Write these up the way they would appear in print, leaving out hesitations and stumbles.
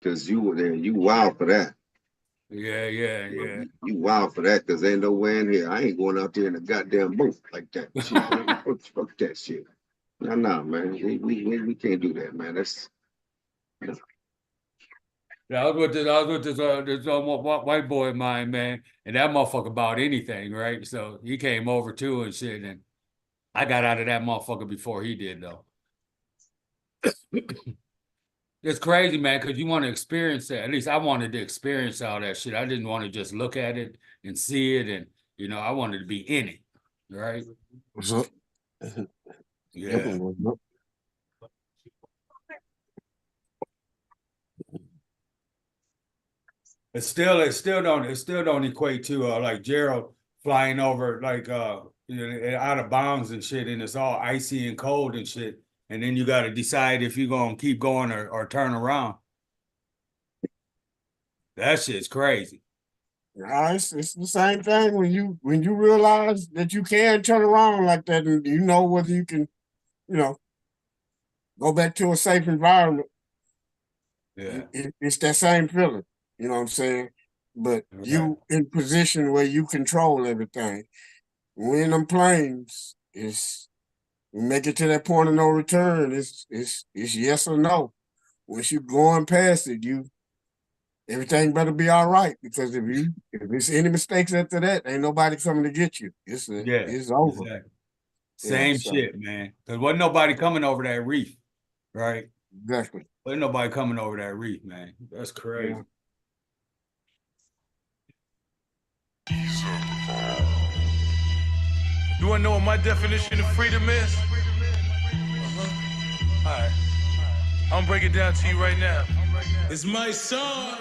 Cause you wild for that. Yeah, yeah, yeah. You wild for that, cause ain't nowhere in here. I ain't going out there in a goddamn boat like that. Shit, fuck that shit. No, man. We can't do that, man. That's Yeah, I was with this white boy of mine, man, and that motherfucker bought anything, right? So he came over too and shit, and I got out of that motherfucker before he did, though. It's crazy, man, because you want to experience that. At least I wanted to experience all that shit. I didn't want to just look at it and see it, and I wanted to be in it, right? What's up? Yeah. It still don't equate to like Gerald flying over like out of bounds and shit, and it's all icy and cold and shit, and then you got to decide if you're gonna keep going or turn around. That shit's crazy. It's the same thing when you realize that you can turn around like that, and you know whether you can, go back to a safe environment. Yeah. It's that same feeling. You know what I'm saying? But you in position where you control everything. When in them planes, we make it to that point of no return. It's yes or no. Once you going past it, everything better be all right, because if it's any mistakes after that, ain't nobody coming to get you. It's over. Exactly. Same shit, man. Because wasn't nobody coming over that reef, right? Exactly. Wasn't nobody coming over that reef, man. That's crazy. Yeah. You want to know what my definition of freedom is? All right. I'm gonna break it down to you right now. It's my song.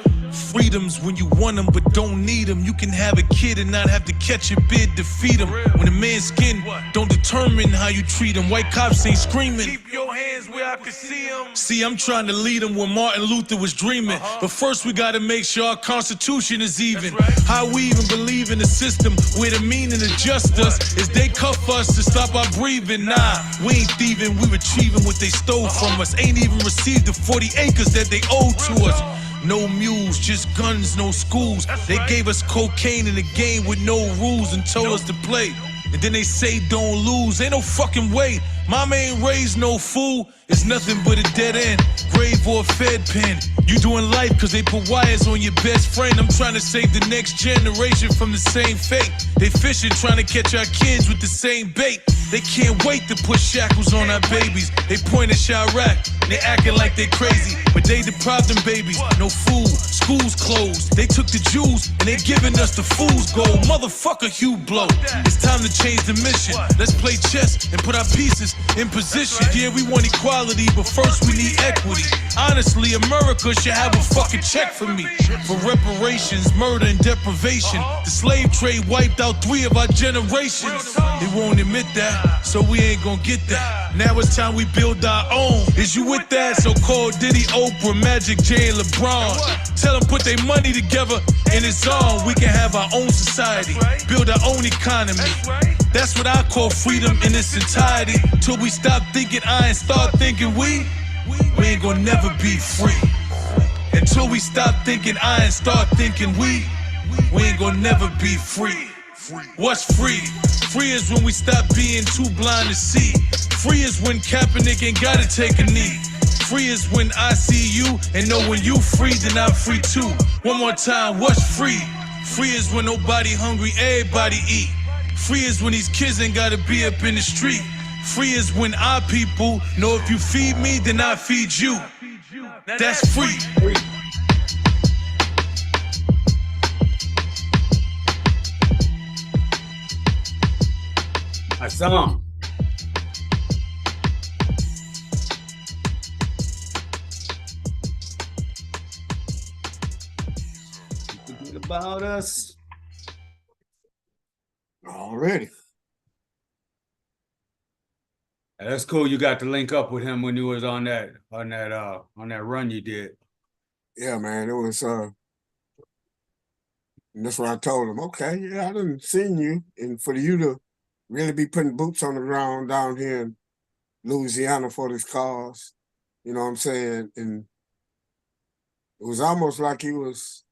Freedom's when you want them but don't need them. You can have a kid and not have to catch a bid to feed him. When a man's skin don't determine how you treat him. White cops ain't screaming. Keep your hands where I can see them. See, I'm trying to lead them where Martin Luther was dreaming. But first we gotta make sure our Constitution is even. How we even believe in a system where the meaning of justice is they cuff us to stop our breathing. Nah, we ain't thieving, we retrieving what they stole from us. Ain't even received the 40 acres that they owe to us. No mules, just guns, no schools. They gave us cocaine in a game with no rules and told us to play. And then they say don't lose, ain't no fucking way. Mama ain't raised no fool, it's nothing but a dead end, grave or a fed pen. You doing life cause they put wires on your best friend. I'm trying to save the next generation from the same fate. They fishing, trying to catch our kids with the same bait. They can't wait to put shackles on our babies. They point at Chirac, and they acting like they crazy, but they deprived them babies. No food, schools closed. They took the Jews, and they giving us the fool's gold. Motherfucker, Hugh Blow. It's time to change the mission. Let's play chess and put our pieces in position. Yeah, we want equality, but first we need equity. Honestly, America should have a fucking check for me. For reparations, murder, and deprivation. The slave trade wiped out 3 of our generations. They won't admit that, so we ain't gonna get that. Now it's time we build our own. Is you with that? So-called Diddy, Oprah, Magic, J, and LeBron. Tell them put their money together and it's on. We can have our own society, build our own economy. That's what I call freedom in its entirety. Till we stop thinking I and start thinking we ain't gonna never be free. Until we stop thinking I and start thinking we ain't gonna never be free. What's free? Free is when we stop being too blind to see. Free is when Kaepernick ain't gotta take a knee. Free is when I see you and know when you free, then I'm free too. One more time, what's free? Free is when nobody hungry, everybody eat. Free is when these kids ain't gotta be up in the street. Free is when our people know if you feed me, then I feed you. That's free. I saw him. Thinking about us already. That's cool. You got to link up with him when you was on that run you did. Yeah, man. It was and that's what I told him. Okay, yeah, I done seen you, and for you to really be putting boots on the ground down here in Louisiana for this cause, you know what I'm saying? And it was almost like he was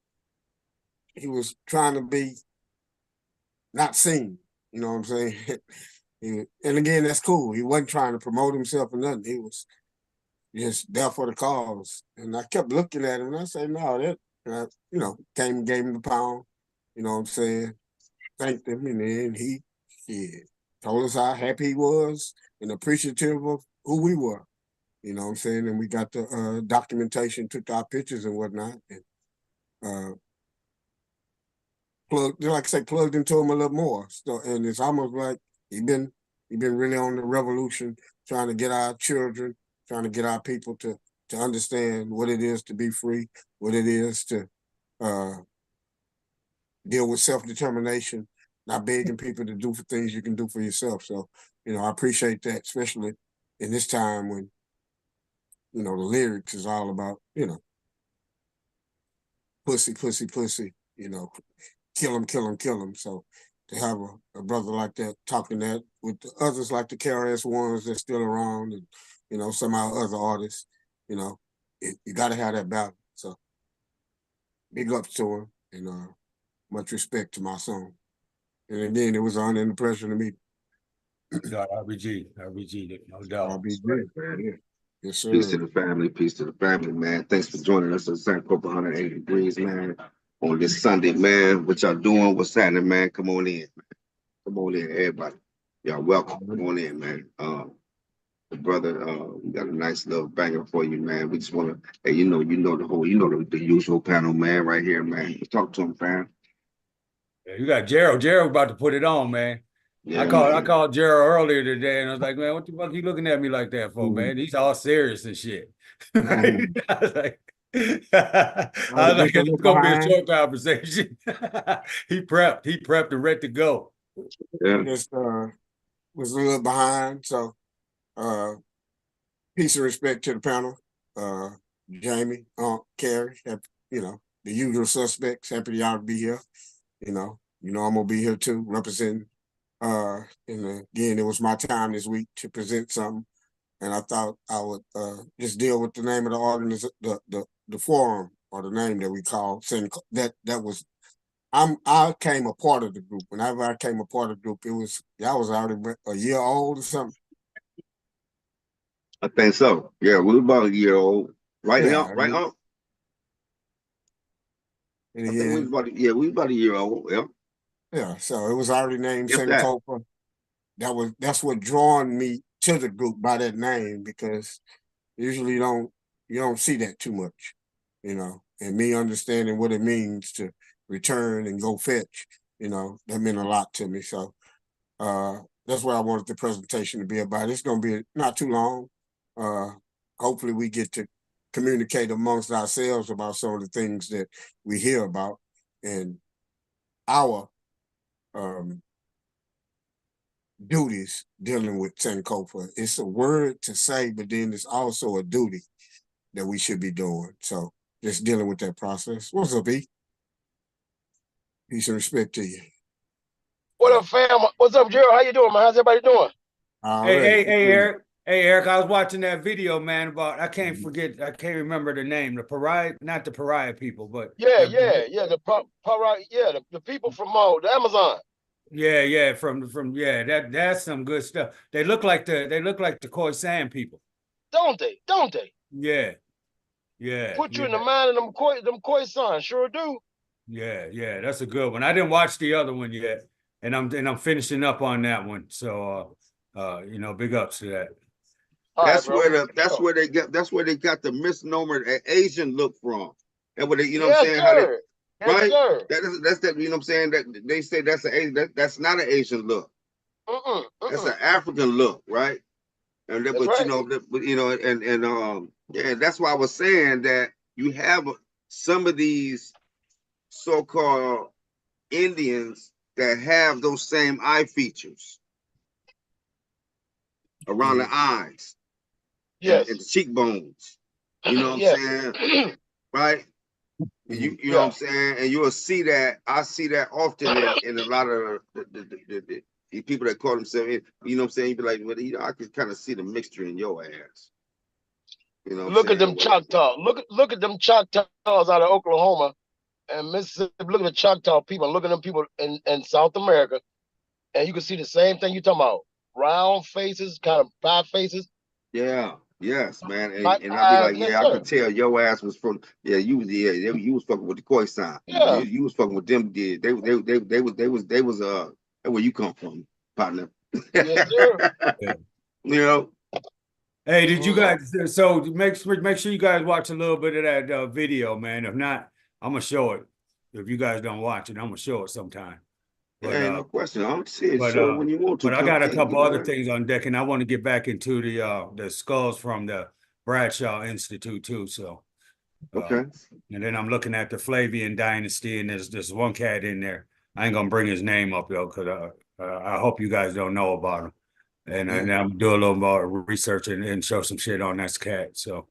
trying to be not seen. You know what I'm saying? And again, that's cool. He wasn't trying to promote himself or nothing. He was just there for the cause. And I kept looking at him and I said, no, that, you know, came and gave him the pound. You know what I'm saying? Thanked him. And then he told us how happy he was and appreciative of who we were. You know what I'm saying? And we got the documentation, took our pictures and whatnot. And plugged, like I say, plugged into him a little more. So, and it's almost like he been really on the revolution, trying to get our children, trying to get our people to understand what it is to be free, what it is to deal with self-determination, not begging people to do for things you can do for yourself. So, you know, I appreciate that, especially in this time when, you know, the lyrics is all about, you know, pussy, pussy, pussy, you know, kill him, kill him, kill him. So to have a brother like that talking that with the others like the KRS-Ones that's still around and, you know, some of our other artists, you know, you got to have that balance. So big ups to him and much respect to my son. And again, it was on and the pleasure to meet. RBG, no doubt. RBG, yeah. Yes, sir. Peace to the family, man. Thanks for joining us at Sankofa 180 Degrees, man. On this Sunday, man. What y'all doing? What's happening, man? Come on in. Come on in, everybody. Y'all welcome. Come on in, man. The brother, we got a nice little banger for you, man. We just want to, hey, you know the usual panel, man, right here, man. Talk to him, fam. Yeah, you got Gerald. Gerald about to put it on, man. Yeah, I called Gerald earlier today, and I was like, man, what the fuck you looking at me like that for, man? He's all serious and shit. I was like, it's gonna be a short conversation. He prepped and ready to go. Yeah. Just was a little behind, so peace and respect to the panel. Jamie, Carrie, you know, the usual suspects. Happy y'all to be here. You know, I'm gonna be here too, representing. And again, it was my time this week to present something, and I thought I would just deal with the name of the organization, the forum, or the name that we call that was. I came a part of the group. Whenever I came a part of the group, I was already a year old or something. I think so. Yeah, we were about a year old. Right now, right on. I think we was about a year old. Yeah. Yeah, so it was already named Sankofa. That's what drawn me to the group by that name, because usually you don't see that too much, you know. And me understanding what it means to return and go fetch, you know, that meant a lot to me. So that's what I wanted the presentation to be about. It's gonna be not too long. Hopefully we get to communicate amongst ourselves about some of the things that we hear about and our duties dealing with Sankofa. It's a word to say, but then it's also a duty that we should be doing. So just dealing with that process. What's up, E? Peace and respect to you. What up, fam? What's up, Gerald? How you doing, man? How's everybody doing? Hey, Eric. Hey, Eric, I was watching that video, man, about, I can't remember the name, not the pariah people, but. The people from the Amazon. That's some good stuff. They look like the Khoisan people. Don't they? Yeah. Put you in the mind of them Khoisan, sure do. Yeah, that's a good one. I didn't watch the other one yet, and I'm finishing up on that one. So big ups to that. That's where they got the misnomer Asian look from. And what they, you know what I'm saying? Sir. Right? Sir. That's that, you know what I'm saying? That they say that's not an Asian look. That's an African look, right? And that, that's why I was saying that you have some of these so-called Indians that have those same eye features around the eyes. Yes. And the cheekbones. You know what I'm saying? Right? You know what I'm saying? And you'll see that. I see that often in a lot of the people that call themselves, you know what I'm saying? You be like, well, I can kind of see the mixture in your ass. You know what I'm Look at saying? them Choctaw. Look at them Choctaws out of Oklahoma and Mississippi. Look at the Choctaw people. Look at them people in South America, and you can see the same thing you talking about. Round faces, kind of pie faces. Yeah, yes, man. Like And I'll be eyes, like, yes, yeah, I sir. could tell your ass was from you was fucking with the Khoisan. Yeah, You was fucking with them. Yeah, they where you come from, partner. yes, sir. Yeah. You know, Hey, did you Mhm. guys? So make sure you guys watch a little bit of that video, man. If not, I'm gonna show it. If you guys don't watch it, I'm gonna show it sometime. But yeah, ain't no question. I'm saying but show uh, when you want to. but I got a Can't get couple it other right. things on deck, and I want to get back into the skulls from the Bradshaw Institute too. So Okay. and then I'm looking at the Flavian dynasty, and there's one cat in there. I ain't gonna bring his name up though, because I hope you guys don't know about him. And I'm do a little more research and show some shit on that cat. So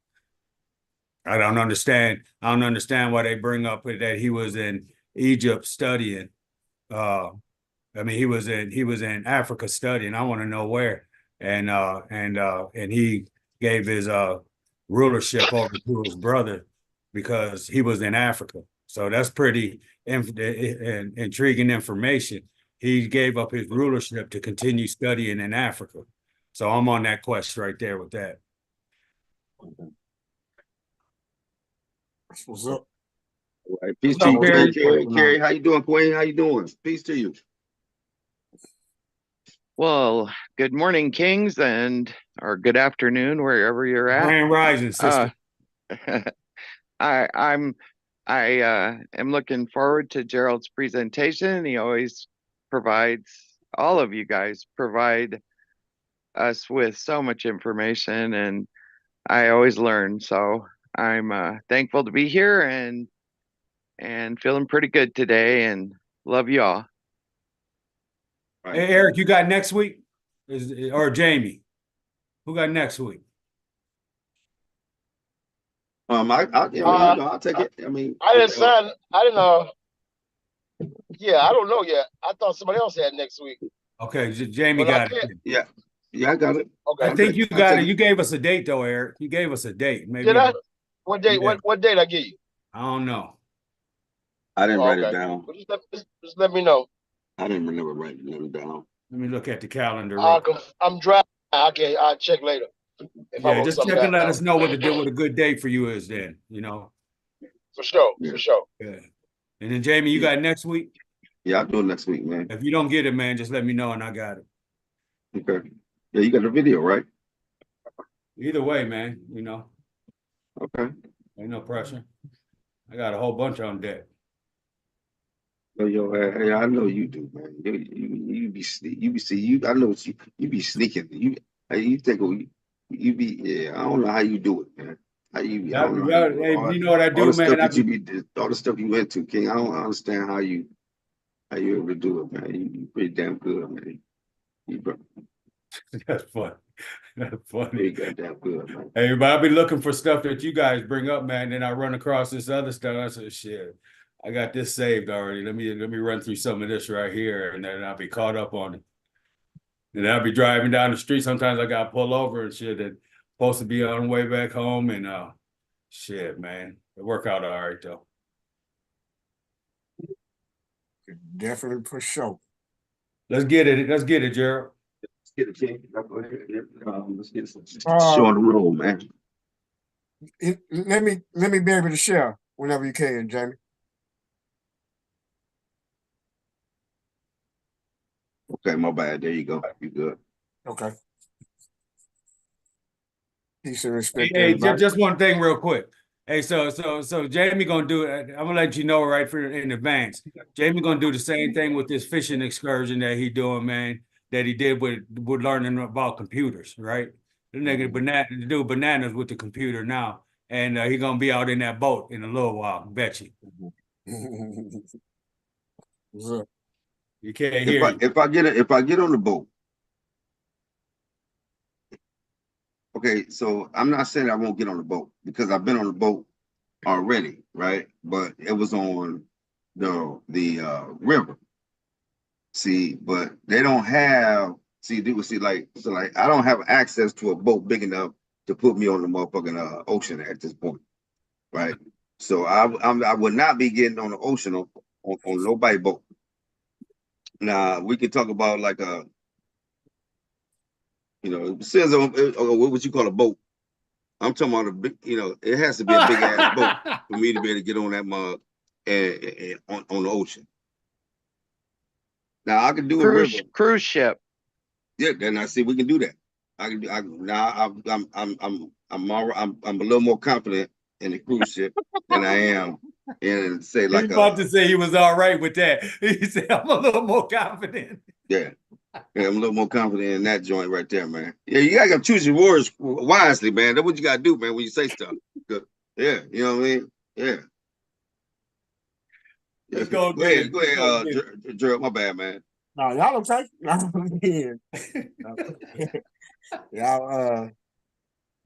I don't understand. I don't understand why they bring up that he was in Egypt studying. Uh, I mean, he was in Africa studying. I want to know where. And he gave his rulership over to his brother because he was in Africa. So that's pretty intriguing information. He gave up his rulership to continue studying in Africa. So I'm on that quest right there with that. That's what's up. All right. Peace What's to up, you, Queen. Carrie? Carrie, how you doing, Queen? How you doing? Peace to you. Well, good morning, Kings, or good afternoon, wherever you're at. Grand Rising, Uh, sister. I am looking forward to Gerald's presentation. He always provides, all of you guys provide us with so much information, and I always learn. So I'm thankful to be here and feeling pretty good today, and love you all. Right. Hey, Eric, you got next week? Or Jamie? Who got next week? I'll take it. I mean, I didn't sign. I didn't know. Yeah, I don't know yet. I thought somebody else had next week, Okay, Jamie but I got it. can't. yeah, I got it. Okay. I think you I'll got take it. You gave us a date though, Eric. You gave us a date. Maybe Did I? What date? Yeah. What date I give you? I don't know. I didn't Oh, write it okay. down. Well, just let me know. I didn't remember writing it down. Let me look at the calendar. I'm driving. I'll check later if I Yeah, wrote just something check and let down. us know what a good date for you is then, you know. For sure. Yeah. For sure. Yeah. And then Jamie, you got next week? Yeah, I'll do it next week, man. If you don't get it, man, just let me know and I got it. Okay. Yeah, you got the video, right? Either way, man, you know, Okay. ain't no pressure. I got a whole bunch on deck. So, hey, I know you do, man. You be sneak. You be see you. I know you be sneaking. You think you be yeah. I don't know how you do it, man. I don't know how you do it. Hey, you know what I All do, the stuff man? that all the stuff you went to, King. I don't understand how you able to do it, man. You pretty damn good, man. That's funny. That's funny. Pretty goddamn good, man. Hey, but I'll be looking for stuff that you guys bring up, man. Then I run across this other stuff. I said, shit, I got this saved already. Let me run through some of this right here, and then I'll be caught up on it. And I'll be driving down the street. Sometimes I gotta pull over and shit that supposed to be on the way back home. And shit, man. It work out all right though. Definitely for sure. Let's get it. Let's get it, Gerald. Let's get it, King. Let's get some show on the road, man. Let me be able to share whenever you can, Jamie. Okay, my bad. There you go. You good. Okay. Peace and respect. Hey, just one thing real quick. Hey, so Jamie gonna do it. I'm gonna let you know right in advance. Jamie gonna do the same thing with this fishing excursion that he doing, man. That he did with learning about computers, right? The nigga do bananas with the computer now, and he gonna be out in that boat in a little while. Bet you. What's up? You can't hear you. If I get on the boat. Okay, so I'm not saying I won't get on the boat because I've been on the boat already, right? But it was on the river. See, but they don't have like I don't have access to a boat big enough to put me on the motherfucking ocean at this point, right? So I would not be getting on the ocean on nobody boat. Now we can talk about like it says on what you call a boat. I'm talking about a big, it has to be a big ass boat for me to be able to get on that mug and on the ocean. Now I can do a river. Cruise ship. Yeah, then I see we can do that. I can do. Now I'm a little more confident in the cruise ship than I am in say like He's about to say he was all right with that. He said, I'm a little more confident. Yeah, I'm a little more confident in that joint right there, man. Yeah, you gotta choose your words wisely, man. That's what you gotta do, man, when you say stuff. Yeah, you know what I mean? Yeah. Let's go Go get ahead, it. Gerald, my bad, man. No, y'all okay? Y'all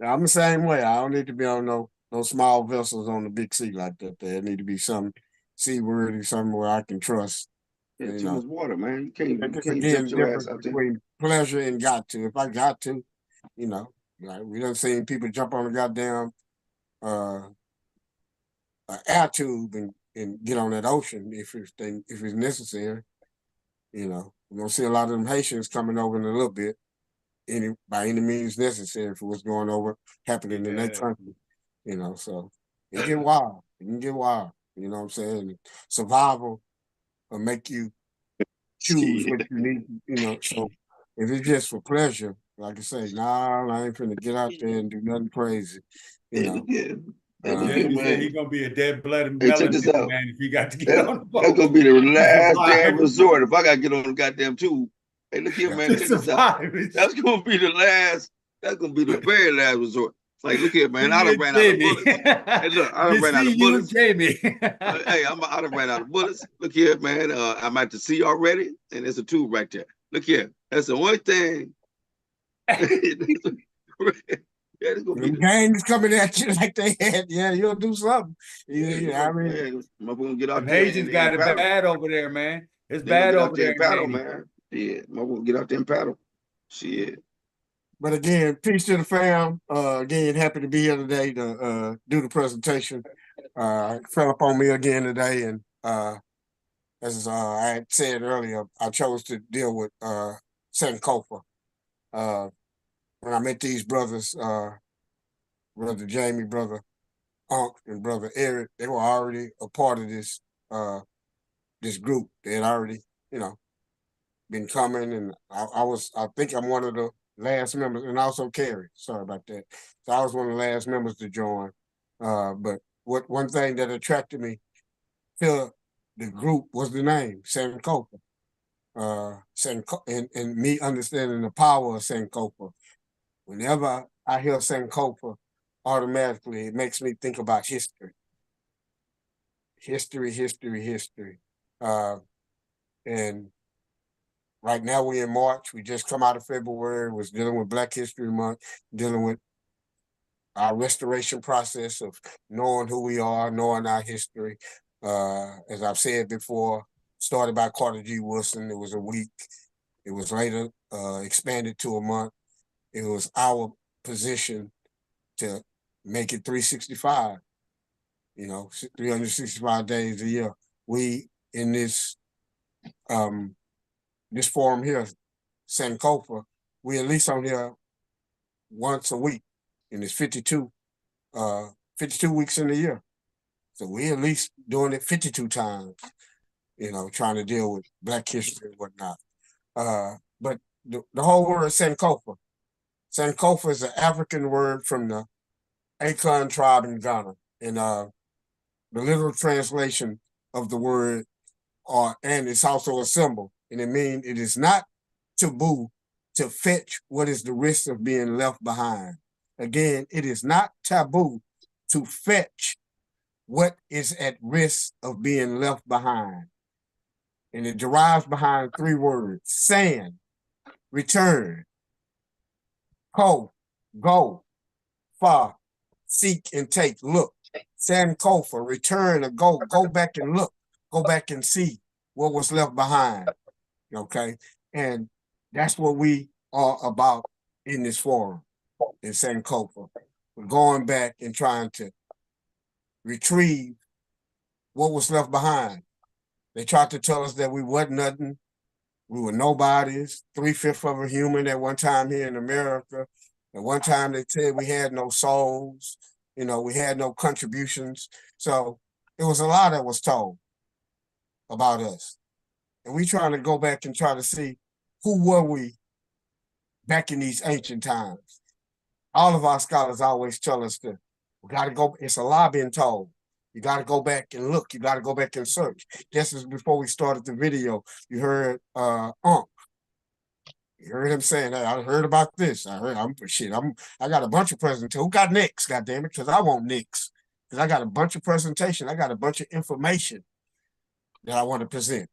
I'm the same way. I don't need to be on no small vessels on the big sea like that. There need to be some seaworthy, somewhere I can trust. Yeah, too much water, man. You can't Again, jump your ass difference out there. between pleasure and got to. If I got to, like we done seen people jump on a goddamn air tube and get on that ocean if it's necessary. We're gonna see a lot of them Haitians coming over in a little bit, by any means necessary for what's going over happening in that country. So it get wild. It can get wild. You know what I'm saying? Survival will make you choose what you need. So if it's just for pleasure, like I say, nah, I ain't finna get out there and do nothing crazy. Jamie said he's gonna be a dead-blooded check this out. man if he got to get on the boat. That's gonna be the last damn resort. If I gotta get on the goddamn tube. Hey, look here, man. Check this out. That's gonna be the last. That's gonna be the very last resort. Like, look here, man. I done ran out of bullets. Hey, look, I done ran out of bullets. Jamie. Hey, I done ran out of bullets. Look here, man. I'm at the sea already, and there's a tube right there. Look here. That's the only thing. Yeah, it's gonna be gangs coming at you like they had. Yeah, you'll do something. I mean, gonna get out there. Haitians got it bad over there, man. It's bad over there, paddle, man. Yeah, gonna get out there and paddle. Shit. But again, peace to the fam. Again, happy to be here today to do the presentation. Fell up on me again today, and as I had said earlier, I chose to deal with Sankofa. When I met these brothers, Brother Jamie, Brother Unc, and Brother Eric, they were already a part of this this group. They had already, been coming, and I think I'm one of the last members, and also Carrie. Sorry about that. So I was one of the last members to join. But one thing that attracted me to the group was the name, Sankofa. And me understanding the power of Sankofa. Whenever I hear Sankofa, automatically it makes me think about history. History. And right now we're in March. We just come out of February. Was dealing with Black History Month, dealing with our restoration process of knowing who we are, knowing our history. As I've said before, started by Carter G. Woodson. It was a week. It was later expanded to a month. It was our position to make it 365, 365 days a year. We, in this this forum here, Sankofa, we at least on here once a week, and it's 52 weeks in the year. So we at least doing it 52 times, trying to deal with Black history and whatnot. But the whole word Sankofa. Sankofa is an African word from the Akan tribe in Ghana. And the literal translation of the word, and it's also a symbol, and it means it is not taboo to fetch what is the risk of being left behind. Again, it is not taboo to fetch what is at risk of being left behind. And it derives behind three words: sand, return, ko, go, fa, seek and take, look. Sankofa, return or go back and look, go back and see what was left behind. Okay. And that's what we are about in this forum. in Sankofa. We're going back and trying to retrieve what was left behind. They tried to tell us that we wasn't nothing. We were nobodies, 3/5 of a human at one time here in America. At one time they said we had no souls, you know, we had no contributions. So it was a lot that was told about us. And we trying to go back and try to see who were we back in these ancient times. All of our scholars always tell us that we got to go, it's a lie being told. You got to go back and look. You got to go back and search. Just as before we started the video, you heard you heard him saying, hey, I heard about this. I got a bunch of presentations. Who got nicks, goddammit? Because I want nicks. Because I got a bunch of presentation. I got a bunch of information that I want to present.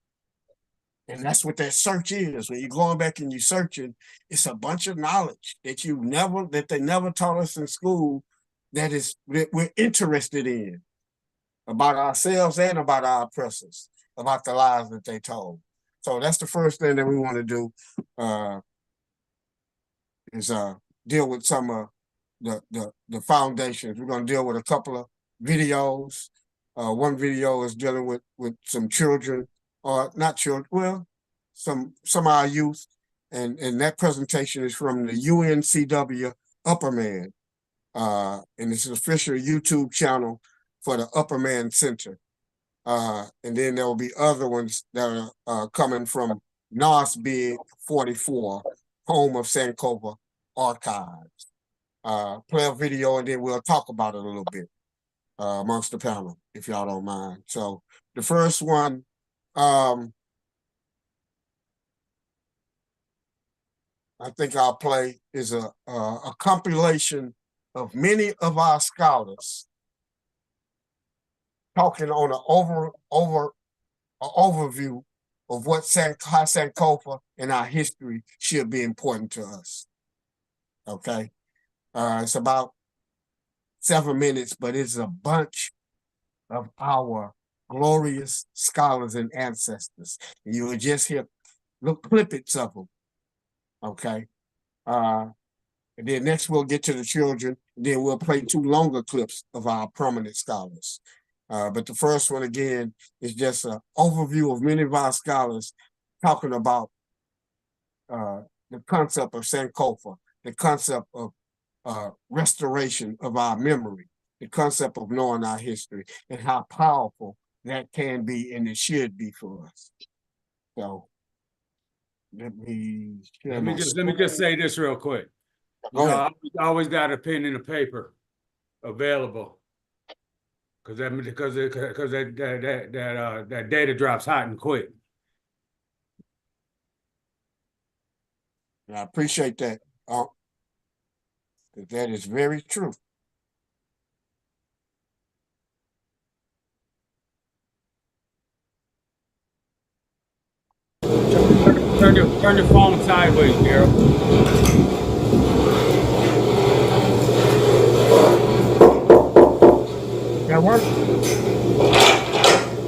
And that's what that search is. When you're going back and you're searching, it's a bunch of knowledge that they never taught us in school that we're interested in about ourselves and about our oppressors, about the lies that they told. So that's the first thing that we want to do is deal with some of the foundations. We're going to deal with a couple of videos. One video is dealing with some children, or not children, well, some of our youth. And that presentation is from the UNCW Upper Man. And it's an official YouTube channel for the Upper Man Center. And then there will be other ones that are coming from North Big 44, home of Sankofa Archives. Play a video and then we'll talk about it a little bit amongst the panel, if y'all don't mind. So the first one, I think I'll play is a compilation of many of our scholars talking on an overview of what Sankofa and our history should be important to us. Okay, it's about 7 minutes, but it's a bunch of our glorious scholars and ancestors. And you will just hear little clippets of them. Okay, and then next we'll get to the children. And then we'll play 2 longer clips of our prominent scholars. But the first one, again, is just an overview of many of our scholars talking about the concept of Sankofa, the concept of restoration of our memory, the concept of knowing our history, and how powerful that can be and it should be for us. So let me just say this real quick. Go ahead. I always got a pen and a paper available. Because that data drops hot and quick. I appreciate that. That is very true. Turn your phone sideways, Daryl. That work?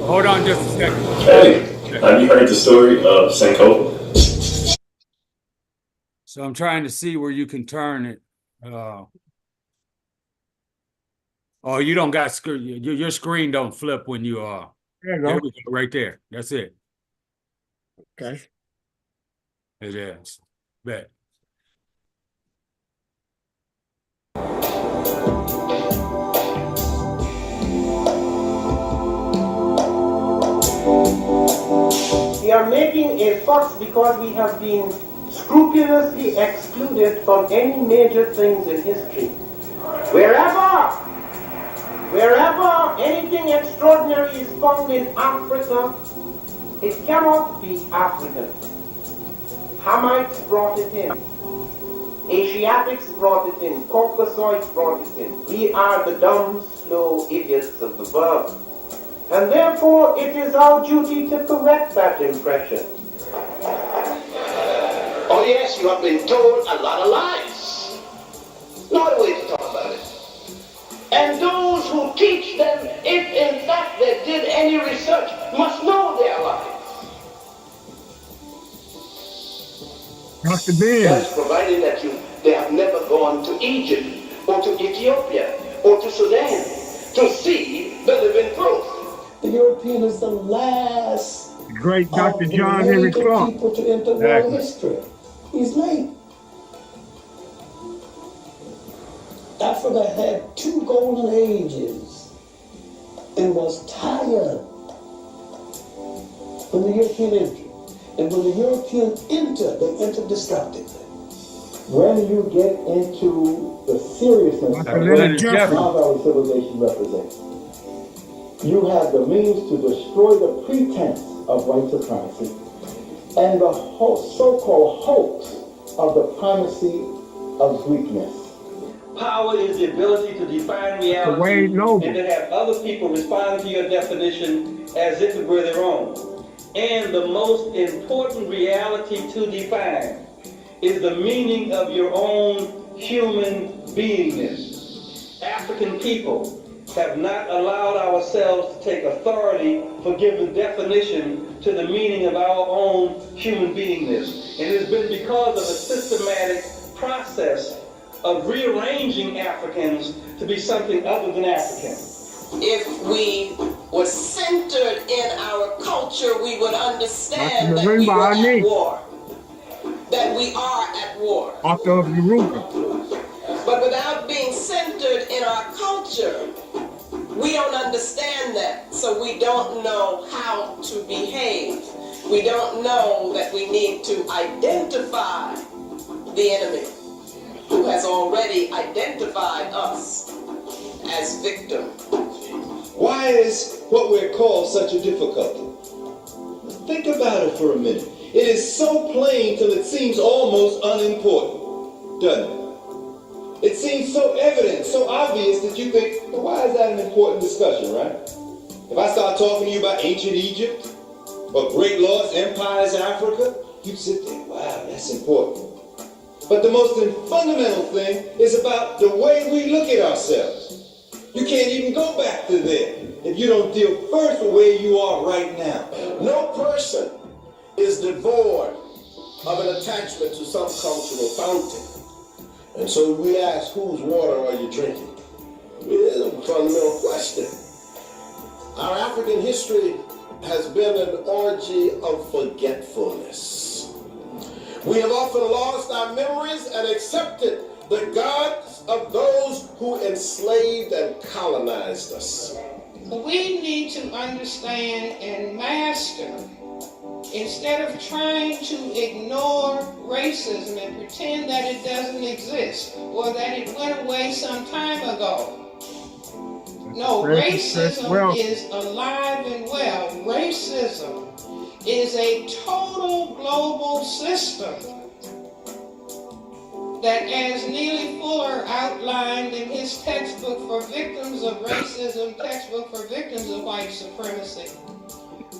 Hold on just a second. Hey, have you heard the story of Sankofa? So I'm trying to see where you can turn it. Oh, you don't got your screen don't flip when you There you there go. we go, right there. That's it. Okay. It is. Bet. We are making a fuss because we have been scrupulously excluded from any major things in history. Wherever anything extraordinary is found in Africa, it cannot be African. Hamites brought it in. Asiatics brought it in. Caucasoids brought it in. We are the dumb, slow idiots of the world. And therefore, it is our duty to correct that impression. Oh yes, you have been told a lot of lies. No other way to talk about it. And those who teach them, if in fact they did any research, must know they are lies. Dr. Ben. That's provided that They have never gone to Egypt or to Ethiopia or to Sudan to see the living proof. The European is the last Great Dr. of the John Henry major Clark. people to enter world history. He's late. Africa had 2 golden ages and was tired when the European entered. And when the Europeans entered, they entered destructively. When you get into the seriousness of what Nile Valley civilization represents, you have the means to destroy the pretense of white supremacy and the so-called hoax of the primacy of Greekness. Power is the ability to define reality and to have other people respond to your definition as if it were their own. And the most important reality to define is the meaning of your own human beingness. African people have not allowed ourselves to take authority for giving definition to the meaning of our own human beingness. And it has been because of a systematic process of rearranging Africans to be something other than African. If we were centered in our culture, we would understand that we were at war. That we are at war. Author of Eureka. But without being centered in our culture, we don't understand that. So we don't know how to behave. We don't know that we need to identify the enemy, who has already identified us as victims. Why is what we're called such a difficulty? Think about it for a minute. It is so plain till it seems almost unimportant, doesn't it? It seems so evident, so obvious that you think, well, why is that an important discussion, right? If I start talking to you about ancient Egypt or great lost empires in Africa, you'd sit there, wow, that's important. But the most fundamental thing is about the way we look at ourselves. You can't even go back to there if you don't deal first with where you are right now. No person is devoid of an attachment to some cultural fountain. And so we ask, whose water are you drinking? It is a fundamental question. Our African history has been an orgy of forgetfulness. We have often lost our memories and accepted the gods of those who enslaved and colonized us. We need to understand and master, instead of trying to ignore racism and pretend that it doesn't exist or that it went away some time ago. No, racism is alive and well. Racism is a total global system that, as Neely Fuller outlined in his textbook for victims of racism, textbook for victims of white supremacy,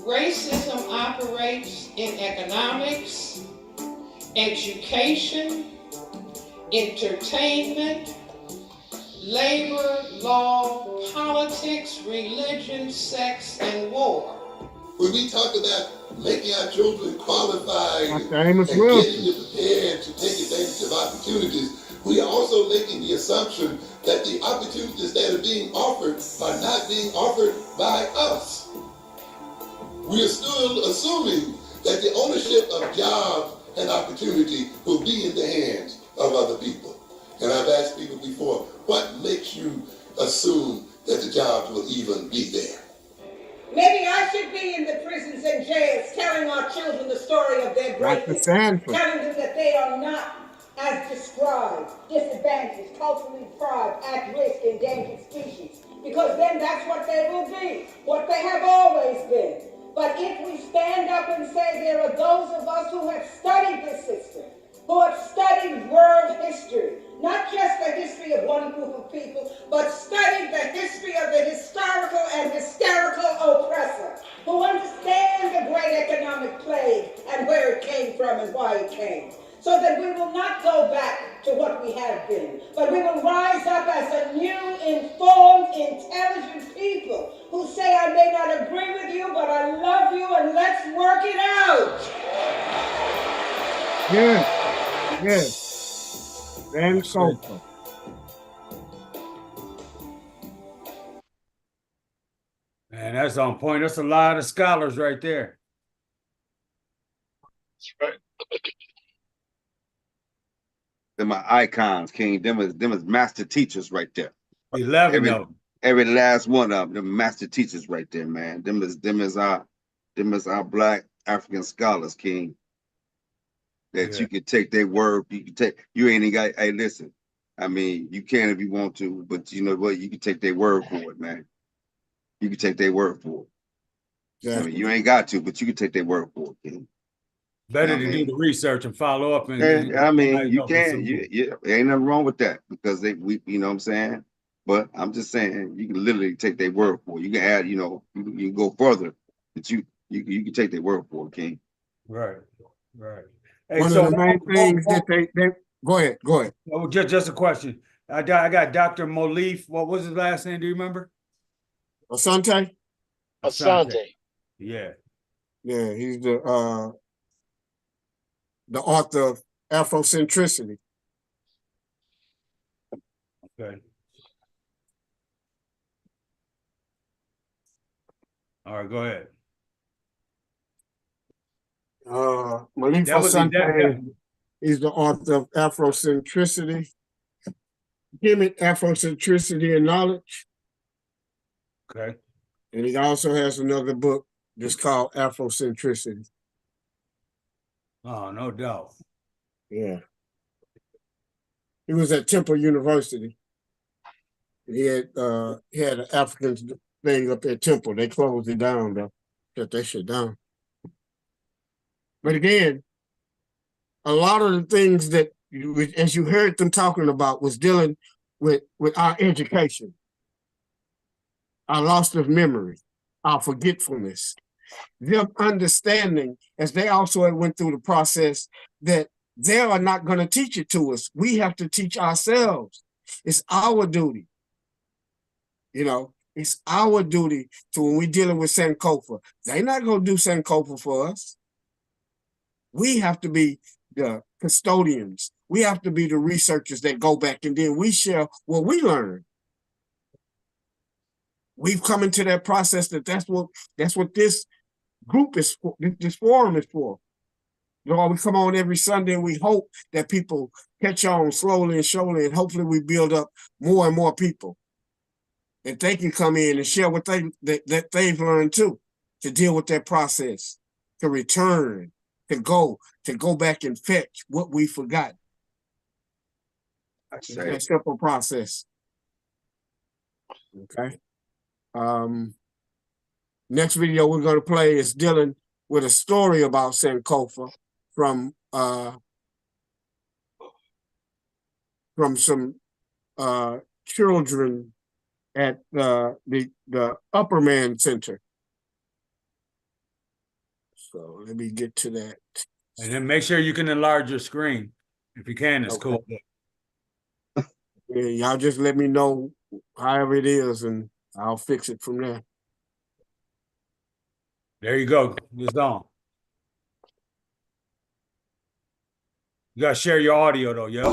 racism operates in economics, education, entertainment, labor, law, politics, religion, sex, and war. When we talk about making our children qualified and getting them prepared to take advantage of opportunities, we are also making the assumption that the opportunities that are being offered are not being offered by us. We are still assuming that the ownership of jobs and opportunity will be in the hands of other people. And I've asked people before, what makes you assume that the jobs will even be there? Maybe I should be in the prisons and jails telling our children the story of their greatness, telling them that they are not as described, disadvantaged, culturally deprived, at risk, endangered species, because then that's what they will be, what they have always been. But if we stand up and say there are those of us who have studied this system, who have studied world history, not just the history of one group of people, but studied the history of the historical and hysterical oppressor, who understand the great economic plague and where it came from and why it came, so that we will not go back to what we have been, but we will rise up as a new, informed, intelligent people who say, I may not agree with you, but I love you, and let's work it out. Yes. Sankofa. Man, that's on point. That's a lot of scholars right there. That's right. Them my icons, King. Them is master teachers right there. 11 of them. Every last one of them master teachers right there, man. Them is our black African scholars, King. That you can take their word, you ain't even got, hey, listen. I mean, you can if you want to, but you know what? You can take their word for it, man. You can take their word for it. Exactly. I mean, you ain't got to, but you can take their word for it, King. Better to do the research and follow up. And I mean, you can, ain't nothing wrong with that because we, you know what I'm saying? But I'm just saying, you can literally take their word for it. You can add, you can go further, but you can take their word for it, King. Right. Hey, one of the main things that they go ahead. Oh, just a question. I got Dr. Molif. What was his last name? Do you remember? Asante. Yeah. Yeah, he's the author of Afrocentricity. Okay. All right, go ahead. Molif Asante is the author of Afrocentricity. Gimmick, Afrocentricity and Knowledge. Okay. And he also has another book that's called Afrocentricity. Oh, no doubt. Yeah. He was at Temple University. He had an African thing up at Temple. They closed it down though. Shut that shit down. But again, a lot of the things that as you heard them talking about was dealing with our education, our loss of memory, our forgetfulness, them understanding, as they also went through the process, that they are not going to teach it to us. We have to teach ourselves. It's our duty. It's our duty to, when we're dealing with Sankofa, they're not going to do Sankofa for us. We have to be the custodians. We have to be the researchers that go back and then we share what we learn. We've come into that process that's what this group is for, this forum is for. We come on every Sunday and we hope that people catch on slowly and surely, and hopefully we build up more and more people that they can come in and share what they've learned too, to deal with that process, to return, to go back and fetch what we forgot. It's a simple process. Okay. Next video we're going to play is dealing with a story about Sankofa from some children at the Upper Man Center. So let me get to that. And then make sure you can enlarge your screen. If you can, it's cool. Yeah, y'all just let me know however it is and I'll fix it from there. There you go. It's on. You gotta share your audio though, yo.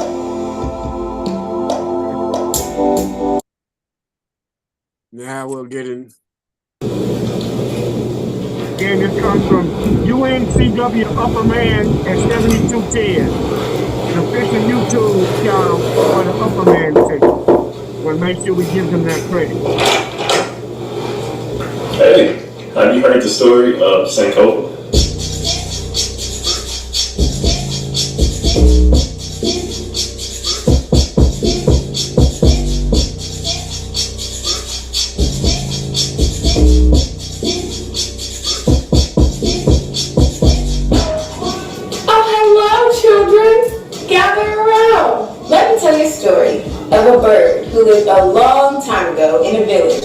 Now we'll get in. Again, this comes from UNCW Upper Man at 7210. The official YouTube channel for the Upper Man section. We'll make sure we give them that credit. Hey, have you heard the story of Sankofa? Of a bird who lived a long time ago in a village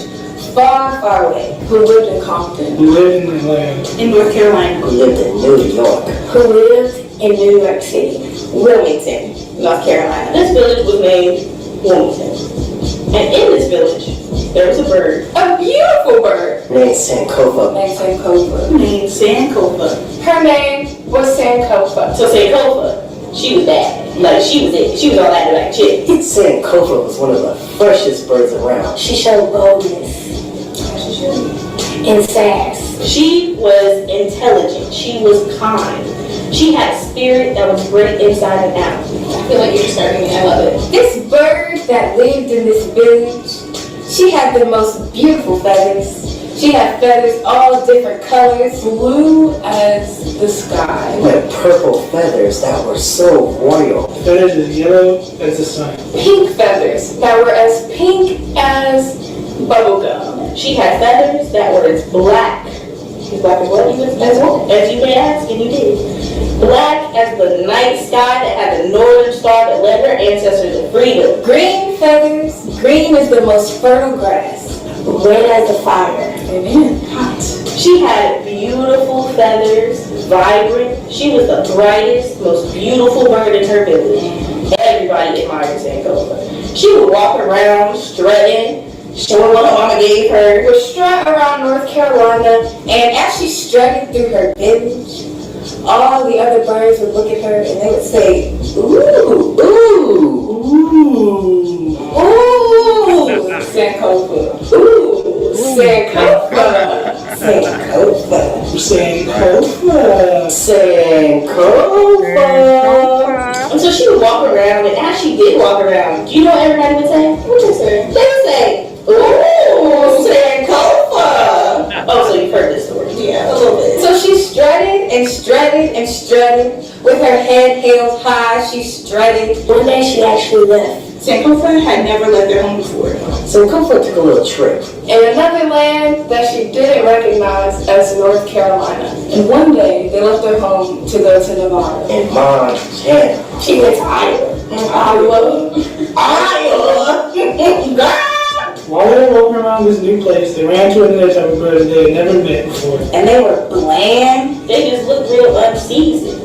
far, far away. Who lived in Compton. Who lived in North Carolina. Who lived in New York. Who lived in New York City. Wilmington, North Carolina. This village was named Wilmington. And in this village, there was a bird. A beautiful bird. Named Sankofa. Named Sankofa. Her name was Sankofa. So Sankofa, she was bad. Like, she was it. She was all that like chick. Sankofa was one of the freshest birds around. She showed boldness and sass. She was intelligent. She was kind. She had a spirit that was great inside and out. I feel like you're describing me. I love it. This bird that lived in this village, she had the most beautiful feathers. She had feathers all different colors, blue as the sky. With purple feathers that were so royal. Feathers as yellow as the sun. Pink feathers that were as pink as bubblegum. She had feathers that were as black. As black as what? As you may ask, and you did. Black as the night sky that had the northern star that led her ancestors to freedom. Green feathers, green is the most fertile grass. Red as the fire. Amen. Hot. She had beautiful feathers, vibrant. She was the brightest, most beautiful bird in her village. Everybody admired Sankofa. She would walk around strutting, showing what her mama gave her. Would strut around North Carolina, and as she strutted through her village, all the other birds would look at her and they would say, ooh, ooh, ooh, ooh, Sankofa, ooh, Sankofa, Sankofa, Sankofa, Sankofa. And so she would walk around, and as she did walk around, do you know what everybody would say? What would they say? They would say, ooh, Sankofa. Oh, so you've heard this story. Yeah, a little bit. So she strutted and strutted and strutted with her head held high. She strutted. One day she actually left. Sankofa had never left their home before. Sankofa took a little trip. In another land that she didn't recognize as North Carolina. And one day they left their home to go to Nevada. In Montana. She went to Iowa. Iowa. Girl. While they were walking around this new place, they ran to another type of bird that they had never met before. And they were bland. They just looked real unseasoned.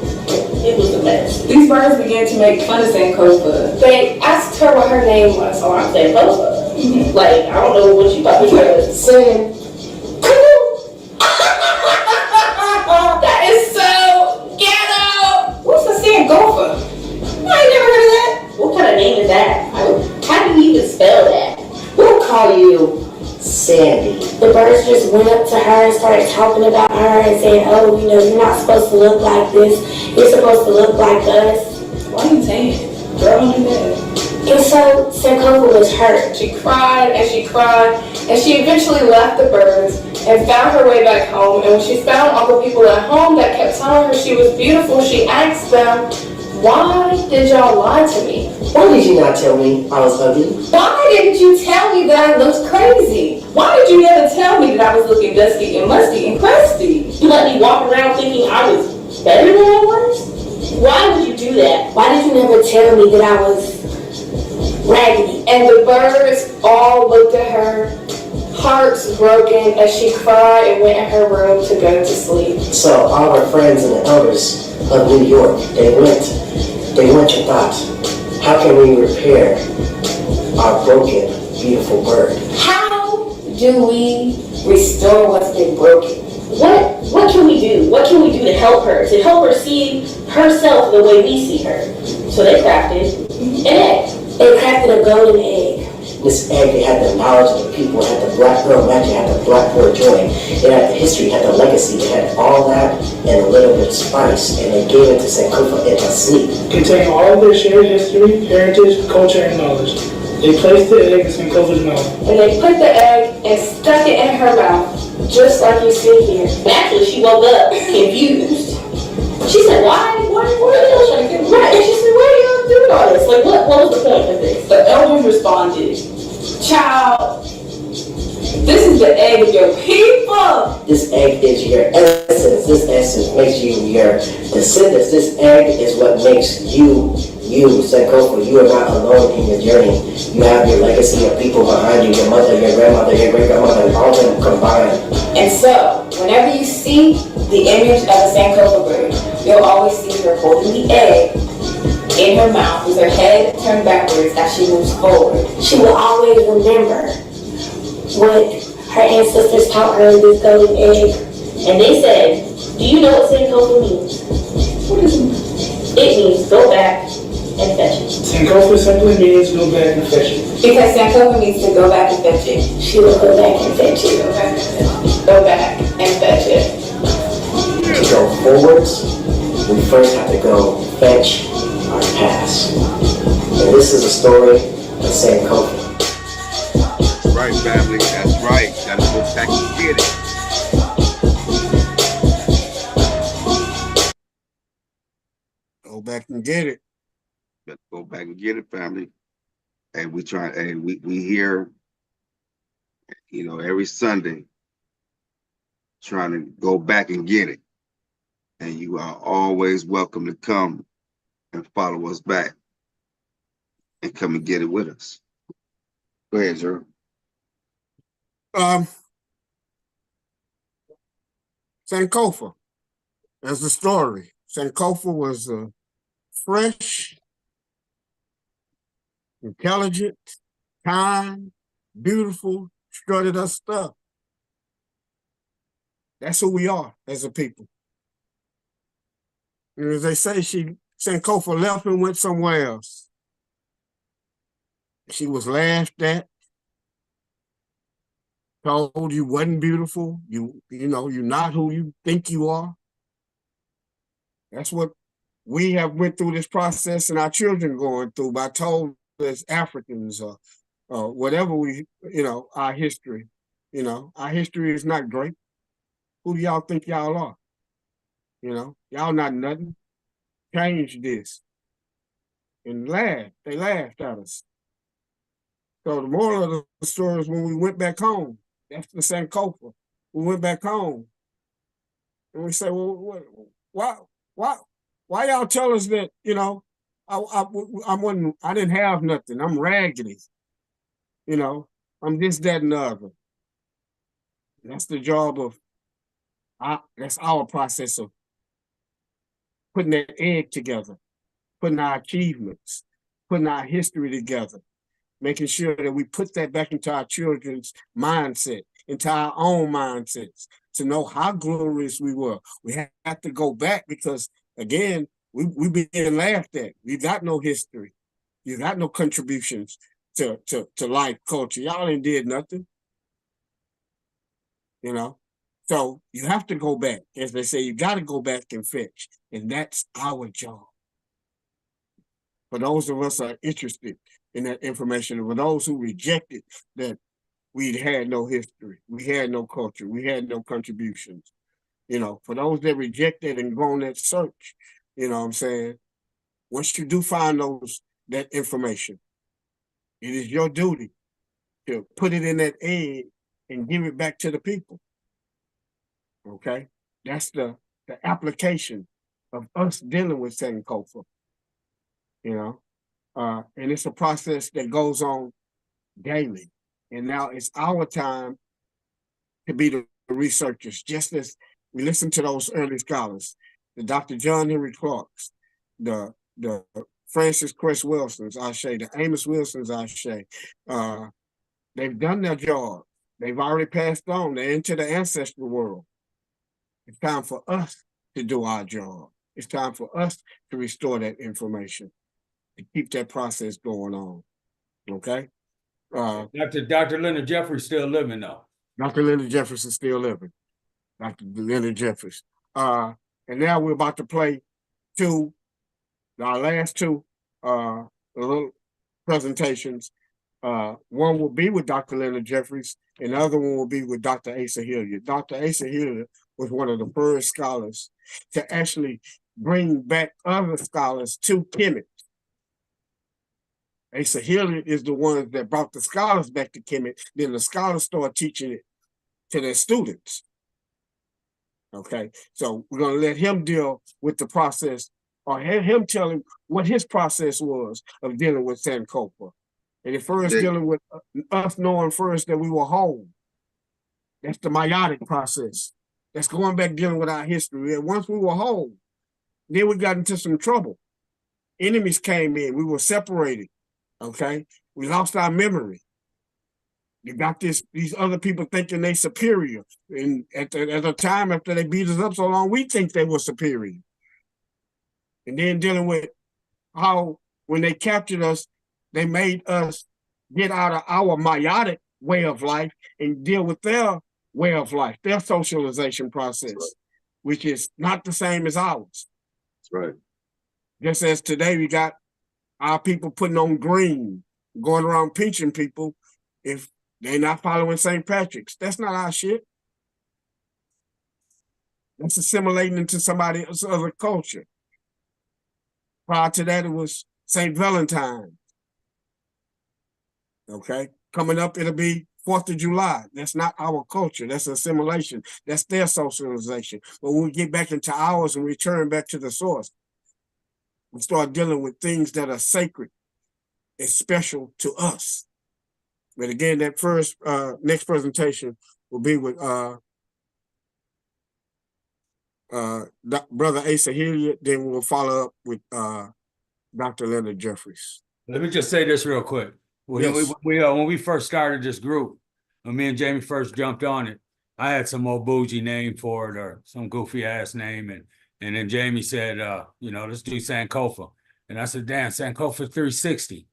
It was a mess. These birds began to make fun of Sankofa. They asked her what her name was. So I'm Sankofa. Like, I don't know what you thought this was. That is so ghetto. What's the Sankofa? I ain't never heard of that. What kind of name is that? How do you even spell that? We'll call you Sandy. The birds just went up to her and started talking about her and saying, oh, you know, you're not supposed to look like this. You're supposed to look like us. Why are you saying it? Girl, don't do that. And so Sankofa was hurt. She cried and she cried, and she eventually left the birds and found her way back home. And when she found all the people at home that kept telling her she was beautiful, she asked them, why did y'all lie to me? Why did you not tell me I was ugly? Why didn't you tell me that I looked crazy? Why did you never tell me that I was looking dusty and musty and crusty? You let me walk around thinking I was better than I was? Why would you do that? Why did you never tell me that I was raggedy? And the birds all looked at her, hearts broken, as she cried and went in her room to go to sleep. So all her friends and the elders of New York, they went and thought, how can we repair our broken, beautiful bird? How do we restore what's been broken? What can we do? What can we do to help her see herself the way we see her? So they crafted an egg. They crafted a golden egg. This egg, it had the knowledge of the people, it had the black girl magic, it had the black boy joy, it had the history, it had the legacy, it had all that and a little bit of spice, and they gave it to Sankofa in her sleep. Containing all of their shared history, heritage, culture, and knowledge. They placed the egg in Sankofa's mouth. And they put the egg and stuck it in her mouth, just like you see here. Naturally, she woke up confused. She said, why are y'all trying to get right? And she said, why are y'all doing all this? Like, what was the point of this? The elders responded, child, this is the egg of your people. This egg is your essence. This essence makes you your descendants. This egg is what makes you, Sankofa. You are not alone in your journey. You have your legacy of people behind you, your mother, your grandmother, your great-grandmother, and all of them combined. And so, whenever you see the image of a Sankofa bird, you'll always see her holding the egg in her mouth with her head turned backwards as she moves forward. She will always remember what her ancestors taught her in this golden egg. And they said, do you know what Sankofa means? What does it mean? It means go back and fetch it. Sankofa simply means go back and fetch it. Because Sankofa means to go back and fetch it. She will go back and fetch it. Go back and fetch it. To go forwards, we first have to go fetch our past. And this is a story of Sankofa. Right, family, that's right. Gotta go back and get it. Go back and get it. Let's go back and get it, family. And we here, every Sunday, trying to go back and get it. And you are always welcome to come and follow us back and come and get it with us. Go ahead, Gerald. Sankofa, as the story. Sankofa was fresh, intelligent, kind, beautiful, strutted her stuff. That's who we are as a people. And as they say, Sankofa left and went somewhere else. She was laughed at, told you wasn't beautiful, you're not who you think you are. That's what we have went through this process and our children going through by told as Africans or whatever our history. Our history is not great. Who do y'all think y'all are? Y'all not nothing. Change this. And they laughed at us. So the moral of the story is when we went back home, that's the Sankofa. We went back home and we say, well, why y'all tell us that, I didn't have nothing. I'm raggedy. I'm this, that, and the other. That's the job of, that's our process of putting that egg together, putting our achievements, putting our history together, making sure that we put that back into our children's mindset, into our own mindsets, to know how glorious we were. We have to go back because, again, we being laughed at. We got no history. You got no contributions to life, culture. Y'all ain't did nothing. So you have to go back. As they say, you got to go back and fetch. And that's our job. For those of us who are interested in that information, and for those who rejected that we had no history, we had no culture, we had no contributions. For those that rejected and go on that search, what I'm saying? Once you do find that information, it is your duty to put it in that egg and give it back to the people. Okay? That's the application of us dealing with Sankofa. And it's a process that goes on daily. And now it's our time to be the researchers, just as we listen to those early scholars, the Dr. John Henry Clarks, the Francis Cress Wilsons, the Amos Wilsons, they've done their job. They've already passed on. They're into the ancestral world. It's time for us to do our job. It's time for us to restore that information, to keep that process going on. Okay? Dr. Leonard Jeffries still living though. Dr. Leonard Jeffries is still living. Dr. Leonard Jeffries. And now we're about to play our last two little presentations. One will be with Dr. Leonard Jeffries, and the other one will be with Dr. Asa Hilliard. Dr. Asa Hilliard was one of the first scholars to actually bring back other scholars to Kemet. Asa Hilliard is the one that brought the scholars back to Kemet. Then the scholars started teaching it to their students. Okay, so we're going to let him deal with the process, or have him tell him what his process was of dealing with Sankofa. And at first, dealing with us knowing first that we were whole. That's the meiotic process. That's going back dealing with our history. And once we were whole, then we got into some trouble. Enemies came in. We were separated. Okay, we lost our memory. You got these other people thinking they superior, and at the time after they beat us up so long, we think they were superior. And then dealing with how when they captured us, they made us get out of our meiotic way of life and deal with their way of life, their socialization process, which is not the same as ours. That's right. Just as today we got our people putting on green, going around pinching people if they're not following St. Patrick's. That's not our shit. That's assimilating into somebody else's other culture. Prior to that, it was St. Valentine. Okay, coming up, it'll be 4th of July. That's not our culture. That's assimilation. That's their socialization. But when we get back into ours and return back to the source, we start dealing with things that are sacred and special to us. But again, that first next presentation will be with Brother Asa Hilliard. Then we'll follow up with Dr. Leonard Jeffries. Let me just say this real quick. When we first started this group, when me and Jamie first jumped on it, I had some old bougie name for it or some goofy ass name, and then Jamie said, let's do Sankofa, and I said, damn, Sankofa 360,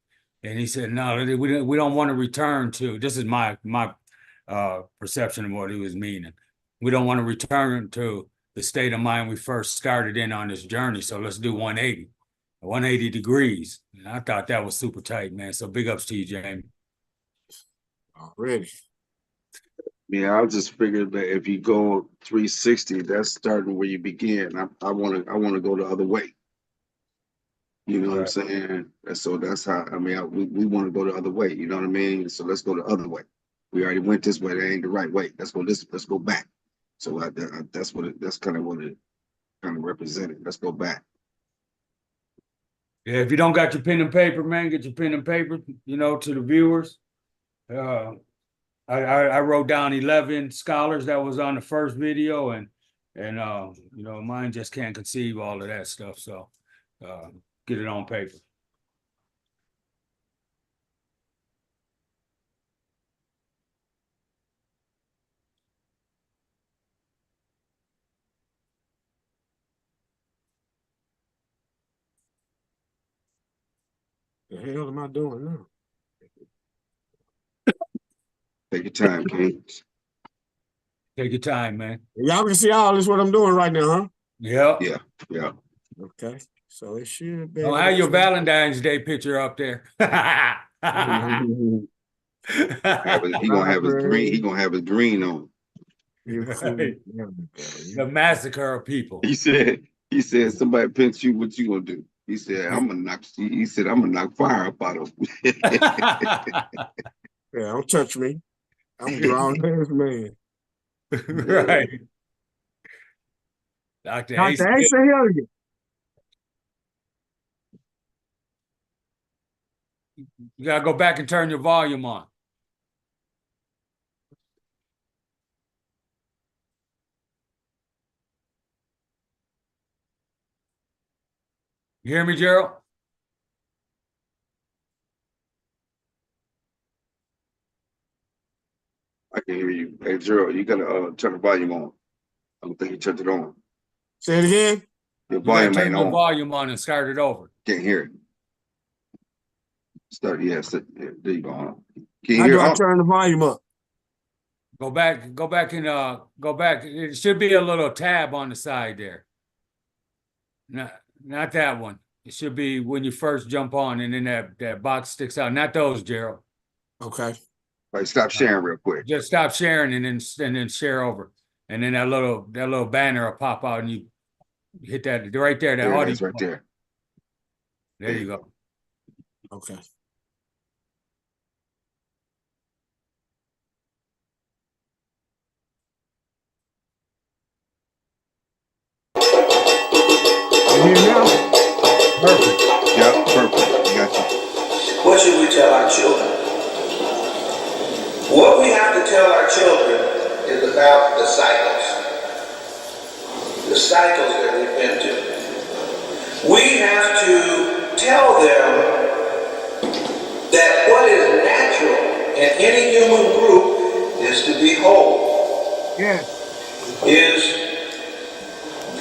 and he said, no, we don't want to return to. This is my perception of what he was meaning. We don't want to return to the state of mind we first started in on this journey, so let's do 180 degrees. And I thought that was super tight, man. So big ups to you, Jamie. Already. Yeah, I just figured that if you go 360, that's starting where you begin. I want to go the other way. You know what I'm saying? And so that's how, we want to go the other way. You know what I mean? So let's go the other way. We already went this way. That ain't the right way. Let's go back. So that's kind of what it kind of represented. Let's go back. Yeah, if you don't got your pen and paper, man, get your pen and paper, to the viewers. I wrote down 11 scholars that was on the first video, and mine just can't conceive all of that stuff. So get it on paper. The hell am I doing now? Take your time, King. Take your time, man. Y'all can see all this what I'm doing right now, huh? Yeah. Yeah. Okay. So it should be. Oh, have your Valentine's Day picture up there. He gonna have his green. He gonna have his green on. The massacre of people. He said somebody pinch you, what you gonna do? He said, I'm gonna knock fire up out of him. Yeah, don't touch me. I'm a grown-ass man. Right. Dr. Asa Hilliard. You gotta go back and turn your volume on. You hear me, Gerald? I can hear you. Hey, Gerald, you gotta turn the volume on. I don't think you turned it on. Say it again. Your volume ain't on. Turn your volume on and start it over. Can't hear it. Start. Yes. There you go. Can you How hear? do I turn the volume up? Go back and go back. It should be a little tab on the side there. Not that one. It should be when you first jump on, and then that box sticks out. Not those, Gerald. Okay. Right, stop sharing real quick. Just stop sharing and then share over. And then that little banner will pop out and you hit that right there. That audio right there. There you go. Okay. You hear now? Perfect. Yeah, perfect. I got you. What should we tell our children? What we have to tell our children is about the cycles that we've been to. We have to tell them that what is natural in any human group is to be whole. Yes.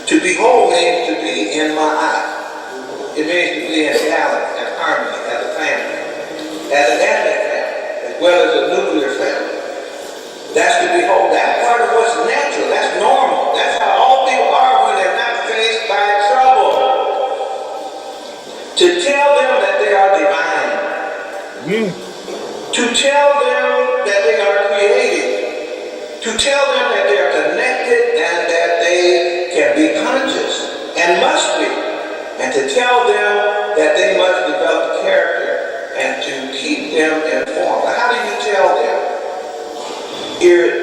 To be whole means to be in my eye. It means to be in balance and harmony. harmony as a family, as an ethnic family, as well as a nuclear family. That's to behold. That's part of what's natural. That's normal. That's how all people are when they're not faced by trouble. To tell them that they are divine. To tell them that they are created. To tell them that they are connected and that they can be conscious and must be. And to tell them that they must develop character and to keep them informed. But how do you tell them? Here,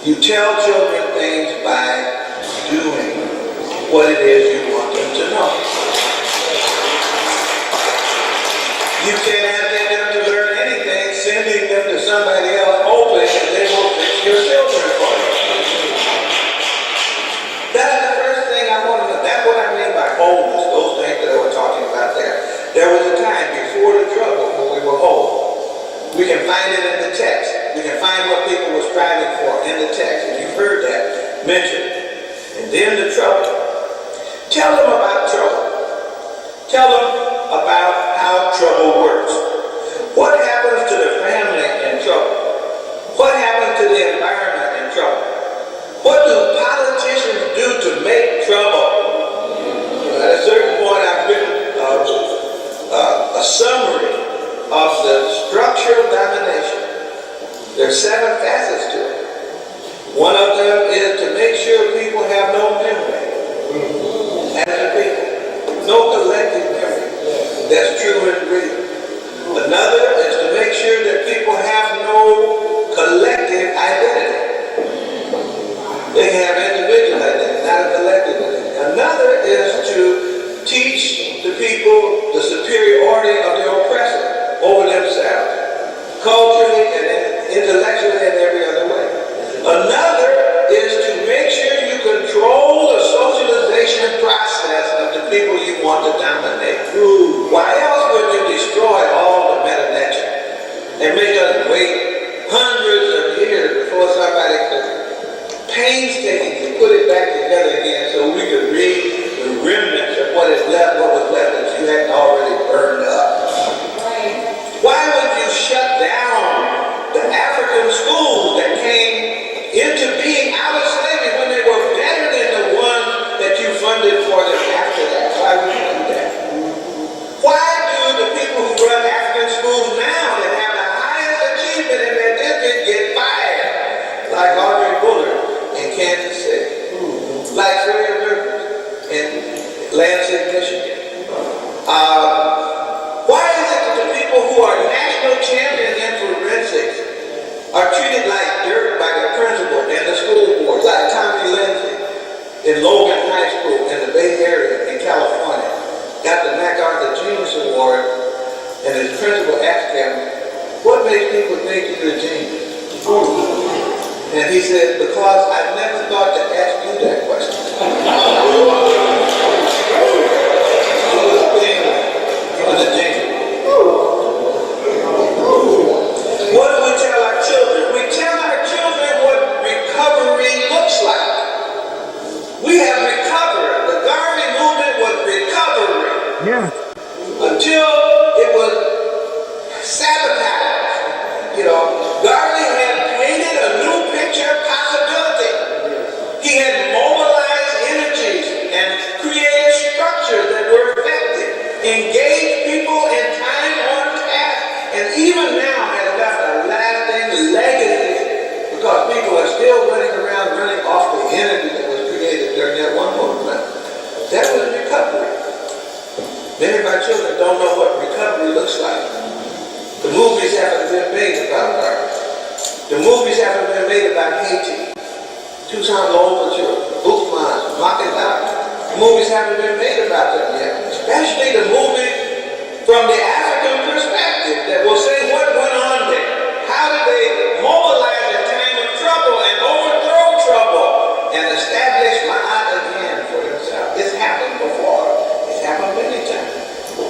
you tell children things by doing what it is you want them to know. You can't ask them to learn anything, sending them to somebody else hoping that they will fix your children for you. That's the first thing I want to know. That's what I mean by wholeness, those things that I was talking about there. There was a time before the trouble when we were whole. We can find it in the text. We can find what people were striving for in the text. And you've heard that mentioned. And then the trouble. Tell them about trouble. Tell them about how trouble works. What happens to the family in trouble? What happens to the environment in trouble? What do politicians do to make trouble? At a certain point, I've written a summary of the structure of domination. There are 7 facets to it. One of them is to make sure people have no memory as a people. No collective memory that's true and real. Another is to make sure that people have no collective identity. They can have individual identity, not a collective identity. Another is to teach the people the superiority of the oppressor over themselves, culturally and intellectually and every other way. Another is to make sure you control the socialization process of the people you want to dominate. Why else would you destroy all the meta-nature and make us wait hundreds of years before somebody could painstakingly put it back together again so we could read the remnants of what is left, what was left that you hadn't already burned up? Why would you shut down the African schools that came into being out of slavery when they were better than the ones that you funded for them after that? Why would you do that? Why do the people who run African schools now that have the highest achievement in their district get fired? Like Audrey Bullard in Kansas City, like Freya Rivers in Lansing, Michigan. Why is it that the people who are national champions in forensics are treated like dirt by the principal and the school board, like Tommy Lindsay in Logan High School in the Bay Area in California, got the MacArthur Genius Award, and his principal asked him, "What makes people think you're a genius?" And he said, "Because I never thought to ask you that question." He was a genius. What do we tell our children? We tell our children what recovery looks like. We have recovered. The Garvey movement was recovery. Yeah. Until it was sabotaged. Garvey had painted a new picture of possibility. He had mobilized energies and created structures that were effective, engaged people in time on task, and even now has left a lasting legacy because people are still running around running off the energy that was created during that one movement. That was recovery. Many of our children don't know what recovery looks like. The movies haven't been made about Garvey. The movies haven't been made about Haiti. Toussaint Louverture, Buchmann, Machiavelli. The movies haven't been made about them yet. Especially the movie from the African perspective that will say what went on there. How did they mobilize in time of trouble and overthrow trouble and establish Ma'at again for themselves? It's happened before. It's happened many times.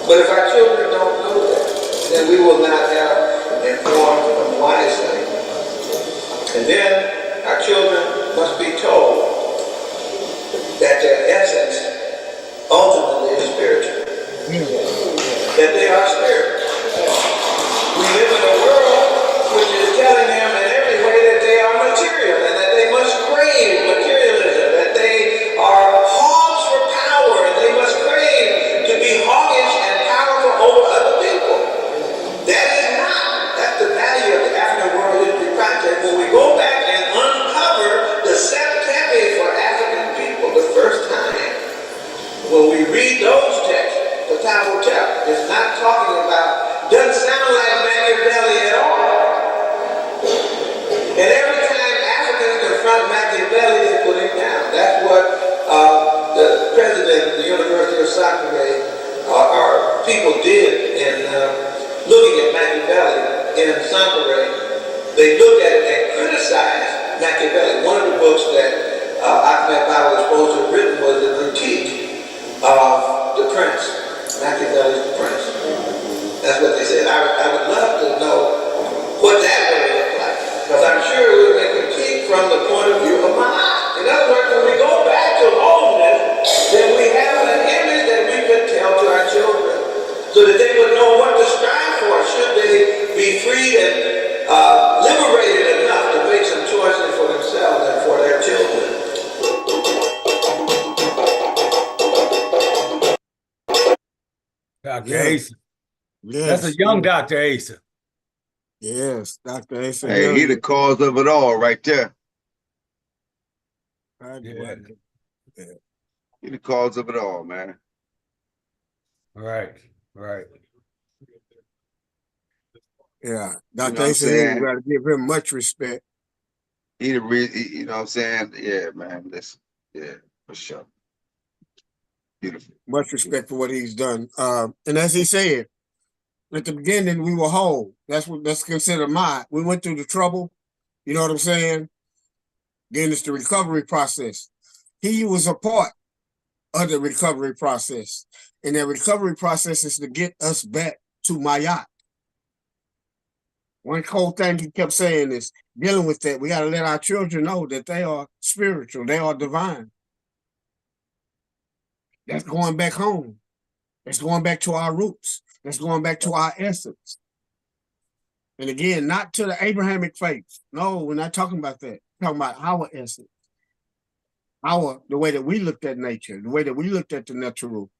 But if our children don't know that, then we will not have informed them wisely. And then our children must be told that their essence ultimately is spiritual. It's not talking about, doesn't sound like Machiavelli at all. And every time Africans confront Machiavelli, they put him down. That's what the president of the University of Sankore, our people did in looking at Machiavelli in Sankore. They looked at it and criticized Machiavelli. One of the books that Ahmed Baba was supposed to have written was the critique of The Prince, Machiavelli's The Prince. That's what they said. I would love to know what that would look like, because I'm sure it would have been critiqued from the point of view of Mahat. In other words, when we go back to holiness, then we have an image that we could tell to our children, so that they would know what to strive for, should they be free and liberated enough to make some choices for themselves and for their children. Dr. Asa. Yes. That's a young Dr. Asa. Yes, Dr. Asa. Hey, he the cause of it all right there. Yeah. He the cause of it all, man. Right. Yeah, Dr. You know Asa, we got to give him much respect. He the reason, you know what I'm saying? Yeah, man. Yeah, for sure. Beautiful. Much respect for what he's done. And as he said, at the beginning, we were whole. That's considered we went through the trouble. You know what I'm saying? Then it's the recovery process. He was a part of the recovery process. And that recovery process is to get us back to Mayat. One whole thing he kept saying is, dealing with that, we got to let our children know that they are spiritual, they are divine. That's going back home. That's going back to our roots. That's going back to our essence. And again, not to the Abrahamic faith. No, we're not talking about that. We're talking about our essence. The way that we looked at nature, the way that we looked at the natural.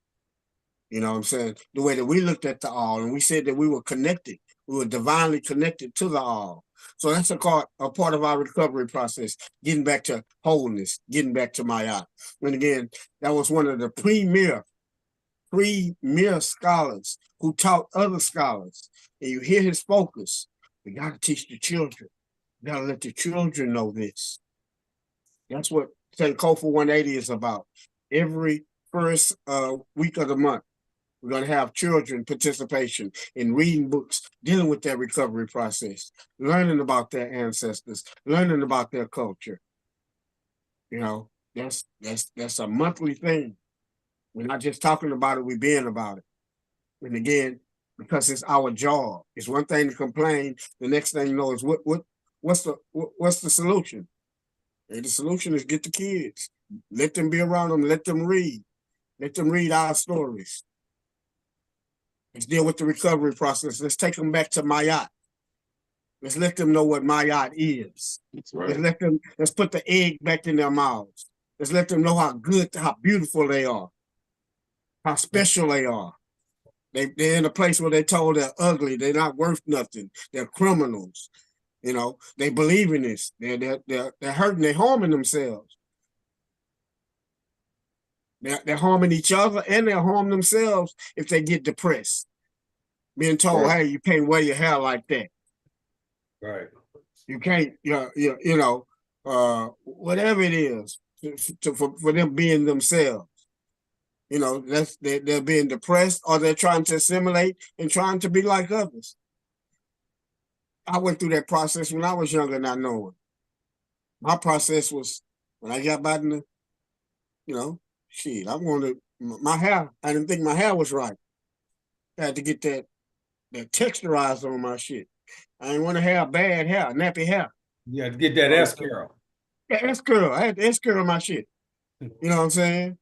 You know what I'm saying? The way that we looked at the all, and we said that we were connected. We were divinely connected to the all. So that's a part of our recovery process, getting back to wholeness, getting back to Mayat. And again, that was one of the premier scholars who taught other scholars. And you hear his focus. We got to teach the children. We got to let the children know this. That's what Sankofa 180 is about. Every first week of the month, we're going to have children participation in reading books, dealing with their recovery process, learning about their ancestors, learning about their culture. You know, that's a monthly thing. We're not just talking about it, we're being about it. And again, because it's our job. It's one thing to complain. The next thing you know is what's the solution? And the solution is get the kids. Let them be around them, let them read. Let them read our stories. Let's deal with the recovery process. Let's take them back to Mayat. Let's let them know what Mayat is. That's right. Let's put the egg back in their mouths. Let's let them know how good, how beautiful they are, how special they are. They're in a place where they're told they're ugly, they're not worth nothing, they're criminals. You know, they believe in this. They're hurting, they're harming themselves. They're harming each other and they're harming themselves if they get depressed. Being told, hey, you can't wear your hair like that. Right. You can't, whatever it is for them being themselves. You know, they're being depressed or they're trying to assimilate and trying to be like others. I went through that process when I was younger, not knowing. My process was when I got back in the, I wanted my hair. I didn't think my hair was right. I had to get that texturized on my shit. I didn't want to have bad hair, nappy hair. You had to get that S curl. Yeah, S curl. I had the S curl on my shit. You know what I'm saying?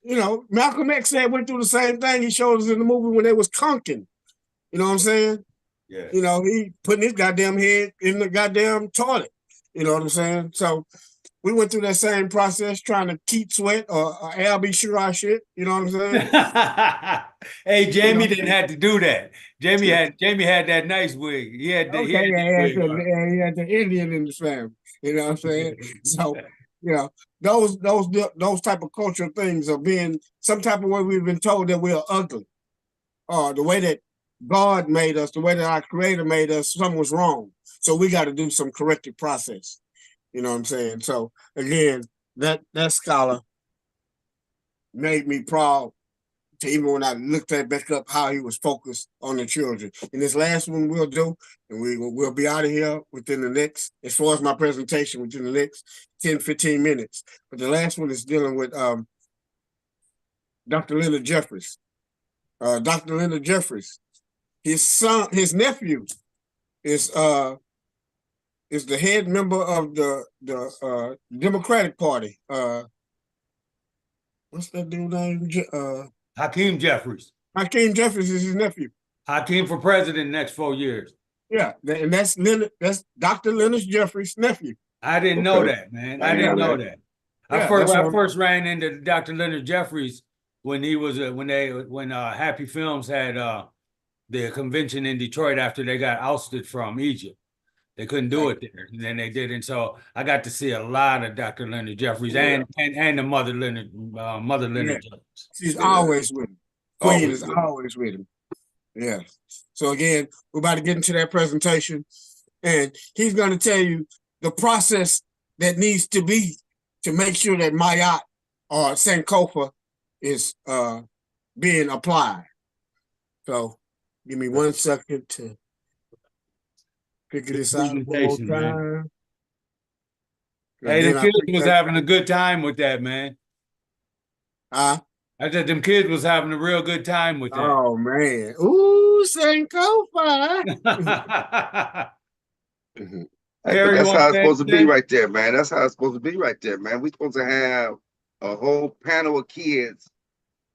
You know, Malcolm X went through the same thing. He showed us in the movie when they was conking. You know what I'm saying? Yeah. You know, he putting his goddamn head in the goddamn toilet. You know what I'm saying? So we went through that same process trying to keep sweat or Al-B Shura shit. You know what I'm saying? Hey, Jamie didn't have to do that. Jamie had that nice wig. He had he had the Indian in the family. You know what I'm saying? So, you know, those type of cultural things are being some type of way we've been told that we're ugly the way that God made us, the way that our Creator made us, something was wrong. So we got to do some corrective process. You know what I'm saying? So again, that scholar made me proud to even when I looked at back up how he was focused on the children. And this last one we'll do, and we'll be out of here within the next, as far as my presentation, within the next 10, 15 minutes. But the last one is dealing with Dr. Leonard Jeffries. Dr. Leonard Jeffries, his nephew is the head member of the Democratic Party. What's that dude's name? Hakeem Jeffries. Hakeem Jeffries is his nephew. Hakeem for president next 4 years. Yeah, and that's Dr. Leonard Jeffries' nephew. I didn't know that, man. I didn't know that. I first ran into Dr. Leonard Jeffries when he was when Happy Films had the convention in Detroit after they got ousted from Egypt. They couldn't do it there, and then they did. And so I got to see a lot of Dr. Leonard Jeffries and the mother Leonard Jeffries. She's always with him. Queen is always with him. Yeah. So again, we're about to get into that presentation, and he's going to tell you the process that needs to be to make sure that Mayat or Sankofa is being applied. So give me 1 second to figure this out one more time. Hey, the kids was having a good time with that, man. I said them kids was having a real good time with that. Oh man. Ooh, Sankofa. Hey, but that's how it's supposed to be right there, man. That's how it's supposed to be right there, man. We're supposed to have a whole panel of kids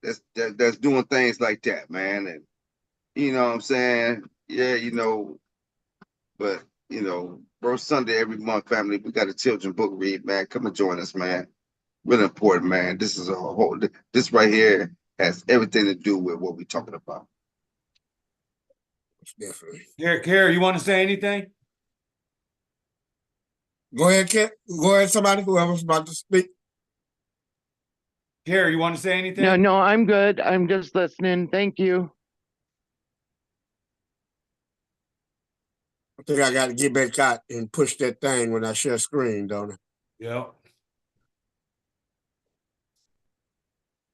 that's doing things like that, man. And you know what I'm saying? Yeah, you know, but you know, first Sunday every month, family, we got a children's book read, man. Come and join us, man. Really important, man. This is a whole, this right here has everything to do with what we're talking about. Definitely. Kerry, you want to say anything? Go ahead, Kent. Go ahead, somebody, whoever's about to speak. Kerry, you want to say anything? No, I'm good. I'm just listening. Thank you. I think I got to get back out and push that thing when I share screen, don't I? Yep.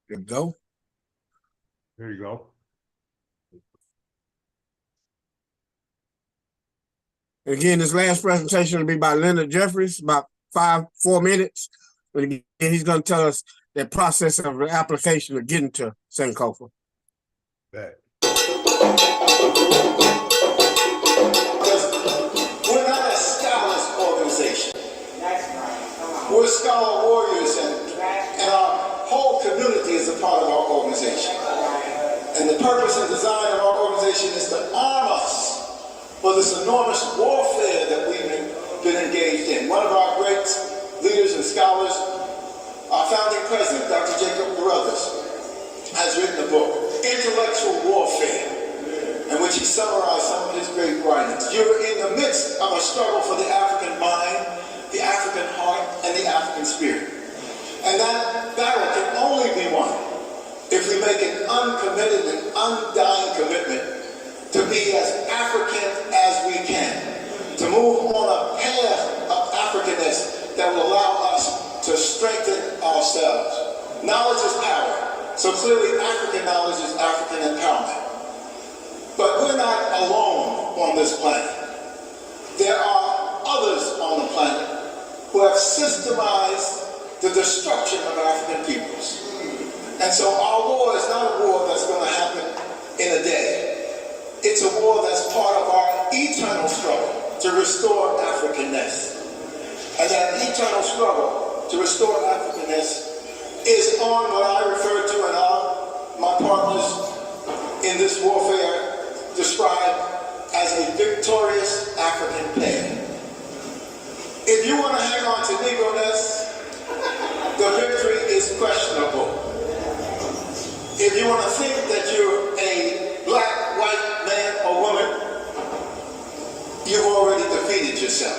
There you go. There you go. Again, this last presentation will be by Leonard Jeffries, about 4 minutes. But again, he's going to tell us the process of the application of getting to Sankofa. Right. We're not a scholars organization. We're scholar warriors, and our whole community is a part of our organization. And the purpose and design of our organization is to arm us for this enormous warfare that we've been engaged in. One of our great leaders and scholars, our founding president, Dr. Jacob Carruthers, has written a book, Intellectual Warfare, in which he summarized some of his great writings. You're in the midst of a struggle for the African mind, the African heart, and the African spirit. And that battle can only be won if we make an uncommitted and undying commitment to be as African as we can, to move on a path of Africanness that will allow us to strengthen ourselves. Knowledge is power, so clearly African knowledge is African empowerment. But we're not alone on this planet. There are others on the planet who have systemized the destruction of African peoples. And so our war is not a war that's going to happen in a day. It's a war that's part of our eternal struggle to restore Africanness. And that eternal struggle to restore Africanness is on what I refer to and my partners in this warfare describe as a victorious African path. If you want to hang on to Negro-ness, the victory is questionable. If you want to think that you're a black, white man or woman, you've already defeated yourself.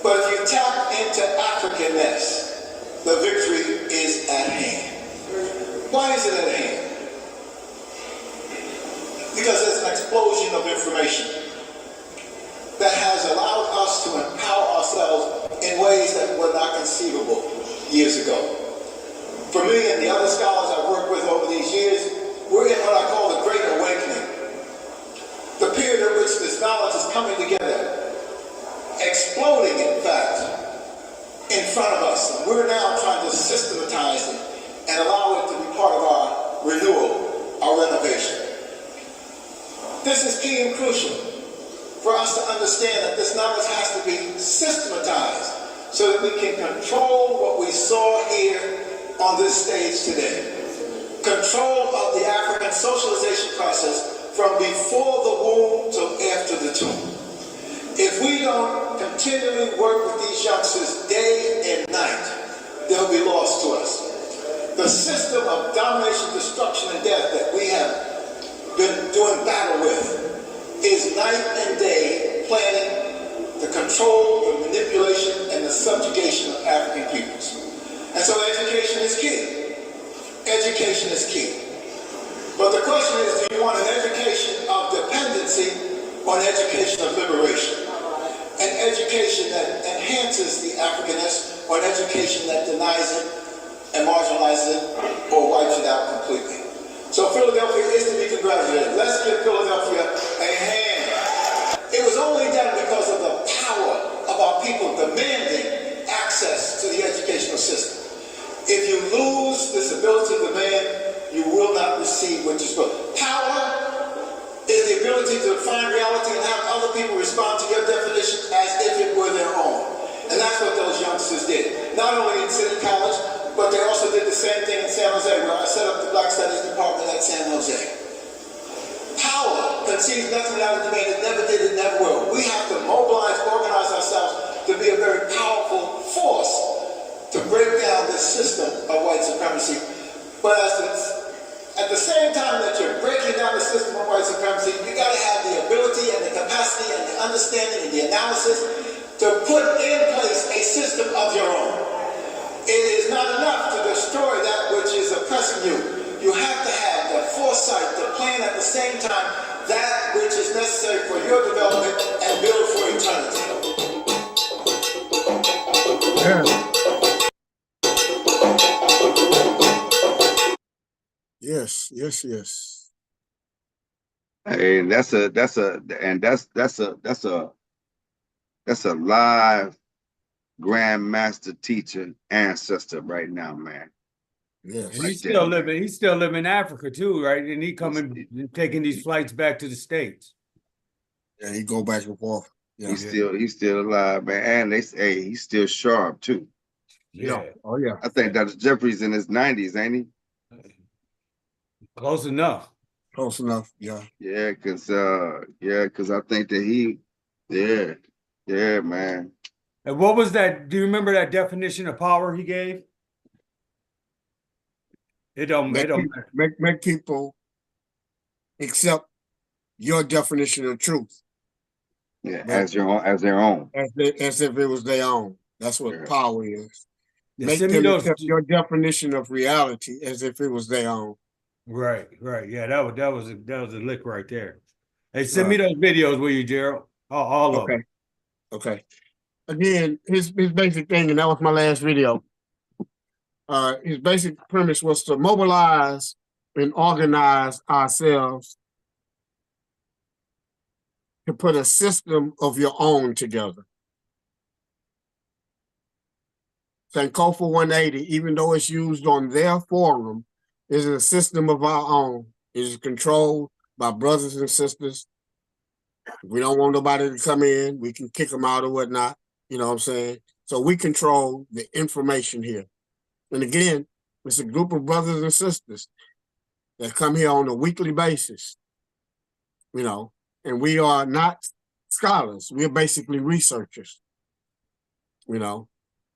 But if you tap into Africanness, the victory is at hand. Why is it at hand? because there's an explosion of information that has allowed us to empower ourselves in ways that were not conceivable years ago. For me and the other scholars I've worked with over these years, we're in what I call the Great Awakening, the period in which this knowledge is coming together, exploding in fact, in front of us. And we're now trying to systematize it and allow it to be part of our renewal, our renovation. This is key and crucial for us to understand that this knowledge has to be systematized so that we can control what we saw here on this stage today. Control of the African socialization process from before the womb to after the tomb. If we don't continually work with these youngsters day and night, they'll be lost to us. The system of domination, destruction, and death that we have been doing battle with is night and day planning the control, the manipulation, and the subjugation of African peoples. And so education is key. Education is key. But the question is, do you want an education of dependency or an education of liberation? An education that enhances the Africanness or an education that denies it and marginalizes it or wipes it out completely? So Philadelphia is to be congratulated. Let's give Philadelphia a hand. It was only done because of the power of our people demanding access to the educational system. If you lose this ability to demand, you will not receive what you're supposed to. Power is the ability to define reality and have other people respond to your definition as if it were their own. And that's what those youngsters did. Not only in City College, but they also did the same thing in San Jose, where I set up the Black Studies Department at San Jose. Power conceives nothing without a demand. It never did, it never will. We have to mobilize, organize ourselves to be a very powerful force to break down this system of white supremacy. But at the same time that you're breaking down the system of white supremacy, you got to have the ability and the capacity and the understanding and the analysis to put in place a system of your own. It is not enough to destroy that which is oppressing you. You have to have the foresight, the plan at the same time, that which is necessary for your development and build for eternity. Yeah. Yes, yes, yes. And that's a live grandmaster teacher ancestor right now, man. Yes. And he's still living in Africa too, right? And he taking these flights back to the States. Yeah, he go back and forth. Yeah. He's still alive, man. And they say he's still sharp too. Yeah. Oh yeah. I think Dr. Jeffrey's in his 90s, ain't he? Close enough. Close enough, yeah. Yeah, cause I think that yeah, man. And what was that? Do you remember that definition of power he gave? It don't matter. Make people accept your definition of truth. Yeah, as their own. As if it was their own. That's what power is. Yeah, make them accept your definition of reality as if it was their own. Right. Yeah, that was a lick right there. Hey, send me those videos, will you, Gerald? All of them. Okay. Again, his basic thing, and that was my last video. His basic premise was to mobilize and organize ourselves to put a system of your own together. Sankofa 180, even though it's used on their forum, is a system of our own. It is controlled by brothers and sisters. If we don't want nobody to come in, we can kick them out or whatnot. You know what I'm saying? So we control the information here. And again, it's a group of brothers and sisters that come here on a weekly basis, and we are not scholars. We're basically researchers, and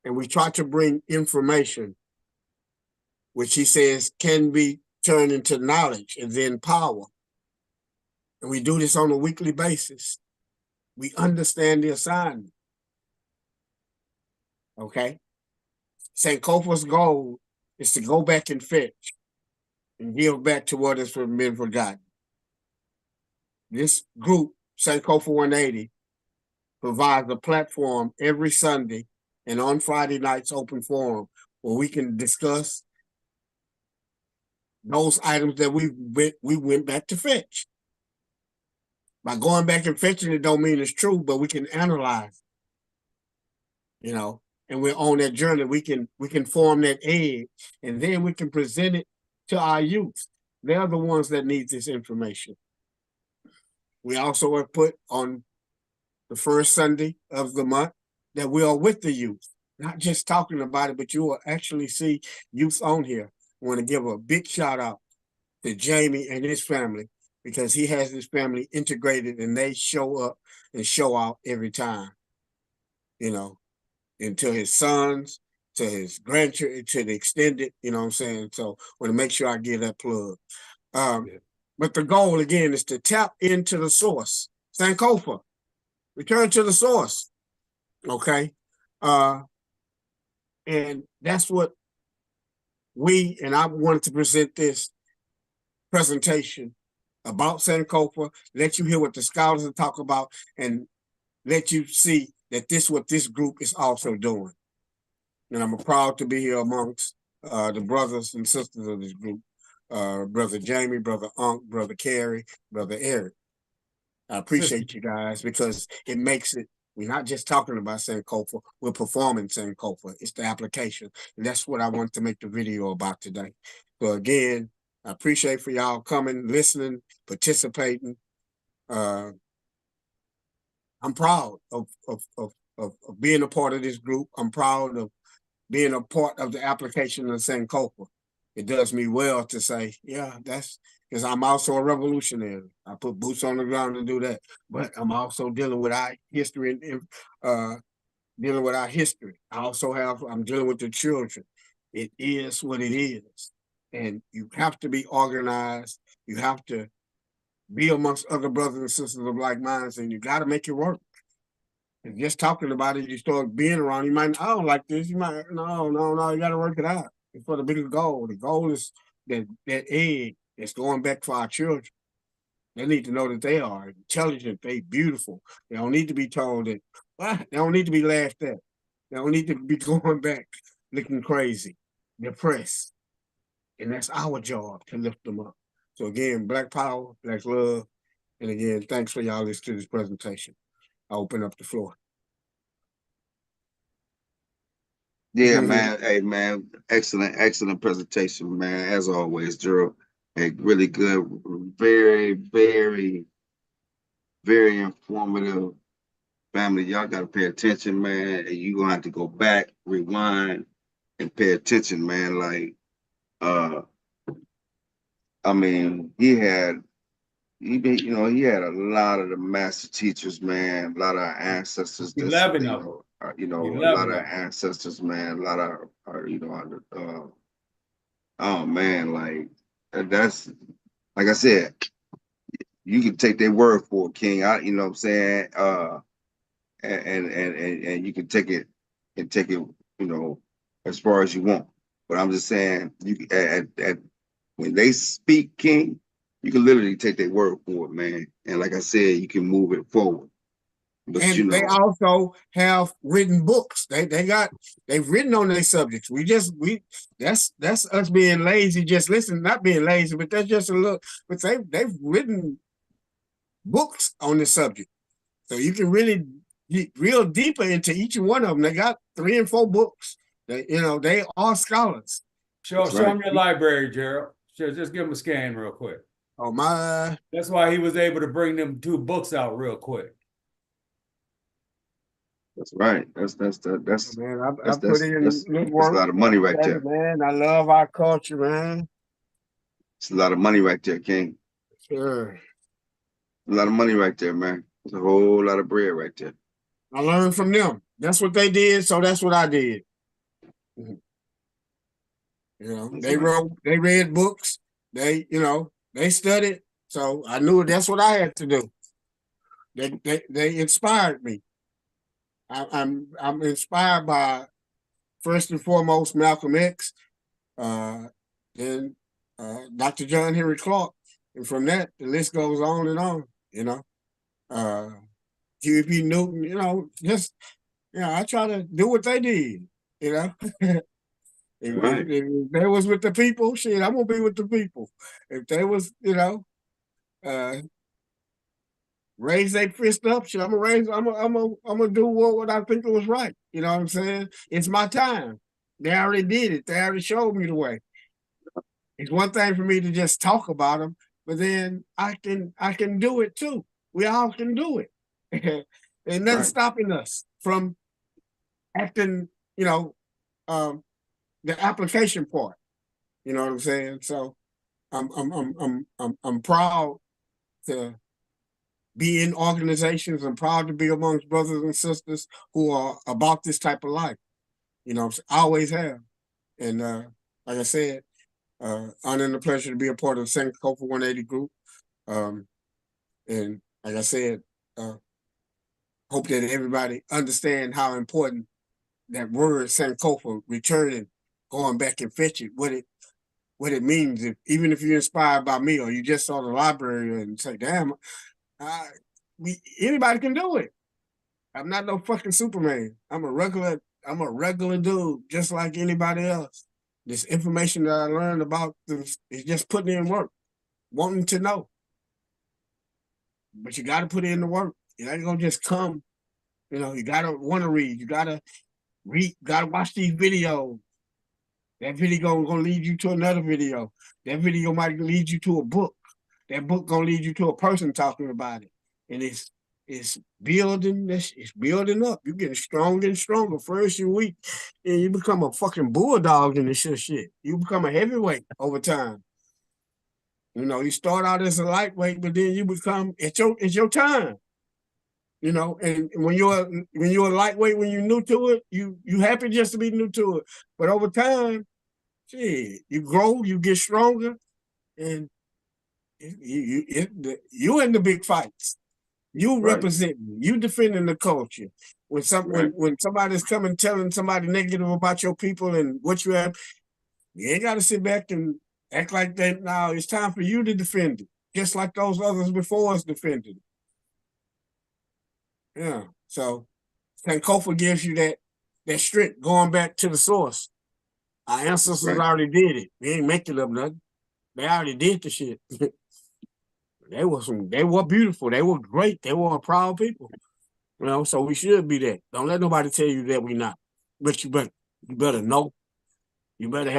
we try to bring information, which he says can be turned into knowledge and then power. And we do this on a weekly basis. We understand the assignment. Okay? Sankofa's goal is to go back and fetch and give back to what has been forgotten. this group, Sankofa 180, provides a platform every Sunday and on Friday nights open forum where we can discuss those items that we went back to fetch. By going back and fetching it don't mean it's true, but we can analyze, you know, and we're on that journey. We can form that egg, and then we can present it to our youth. They're the ones that need this information. We also are put on the first Sunday of the month that we are with the youth, not just talking about it, but you will actually see youth on here. I want to give a big shout out to Jamie and his family, because he has his family integrated and they show up and show out every time, you know, and to his sons, to his grandchildren, to the extended, you know what I'm saying? So I want to make sure I give that plug. But the goal again is to tap into the source. Sankofa, return to the source. Okay. And that's what I wanted to present this presentation about Sankofa, let you hear what the scholars are talking about, and let you see that what this group is also doing. And I'm proud to be here amongst the brothers and sisters of this group, Brother Jamie, Brother Unc, Brother Kerry, Brother Eric. I appreciate you guys, because it makes it, we're not just talking about Sankofa, we're performing Sankofa. It's the application. And that's what I want to make the video about today. So again, I appreciate for y'all coming, listening, participating. I'm proud of being a part of this group. I'm proud of being a part of the application of Sankofa. It does me well to say, yeah, that's because I'm also a revolutionary. I put boots on the ground to do that. But I'm also dealing with our history and dealing with our history. I'm dealing with the children. It is what it is. And you have to be organized. You have to be amongst other brothers and sisters of like minds, and you got to make it work. And just talking about it, you start being around, you might, I don't like this. You might, no, you got to work it out. It's for the bigger goal. The goal is that egg that's going back for our children. They need to know that they are intelligent, they beautiful. They don't need to be told that, they don't need to be laughed at. They don't need to be going back looking crazy, depressed. And that's our job, to lift them up. So again, Black Power, Black Love. And again, thanks for y'all listening to this presentation. I open up the floor. Yeah, man. Hey, man. Excellent presentation, man. As always, Gerald. Hey, really good. Very, very, very informative. Family, y'all got to pay attention, man. And you're going to have to go back, rewind, and pay attention, man. Like, I mean, he had a lot of the master teachers, man, a lot of our ancestors. 11 of them. A lot of ancestors, man, a lot of, oh man, like that's, like I said, you can take their word for it, King. You know what I'm saying? And you can take it, as far as you want. But I'm just saying, when they speak, King, you can literally take their word for it, man. And like I said, you can move it forward. But and they also have written books. They've written on their subjects. That's us being lazy, just listen, not being lazy, but that's just a look. But they've written books on the subject. So you can really get real deeper into each one of them. They got 3 and 4 books. They are scholars. Show them your library, Gerald. Just give them a scan real quick. Oh my! That's why he was able to bring them 2 books out real quick. That's right. That's man. I put in this work. That's a lot of money right there, man. I love our culture, man. It's a lot of money right there, King. Sure. A lot of money right there, man. It's a whole lot of bread right there. I learned from them. That's what they did, so that's what I did. They read books. They studied. So I knew that's what I had to do. They inspired me. I'm inspired by, first and foremost, Malcolm X, then Dr. John Henry Clark, and from that the list goes on and on. you know. Huey P. Newton, just I try to do what they did, you know. If they was with the people, shit, I'm gonna be with the people. If they was, uh, raise their fist up, shit, I'm gonna do what I think it was right. You know what I'm saying? It's my time. They already did it. They already showed me the way. It's one thing for me to just talk about them, but then I can do it too. We all can do it. Ain't nothing stopping us from acting, the application part. You know what I'm saying? So I'm proud to be in organizations. I'm proud to be amongst brothers and sisters who are about this type of life. I always have. And like I said, honor and the pleasure to be a part of the Sankofa 180 group. And like I said, hope that everybody understand how important that word Sankofa, returning, going back and fetch it, what it means. Even if you're inspired by me or you just saw the library and say, damn, anybody can do it. I'm not no fucking Superman. I'm a regular dude, just like anybody else. This information that I learned about this is just putting in work, wanting to know. But you got to put in the work. It ain't gonna just come. You gotta want to read. You gotta read. Gotta watch these videos. That video gonna lead you to another video. That video might lead you to a book. That book gonna lead you to a person talking about it. And it's building. It's building up. You're getting stronger and stronger. First you're weak, and you become a fucking bulldog in this shit. You become a heavyweight over time. You start out as a lightweight, but then you become it's your time. And when you're a lightweight, when you're new to it, you happy just to be new to it. But over time, shit, you grow, you get stronger, and you in the big fights. You representing, you defending the culture. When somebody's coming telling somebody negative about your people and what you have, you ain't got to sit back and act like that. Now it's time for you to defend it, just like those others before us defended it. Yeah. So Sankofa gives you that strength going back to the source. Our ancestors already did it. They ain't making up nothing. They already did the shit. They were beautiful. They were great. They were proud people. So we should be that. Don't let nobody tell you that we not. But you better know. You better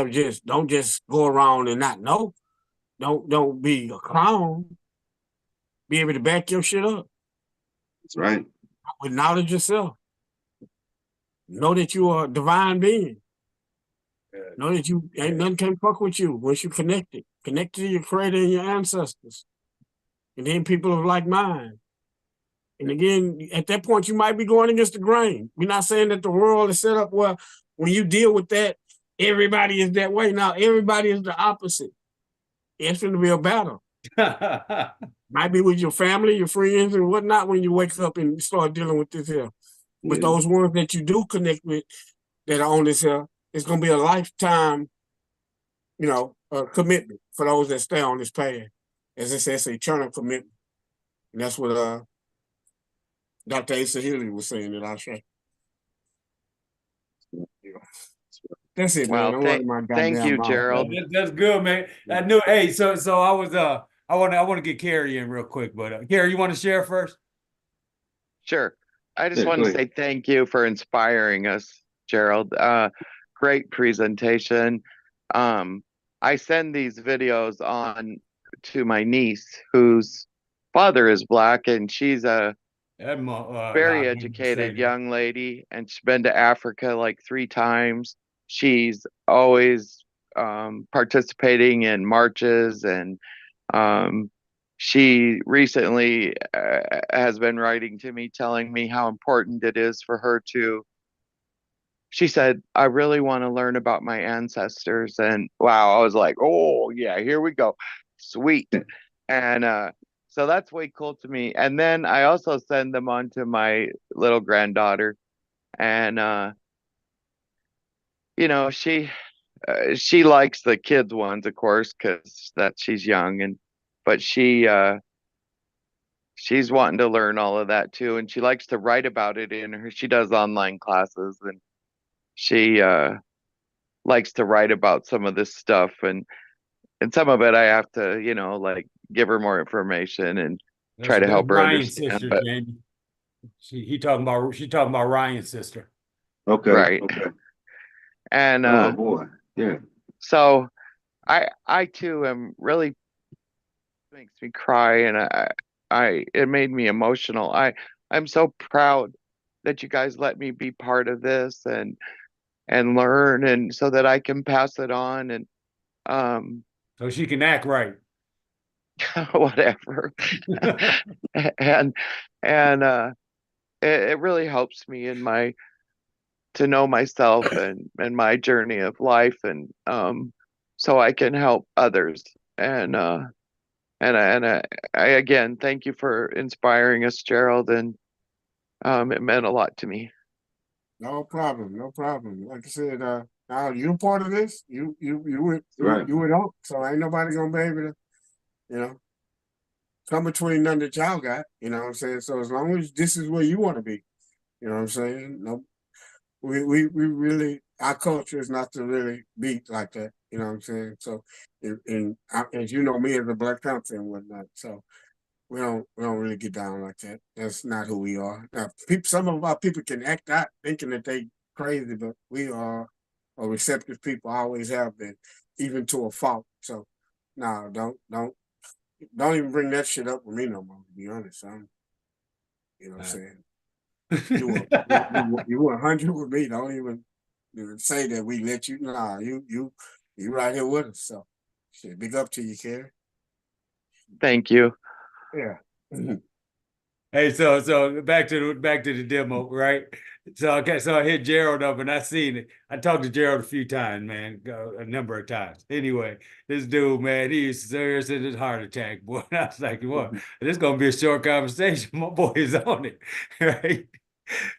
don't just go around and not know. Don't be a clown. Be able to back your shit up. That's right. With knowledge yourself. Know that you are a divine being. Know that you ain't nothing can fuck with you once you connected. Connected to your creator and your ancestors. And then people of like mind. And again, at that point, you might be going against the grain. We're not saying that the world is set up where when you deal with that, everybody is that way. Now, everybody is the opposite. It's going to be a battle. Might be with your family, your friends, and whatnot when you wake up and start dealing with this here. But those ones that you do connect with that are on this here, it's going to be a lifetime, commitment for those that stay on this path. As it says, eternal commitment. And that's what Dr. Asa Healy was saying that I say. That's it, man. I'm running my goddamn thank you, mouth. Gerald. That's good, man. I knew. Hey, so I was I want to get Carrie in real quick, but Carrie, you want to share first? Sure. I just want to say thank you for inspiring us, Gerald. Great presentation. I send these videos on to my niece, whose father is Black, and she's a very educated young lady, and she's been to Africa like 3 times. She's always participating in marches, and she recently has been writing to me telling me how important it is for her to, she said, I really want to learn about my ancestors. And wow, I was like, oh yeah, here we go. Sweet. And so that's way cool to me. And then I also send them on to my little granddaughter. And she likes the kids ones, of course, because that she's young, but she she's wanting to learn all of that too, and she likes to write about it in her. She does online classes, and she likes to write about some of this stuff, and some of it I have to, like give her more information and try to That's help her Ryan's understand. sister, But Jamie. She talking about Ryan's sister. Okay. right. Okay. And Oh boy. Yeah. so I too am really makes me cry, and it made me emotional. I'm so proud that you guys let me be part of this and learn, and so that I can pass it on, and so she can act right. whatever. and it really helps me in my to know myself and my journey of life, and so I can help others. And I again thank you for inspiring us, Gerald, and it meant a lot to me. No problem, no problem. Like I said, now you're part of this. You Right. would hope. So ain't nobody gonna be able to, you know, come between none that y'all got. You know what I'm saying? So as long as this is where you want to be, you know what I'm saying? No, we really, our culture is not to really be like that. You know what I'm saying? So, as you know me as a Black Panther and whatnot, so we don't really get down like that. That's not who we are. Now, some of our people can act out thinking that they crazy, but we are a receptive people. Always have been, even to a fault. So, no, don't even bring that shit up with me no more. To be honest, you know what I'm saying. You 100 with me. Don't even say that we let you. Nah, you right here with us. So, shit, big up to you, Kerry. Thank you. Yeah. Hey, so back to the demo, right? So I hit Gerald up and I seen it. I talked to Gerald a few times, man, a number of times. Anyway, this dude, man, he is serious in his heart attack, boy. And I was like, what? This is gonna be a short conversation. My boy is on it, right?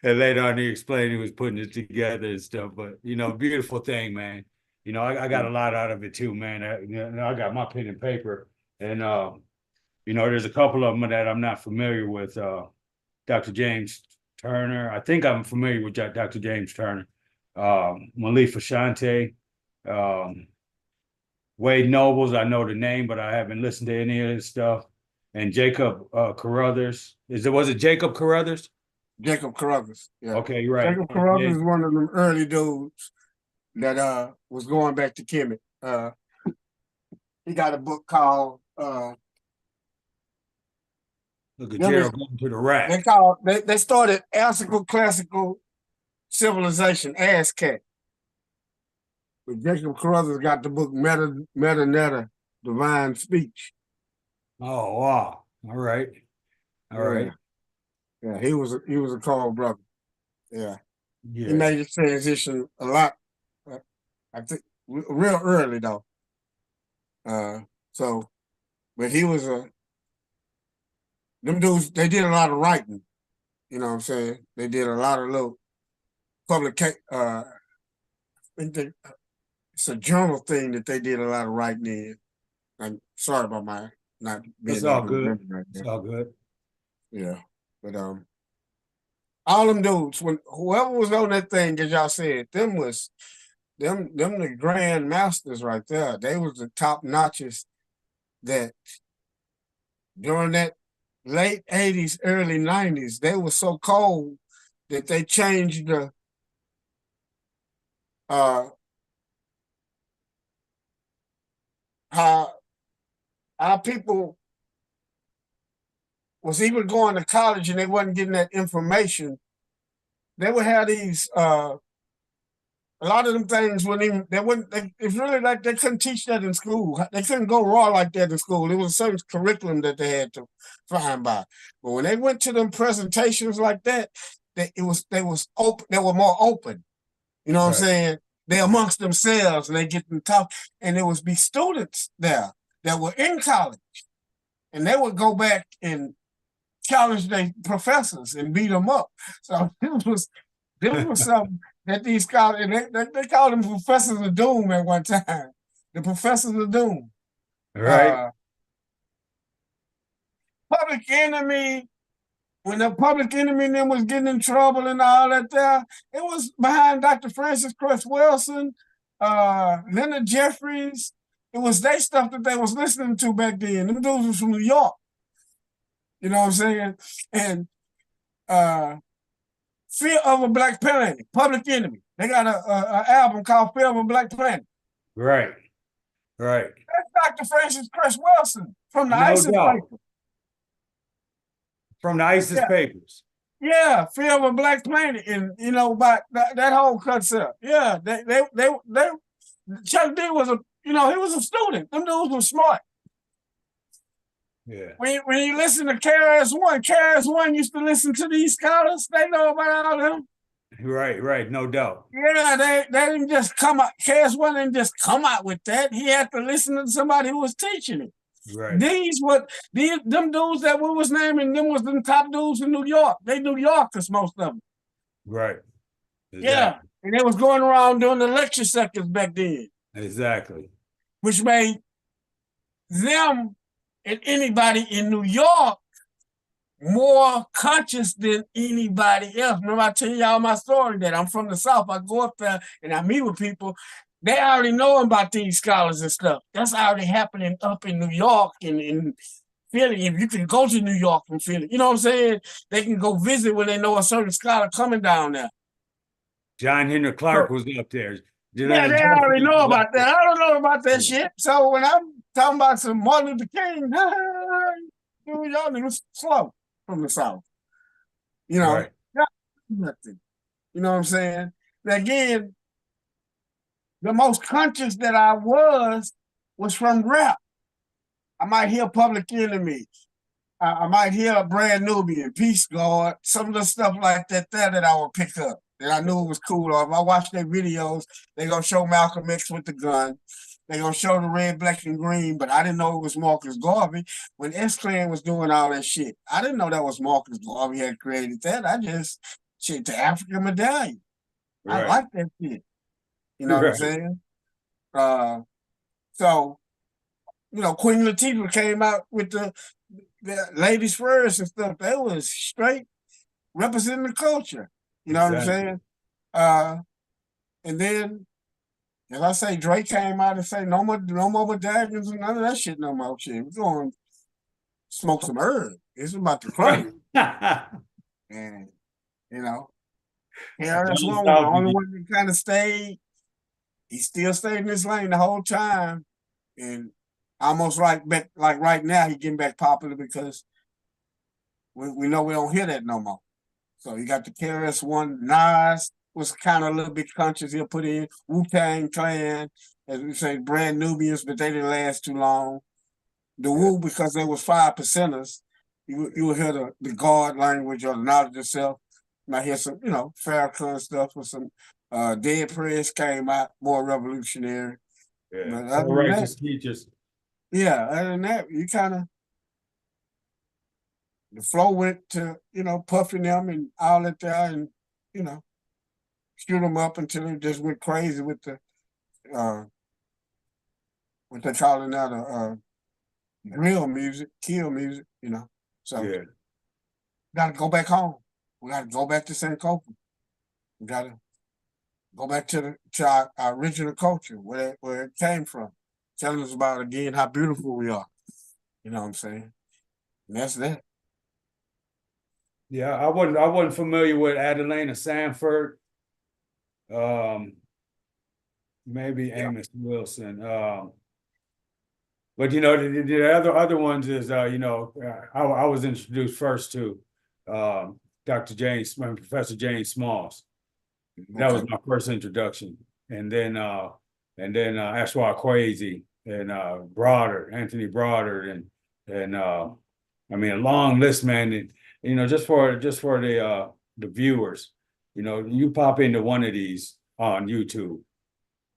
And later on, he explained he was putting it together and stuff. But beautiful thing, man. I got a lot out of it too, man. I got my pen and paper, and there's a couple of them that I'm not familiar with. Dr. James Turner. I think I'm familiar with Dr. James Turner. Malifa Shante. Wade Nobles, I know the name, but I haven't listened to any of his stuff. And Jacob Carruthers. Was it Jacob Carruthers? Jacob Carruthers. Yeah. Okay, right. Jacob Carruthers is one of them early dudes that was going back to Kemet. He got a book called Look at Gerald going to the rack. They started ASCII Classical Civilization, ASCAC. But Jacob Carruthers got the book Meta Netta, Divine Speech. Oh wow. All right. All right. Yeah, he was a cold brother. Yeah. Yeah. He made his transition a lot, I think real early though. But he was them dudes, they did a lot of writing. You know what I'm saying? They did a lot of little public it's a journal thing that they did a lot of writing in. I'm sorry about my not being It's all able to good. remember right now. It's all good. Yeah. But all them dudes, when whoever was on that thing, as y'all said, them the grand masters right there. They was the top notches that during that late 80s, early 90s, they were so cold that they changed the how our people was even going to college and they wasn't getting that information. They would have these a lot of them things it's really like they couldn't teach that in school. They couldn't go raw like that in school. It was a certain curriculum that they had to find by. But when they went to them presentations like that, they were more open. You know what I'm saying? They amongst themselves and they get them talk. And there would be students there that were in college. And they would go back and challenge their professors and beat them up. So this was something that these scholars, and they called them professors of doom at one time. The professors of doom. Right. Public Enemy, when the Public Enemy and them was getting in trouble and all that there, it was behind Dr. Francis Cress Wilson, Leonard Jeffries. It was their stuff that they was listening to back then. Them dudes was from New York. You know what I'm saying? And Fear of a Black Planet, Public Enemy. They got a album called Fear of a Black Planet. Right. That's Dr. Francis Cress Wilson from the No ISIS doubt. Papers. From the ISIS Papers. Yeah, Fear of a Black Planet, and you know about that whole concept. Yeah, they Chuck D was he was a student. Them dudes were smart. Yeah. When you listen to KRS-One used to listen to these scholars. They know about all them. Right, no doubt. Yeah, they didn't just come out. KRS-One didn't just come out with that. He had to listen to somebody who was teaching it. Right. Them dudes that we was naming, them was them top dudes in New York. They New Yorkers, most of them. Right. Exactly. Yeah, and they was going around doing the lecture seconds back then. Exactly. Which made them and anybody in New York more conscious than anybody else. Remember I tell y'all my story that I'm from the South. I go up there and I meet with people. They already know about these scholars and stuff. That's already happening up in New York and in Philly. If you can go to New York from Philly, you know what I'm saying? They can go visit when they know a certain scholar coming down there. John Henry Clark was up there. Yeah, they already know about that. I don't know about that shit. So when I'm talking about some Martin Luther King, y'all niggas slow from the South. You know, right. Nothing. You know what I'm saying? Now, again, the most conscious that I was from rap. I might hear Public Enemy. I might hear a Brand Nubian, Peace Guard, some of the stuff like that that I would pick up. That I knew it was cool. Or if I watch their videos, they're going to show Malcolm X with the gun. They're going to show the red, black, and green, but I didn't know it was Marcus Garvey when S-Clan was doing all that shit. I didn't know that was Marcus Garvey had created that. I just, the African medallion. Right. I like that shit. You know what I'm saying? So, Queen Latifah came out with the ladies first and stuff. That was straight representing the culture. You know what I'm saying? And then, as I say, Drake came out and say, no more medallions and none of that shit no more. Shit, we're going to smoke some herb. It's about to crack. And, KRS-One was the only one that kind of stayed. He still stayed in this lane the whole time. And almost like right now, he getting back popular because we know we don't hear that no more. So you got the KRS-One. Nas was kind of a little bit conscious. He'll put in Wu-Tang Clan, as we say, Brand Nubians, but they didn't last too long. The Wu, because they was 5%ers, you will hear the God language or the knowledge of self. You might hear some, Farrakhan stuff or some Dead Press came out, more revolutionary. Yeah, righteous teachers. Yeah, other than that, you kind of, the flow went to, puffing them and all that there and, shoot them up until it just went crazy with the, what they call it now, the drill music, kill music, So, got to go back home. We got to go back to Sankofa. We got to go back to our original culture, where it came from. Telling us about, again, how beautiful we are. You know what I'm saying? And that's that. Yeah, I wasn't familiar with Adelina Sanford. Maybe Amos Wilson. But the other ones is I was introduced first to Professor James Smalls. That was my first introduction, and then Ashwa Kwesi and Anthony Broaddard, and I mean a long list, man. And, just for the viewers, you pop into one of these on YouTube,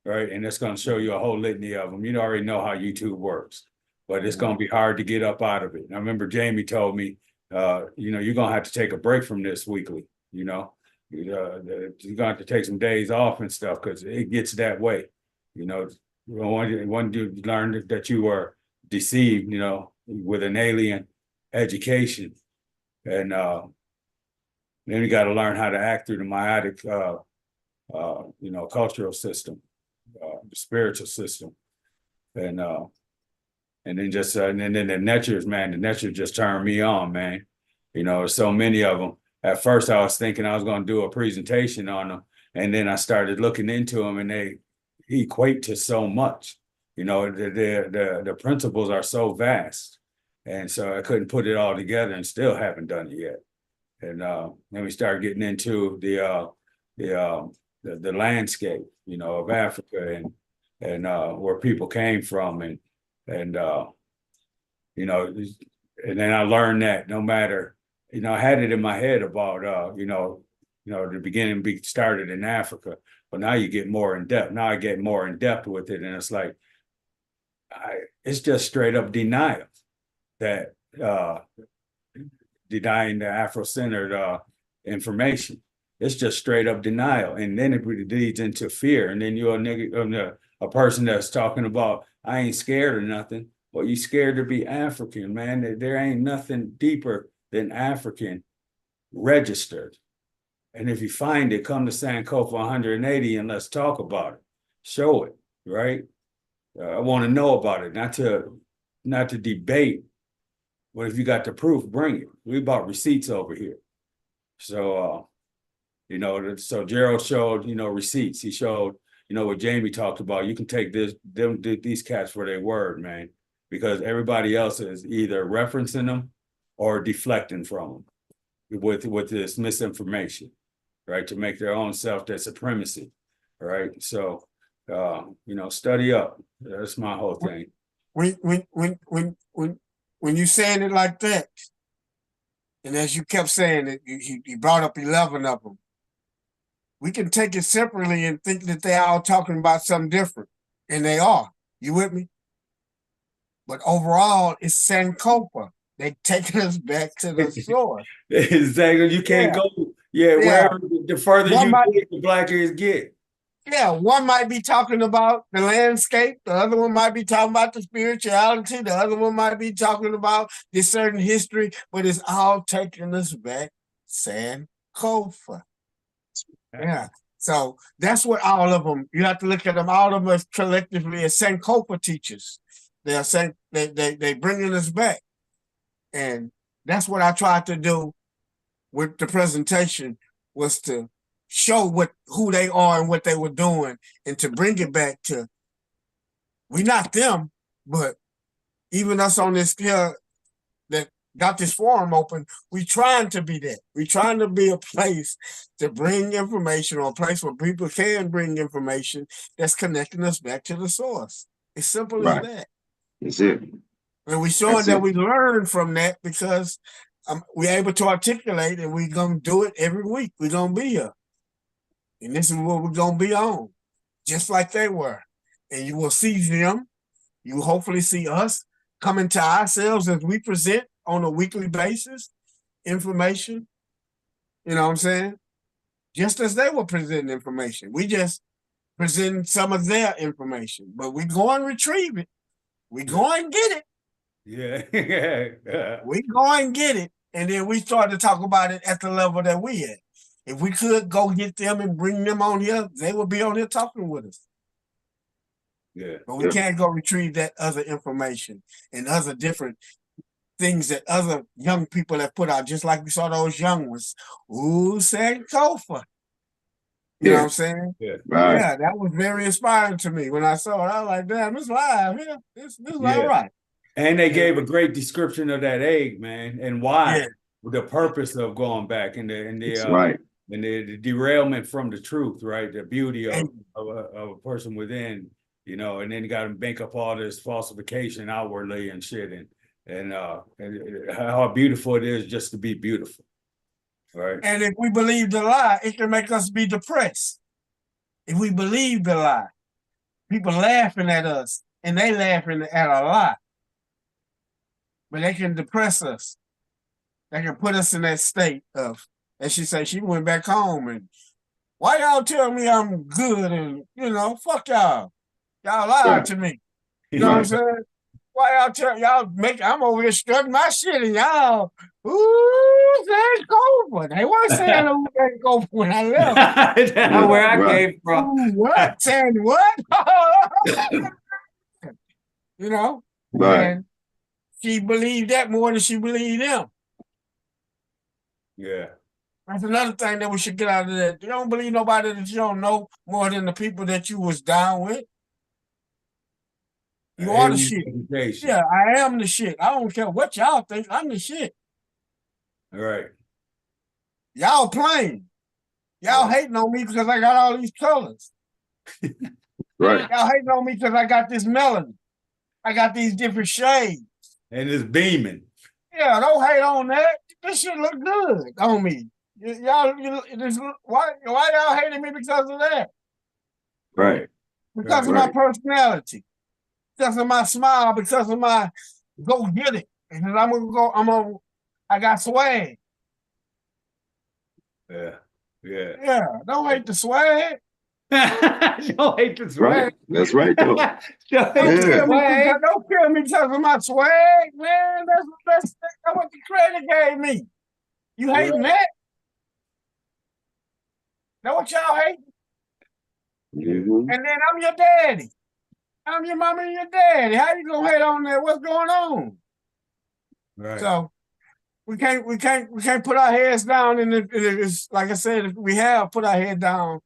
right, and it's going to show you a whole litany of them. You already know how YouTube works, but it's going to be hard to get up out of it. And I remember Jamie told me, you're going to have to take a break from this weekly. You're going to have to take some days off and stuff because it gets that way. One dude learned that you were deceived, with an alien, education. And then you got to learn how to act through the meiotic, cultural system, the spiritual system. And then just and then the Netchers, man, the Netchers just turned me on, man. There's so many of them. At first, I was thinking I was going to do a presentation on them, and then I started looking into them, and they equate to so much. The principles are so vast, and so I couldn't put it all together, and still haven't done it yet. And then we started getting into the landscape, of Africa and where people came from, and and then I learned that no matter, I had it in my head about the beginning started in Africa, but now you get more in depth. Now I get more in depth with it, and it's like it's just straight up denial that denying the Afro-centered information. It's just straight up denial, and then it leads into fear. And then you're a person that's talking about I ain't scared of nothing. Well, you scared to be African, man. There ain't nothing deeper than African registered. And if you find it, come to Sankofa 180 and let's talk about it. Show it, right? I want to know about it, not to debate. But if you got the proof, bring it. We bought receipts over here. So, so Gerald showed, receipts. He showed, what Jamie talked about. You can take these cats for their word, man, because everybody else is either referencing them or deflecting from them with this misinformation, right? To make their own self their supremacy, right? So, study up. That's my whole thing. When you saying it like that, and as you kept saying it, you brought up 11 of them. We can take it separately and think that they're all talking about something different, and they are. You with me? But overall, it's Sankofa. They taking us back to the source. Exactly. You can't go. Wherever the further you get, the blacker it get. Yeah, one might be talking about the landscape, the other one might be talking about the spirituality, the other one might be talking about this certain history, but it's all taking us back Sankofa. Yeah. So that's what all of them, you have to look at them, all of them as collectively as Sankofa teachers. They are saying they bringing us back. And that's what I tried to do with the presentation, was to show who they are and what they were doing, and to bring it back to, we not them, but even us on this here that got this forum open, we trying to be that. We trying to be a place to bring information, or a place where people can bring information that's connecting us back to the source. It's simple as that. That's it. And we showing that we learn from that, because we're able to articulate, and we're going to do it every week. We're going to be here. And this is what we're going to be on, just like they were. And you will see them. You will hopefully see us coming to ourselves as we present on a weekly basis information. You know what I'm saying? Just as they were presenting information. We just present some of their information. But we go and retrieve it. We go and get it. Yeah. We go and get it. And then we start to talk about it at the level that we at. If we could go get them and bring them on here, they would be on here talking with us. Yeah. But we can't go retrieve that other information and other different things that other young people have put out, just like we saw those young ones. Ooh, Sankofa. You know what I'm saying? Yeah. Right. Yeah, that was very inspiring to me. When I saw it, I was like, damn, it's live here. This is all right. And they gave a great description of that egg, man, and why, the purpose of going back, and the derailment from the truth, right? The beauty of a person within, and then you got to make up all this falsification outwardly and shit, and how beautiful it is just to be beautiful, right? And if we believe the lie, it can make us be depressed. If we believe the lie, people laughing at us, and they laughing at a lie. But they can depress us. They can put us in that state of, as she said, she went back home and, why y'all tell me I'm good and, fuck y'all. Y'all lied to me. You know what I'm saying? Why y'all tell y'all make? I'm over here strutting my shit, and y'all, ooh, Sankofa. They weren't saying ooh, Sankofa when I left. That's where I came from. Ooh, what? Saying what? You know, and she believed that more than she believed them. Yeah. That's another thing that we should get out of that. You don't believe nobody that you don't know more than the people that you was down with. You are the shit. Yeah, I am the shit. I don't care what y'all think. I'm the shit. All right. Y'all playing. Y'all hating on me because I got all these colors. Right. Y'all hating on me because I got this melanin. I got these different shades. And it's beaming. Yeah, don't hate on that. This shit look good on me. Y'all, why y'all hating me because of that? Right. Because of my personality. Because of my smile. Because of my go get it. Because I got swag. Yeah. Yeah. Yeah, don't hate the swag. Don't hate the swag. Right. That's right, though. Don't kill me because of my swag, man. That's what the credit gave me. You hating that? That what y'all hating? Mm-hmm. And then I'm your daddy. I'm your mama and your daddy. How you gonna hate on that? What's going on? Right. So we can't put our heads down, and it's like I said, if we have put our head down,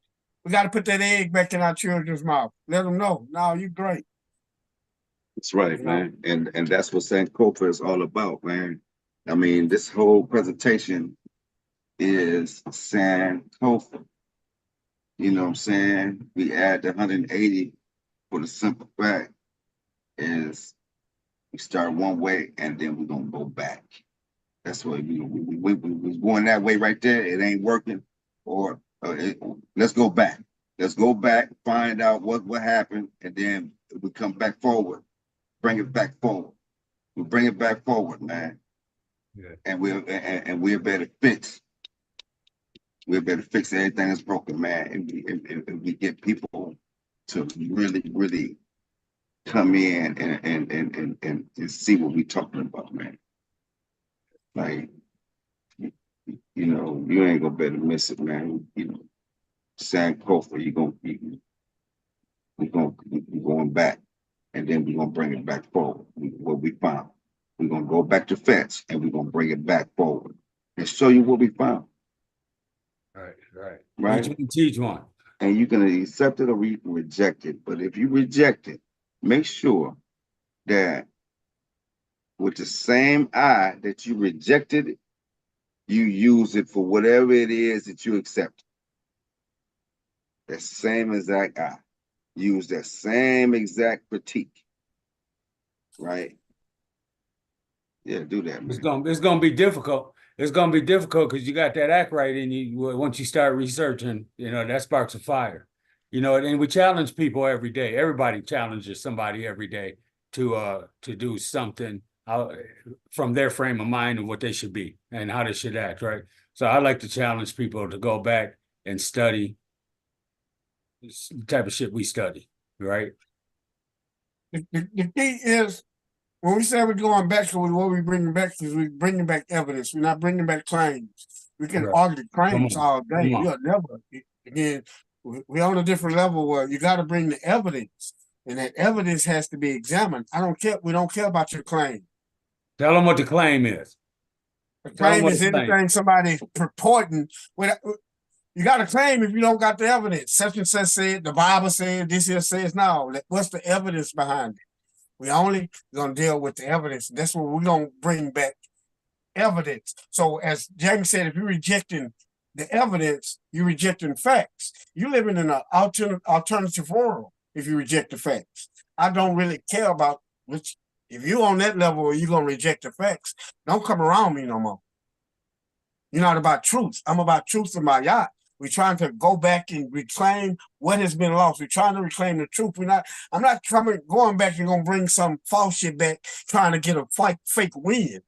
we got to put that egg back in our children's mouth. Let them know, no, you great. That's right, man. And that's what Sankofa is all about, man. I mean, this whole presentation is Sankofa. You know what I'm saying? We add the 180 for the simple fact is we start one way and then we're gonna go back. That's what we going that way right there. It ain't working, or let's go back. Let's go back, find out what happened, and then we come back forward. Bring it back forward. We bring it back forward, man. Yeah. And we're better fix. We're better fix everything that's broken, man. And we get people to really come in and see what we're talking about, man. Like, you know, you ain't gonna better miss it, man. You know, Sankofa, we're going back, and then we're gonna bring it back forward. What we found. We're gonna go back to fence, and we're gonna bring it back forward and show you what we found. Right. Teach one. And you can accept it or you can reject it. But if you reject it, make sure that with the same eye that you rejected it, you use it for whatever it is that you accept. That same exact eye. Use that same exact critique. Right? Yeah, do that, man. It's gonna be difficult. It's gonna be difficult because you got that act right in you. Once you start researching, you know, that sparks a fire. You know, and we challenge people every day. Everybody challenges somebody every day to do something from their frame of mind and what they should be and how they should act, right? So I like to challenge people to go back and study the type of shit we study, right? The key is, when we say we're going back to what we bringing back, is we're bringing back evidence. We're not bringing back claims. We can argue claims all day. We'll never. Again, we're on a different level where you got to bring the evidence, and that evidence has to be examined. I don't care. We don't care about your claim. Tell them what the claim is. The claim is anything somebody purporting. You got to claim if you don't got the evidence. Such and such said, the Bible said, this here says, no. What's the evidence behind it? We only gonna deal with the evidence. That's what we're gonna bring back, evidence. So as James said, if you're rejecting the evidence, you're rejecting facts. You're living in an alternative world if you reject the facts. I don't really care about which. If you're on that level where you're gonna reject the facts, don't come around me no more. You're not about truth. I'm about truth in my yacht. We're trying to go back and reclaim what has been lost. We're trying to reclaim the truth. I'm not going back and gonna bring some false shit back, trying to get a fake win.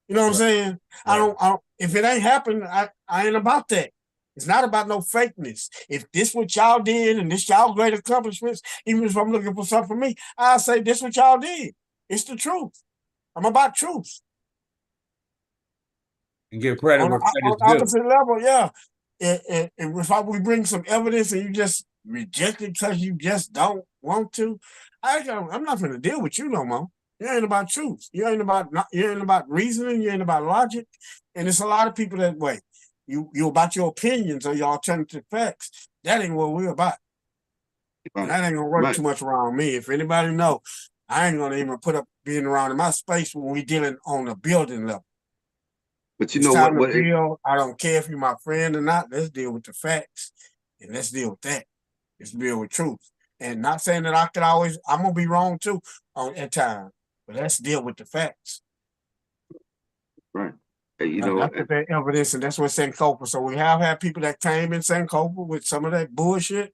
You know what I'm saying? I don't, if it ain't happened, I ain't about that. It's not about no fakeness. If this what y'all did and this y'all great accomplishments, even if I'm looking for something for me, I'll say this what y'all did. It's the truth. I'm about truth. And give credit where On credit's due. opposite level, yeah. And if we bring some evidence and you just reject it because you just don't want to, I'm not going to deal with you no more. You ain't about truth. You ain't about reasoning. You ain't about logic. And it's a lot of people that way. You about your opinions or your alternative facts. That ain't what we're about. And that ain't gonna work too much around me. If anybody know, I ain't gonna even put up being around in my space when we dealing on a building level. But you it's know time what? to build. I don't care if you're my friend or not. Let's deal with the facts, and let's deal with that. Let's deal with truth. And not saying that I'm gonna be wrong too at times, but let's deal with the facts. Right. And, that's what that evidence, and that's what Sankofa. So we have had people that came in Sankofa with some of that bullshit,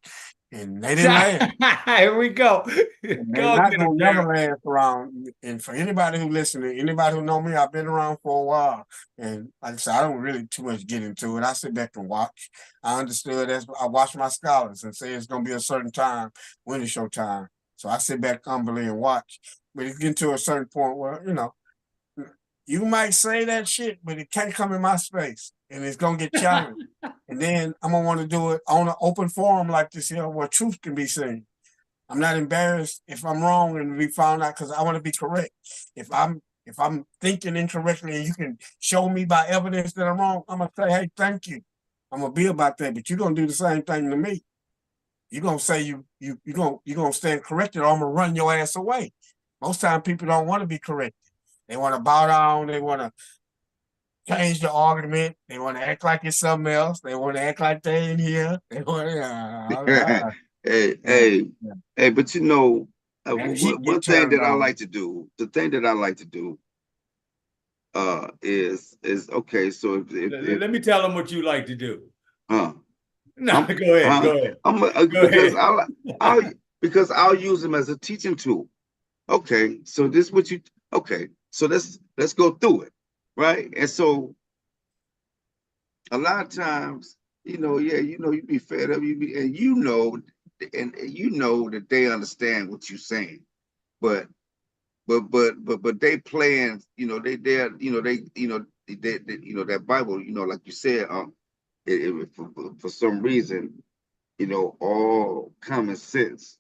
and they didn't last. Here we go. They're not gonna never last around. And for anybody who listening, anybody who know me, I've been around for a while. And like I said, I don't really too much get into it. I sit back and watch. I understood as I watch my scholars and say it's gonna be a certain time when it's your time. So I sit back humbly and watch. But it's getting to a certain point where, you might say that shit, but it can't come in my space. And it's gonna get challenged. And then I'm gonna want to do it on an open forum like this here where truth can be seen. I'm not embarrassed if I'm wrong and be found out because I want to be correct. If I'm thinking incorrectly and you can show me by evidence that I'm wrong, I'm gonna say, hey, thank you. I'm gonna be about that, but you're gonna do the same thing to me. You're gonna say you're gonna stand corrected, or I'm gonna run your ass away. Most time people don't want to be corrected. They want to bow down, they want to change the argument, they want to act like it's something else, they want to act like they ain't here. They want to Hey, but one thing that I like to do, is okay. So if let me tell them what you like to do. No, go ahead. Because I'll use them as a teaching tool. Okay, so this is what so let's go through it, right? And so a lot of times, you be fed up, and that they understand what you're saying, but they playing, that Bible, like you said, for some reason, all common sense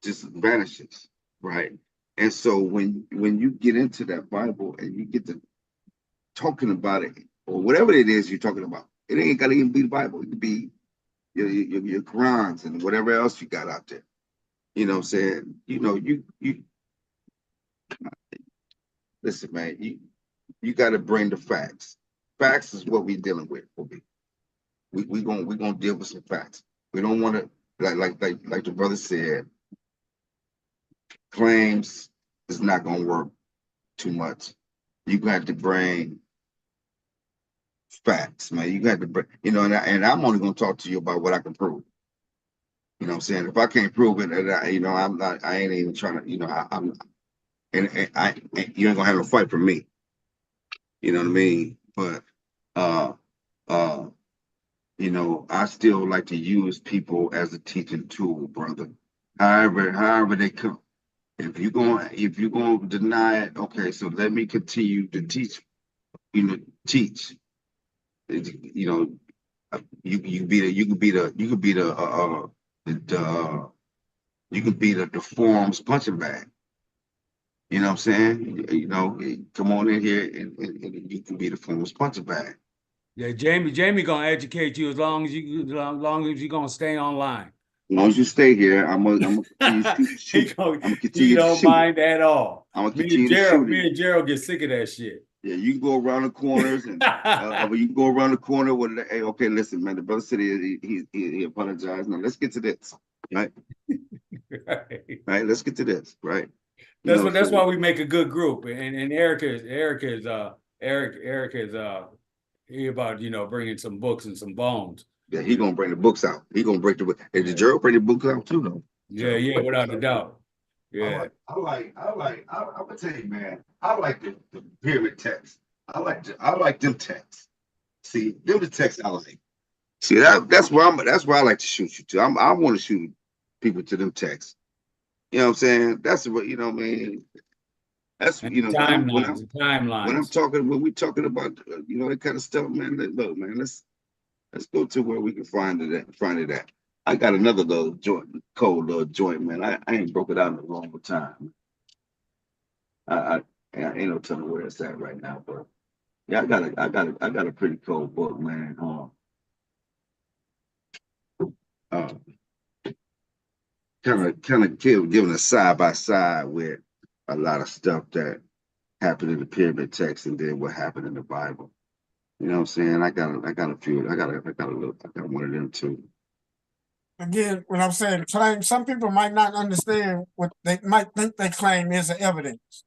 just vanishes, right? And so when you get into that Bible and you get to talking about it, or whatever it is you're talking about, it ain't gotta even be the Bible. It could be your Qurans and whatever else you got out there. You know what I'm saying? You listen, man, you got to bring the facts. Facts is what we dealing with. We gonna deal with some facts. We don't want to like the brother said. Claims is not gonna work too much. You got to bring facts, man. You got to bring, and I'm only gonna talk to you about what I can prove. You know what I'm saying? If I can't prove it, I ain't even trying to, and you ain't gonna have no fight for me. You know what I mean? But I still like to use people as a teaching tool, brother. However they come. If you're going to deny it, okay, so let me continue to teach. Teach. You could be the forum's punching bag. You know what I'm saying? Come on in here and you can be the forum's punching bag. Yeah, Jamie gonna educate you as long as you're gonna stay online. As long as you stay here, I'm gonna continue to shoot. I'm gonna continue to shoot. He don't mind at all. I'm gonna continue to shoot. Me and Gerald get sick of that shit. Yeah, you can go around the corners, and you can go around the corner with, hey, okay, listen, man, the brother said he apologized. Now let's get to this, right? Right. Let's get to this, right? That's why we make a good group. And Eric is he about bringing some books and some bones. Yeah, he gonna bring the books out. He gonna break the book. And the Gerald bring the books out too, though. Yeah, without a doubt. Yeah. I'm gonna tell you, man. I like the pyramid text. I like them texts. See, them the texts I like. See, that's where I like to shoot you to. I want to shoot people to them texts. You know what I'm saying? That's what I mean. That's And you know when timelines, when we talking about that kind of stuff, man. Look, man, let's go to where we can find it at. I got another little joint, cold little joint, man. I ain't broke it out in a long time. I ain't no telling where it's at right now, but yeah, I got a pretty cold book, man. Uh, kind of giving a side by side with a lot of stuff that happened in the pyramid text and then what happened in the Bible. You know what I'm saying? I got a few. I got one of them too. Again, when I'm saying claim, some people might not understand what they might think they claim is evidence.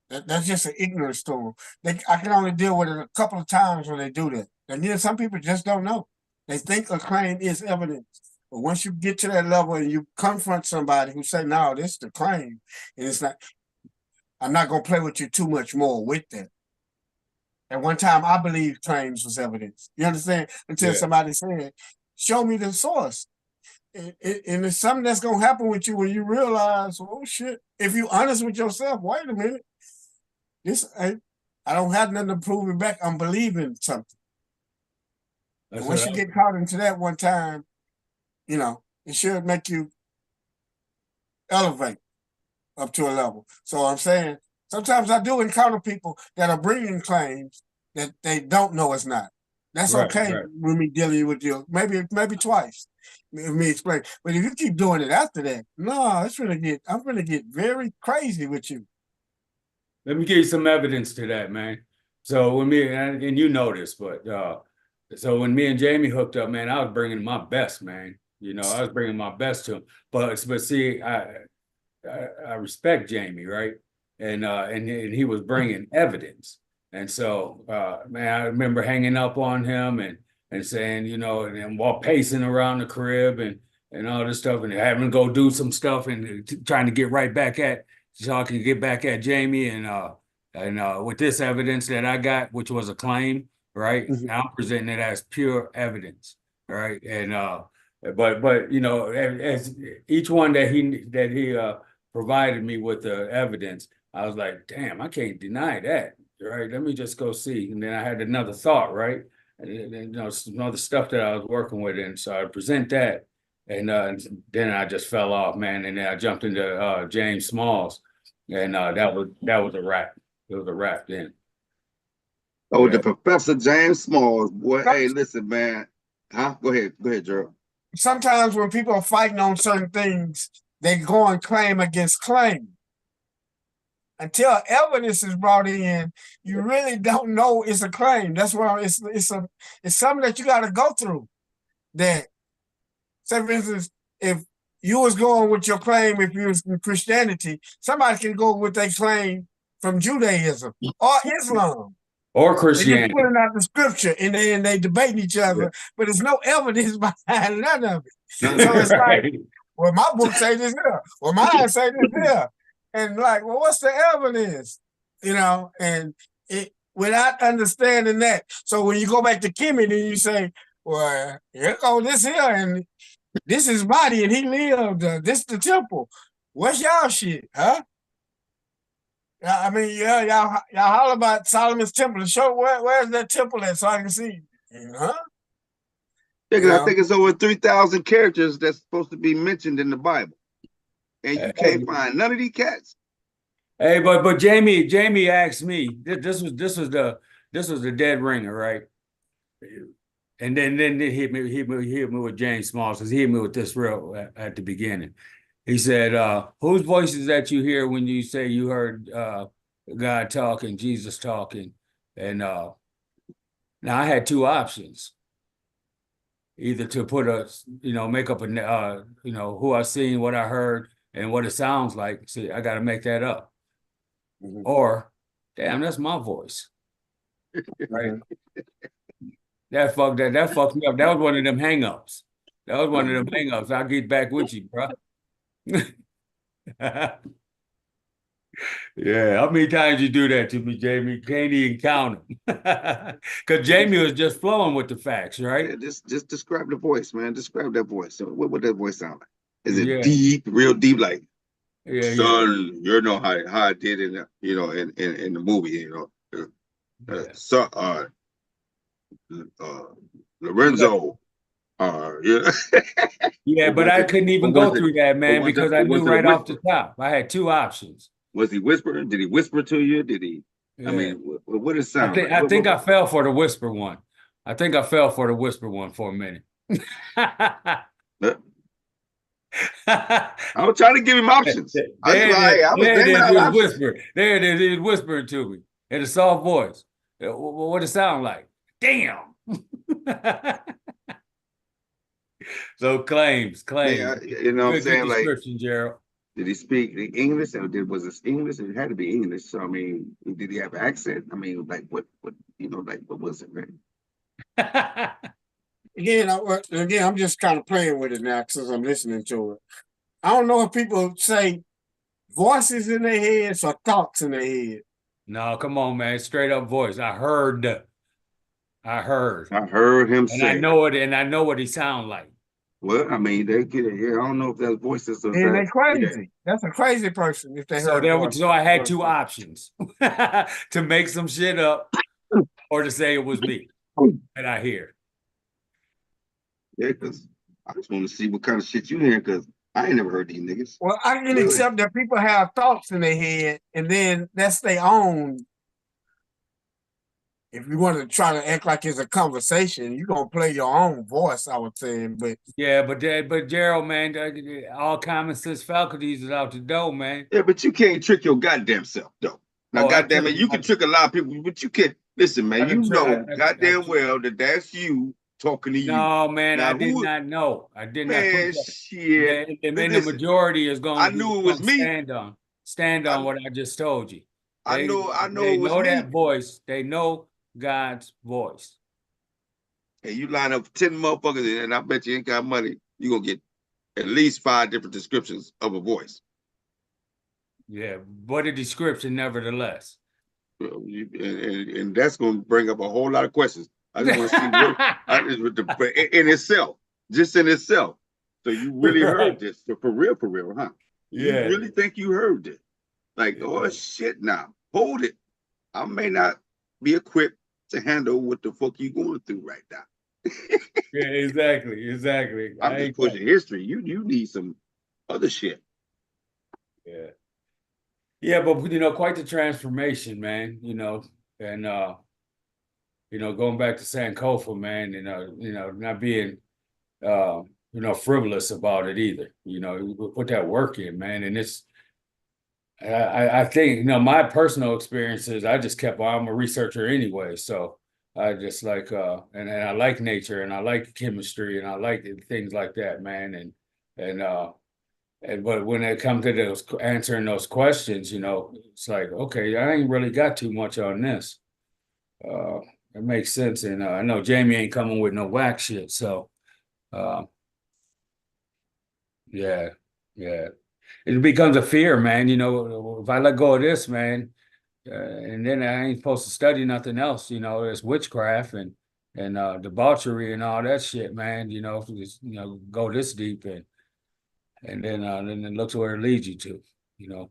That's just an ignorance to them. I can only deal with it a couple of times when they do that. And then some people just don't know. They think a claim is evidence. But once you get to that level and you confront somebody who say, no, this is the claim, and it's not, I'm not going to play with you too much more with that. At one time, I believed claims was evidence. You understand? Until somebody said, show me the source. And it's something that's going to happen with you when you realize, oh, shit, if you're honest with yourself, wait a minute. I don't have nothing to prove it back. I'm believing something. And once you get caught into that one time, it should make you elevate up to a level. So I'm saying, sometimes I do encounter people that are bringing claims that they don't know it's not. That's okay with me dealing with you. Maybe twice. Let me explain. But if you keep doing it after that, no, I'm gonna get very crazy with you. Let me give you some evidence to that, man. So when me and you know this, but so when me and Jamie hooked up, man, I was bringing my best, man. I was bringing my best to him. But see, I respect Jamie, right? And he was bringing evidence, and so man, I remember hanging up on him and saying, and while pacing around the crib and all this stuff, and having to go do some stuff and trying to get right back at. So I can get back at Jamie and with this evidence that I got, which was a claim, right? Mm-hmm. Now I'm presenting it as pure evidence, right? And but as each one that he provided me with the evidence, I was like, damn, I can't deny that, right? Let me just go see. And then I had another thought, right? And some other stuff that I was working with, and so I present that. And then I just fell off, man. And then I jumped into James Smalls. And that was a wrap. It was a wrap then. Oh, the Professor James Smalls, boy. Hey, listen, man. Huh? Go ahead, Gerald. Sometimes when people are fighting on certain things, they go and claim against claim. Until evidence is brought in, you really don't know it's a claim. That's why it's something that you got to go through. That, say for instance, if you was going with your claim, if you was in Christianity, somebody can go with their claim from Judaism or Islam. Or Christianity. They're just pulling out the scripture and they debating each other, but there's no evidence behind none of it. So it's like, well, my book say this here. Well, mine say this here. And like, well, what's the evidence? And it without understanding that. So when you go back to Kimmy, then you say, well, here go this here, and this is body, and he lived. This the temple. What's y'all shit, huh? I mean, y'all holler about Solomon's temple. Show where's that temple at so I can see. Huh? I think it's over 3,000 characters that's supposed to be mentioned in the Bible, and you can't find none of these cats. Hey, but Jamie asked me. This was the dead ringer, right? And then he hit me with James Smalls, because he hit me with this real at the beginning. He said, whose voices that you hear when you say you heard God talking, Jesus talking? And now I had two options. Either to put make up who I seen, what I heard, and what it sounds like. See, I got to make that up. Mm-hmm. Or, damn, that's my voice. Right? That fucked me up. That was one of them hang-ups. I'll get back with you, bro. Yeah, how many times you do that to me, Jamie? Can't even count them. Because Jamie was just flowing with the facts, right? Yeah, just describe the voice, man. Describe that voice. So what would that voice sound like? Is it deep, real deep, like? Yeah, son, you know how I did in the, in the movie, so Lorenzo, yeah. Yeah, Or but was I it? couldn't Or even was go it? through that, Or man, was it? because I Or knew was it a right off the whisper? top. I had two options. Was he whispering? Did he whisper to you? Did he? I Yeah. mean, what did it sound like? I think I fell for the whisper one. I think I fell for the whisper one for a minute. I was trying to give him options. I was There it like, is. I was There it naming is. out It was options. whispering. There it is. It was whispering to me in a soft voice. What it sound like? Damn. So claims. Man, you know what I'm Good saying? Like, description, Gerald. did he speak the English or was it English? It had to be English. So I mean, did he have an accent? I mean, like what like what was it, man? Again, I'm just kind of playing with it now since I'm listening to it. I don't know if people say voices in their heads or thoughts in their head. No, come on, man. Straight up voice. I heard. I heard him And I say. know it, and I know what he sound like. Well, I mean, they get it. Yeah, I don't know if that's voices or And that. they crazy. That's a crazy person if they So heard voices. so I had two options to make some shit up or to say it was me that I hear. Yeah, because I just want to see what kind of shit you hear, because I ain't never heard these niggas. Well, I can accept that people have thoughts in their head, and then that's their own. If you want to try to act like it's a conversation, you're gonna play your own voice, I would say. But yeah, but Gerald, man, all common sense faculties is out the door, man. Yeah, but you can't trick your goddamn self, though. Now, goddamn it, you can trick a lot of people, but you can't. Listen, man, you know goddamn well that that's you talking to you. No, man, now, I did not know. I did not. Man, shit. And the majority is going I knew it was me. Stand on what I just told you. I know they it was know me. that voice. They know God's voice. Hey, you line up 10 motherfuckers, and I bet you ain't got money. You're gonna get at least 5 different descriptions of a voice. Yeah, but a description nevertheless. And that's gonna bring up a whole lot of questions. I just want to see what in itself, just in itself. So you really heard this for real, huh? You really think you heard this? Like, oh shit, now hold it. I may not be equipped to handle what the fuck you going through right now. Yeah, exactly. I'm just pushing history. You need some other shit. Yeah. Yeah, but quite the transformation, man. And going back to Sankofa, man, not being frivolous about it either. We put that work in, man. And it's I think, my personal experiences, I just kept I'm a researcher anyway. So I just like and I like nature and I like chemistry and I like things like that, man. But when it comes to those answering those questions, it's like, okay, I ain't really got too much on this. It makes sense. And I know Jamie ain't coming with no whack shit. So yeah. It becomes a fear, man. If I let go of this, man, and then I ain't supposed to study nothing else, there's witchcraft and debauchery and all that shit, man. If you just, go this deep and then it looks where it leads you to,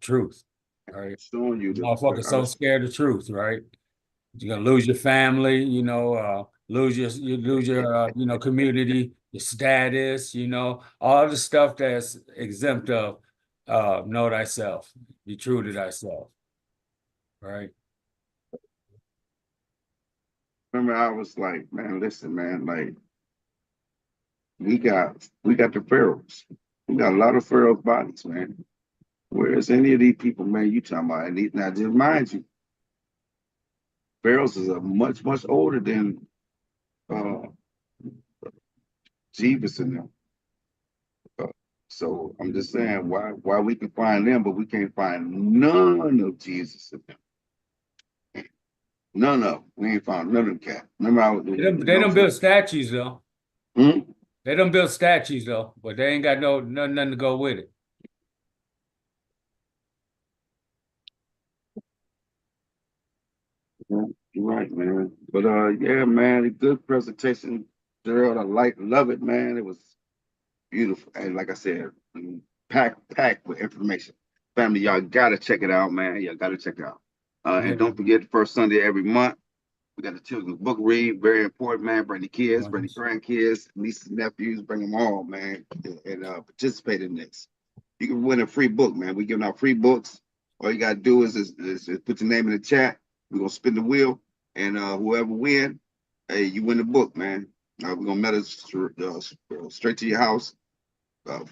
truth. Right. Showing you Motherfucker's so scared of truth, right? You're gonna lose your family, lose your community, your status, all the stuff that's exempt of know thyself, be true to thyself. Right. Remember, I was like, man, listen, man, like we got the pharaohs. We got a lot of pharaohs' bodies, man. Whereas any of these people, man, you talking about, and now just mind you, pharaohs is a much older than Jeeves and them. So I'm just saying why we can find them, but we can't find none of Jesus in them. None of them. We ain't found none of them cat. Remember, They don't build statues though. Hmm? They don't build statues though, but they ain't got nothing to go with it. Yeah, you're right, man. But yeah, man, a good presentation, Gerald. Love it, man. It was beautiful, and like I said, packed with information. Family, y'all gotta check it out, man. Y'all gotta check it out. Yeah. And don't forget, the first Sunday every month, we got the children's book read. Very important, man. Bring the kids, bring the grandkids, nieces, nephews, bring them all, man, and participate in this. You can win a free book, man. We giving out free books. All you gotta do is put your name in the chat. We're gonna spin the wheel, and whoever win, hey, you win the book, man. We're gonna mail it straight to your house,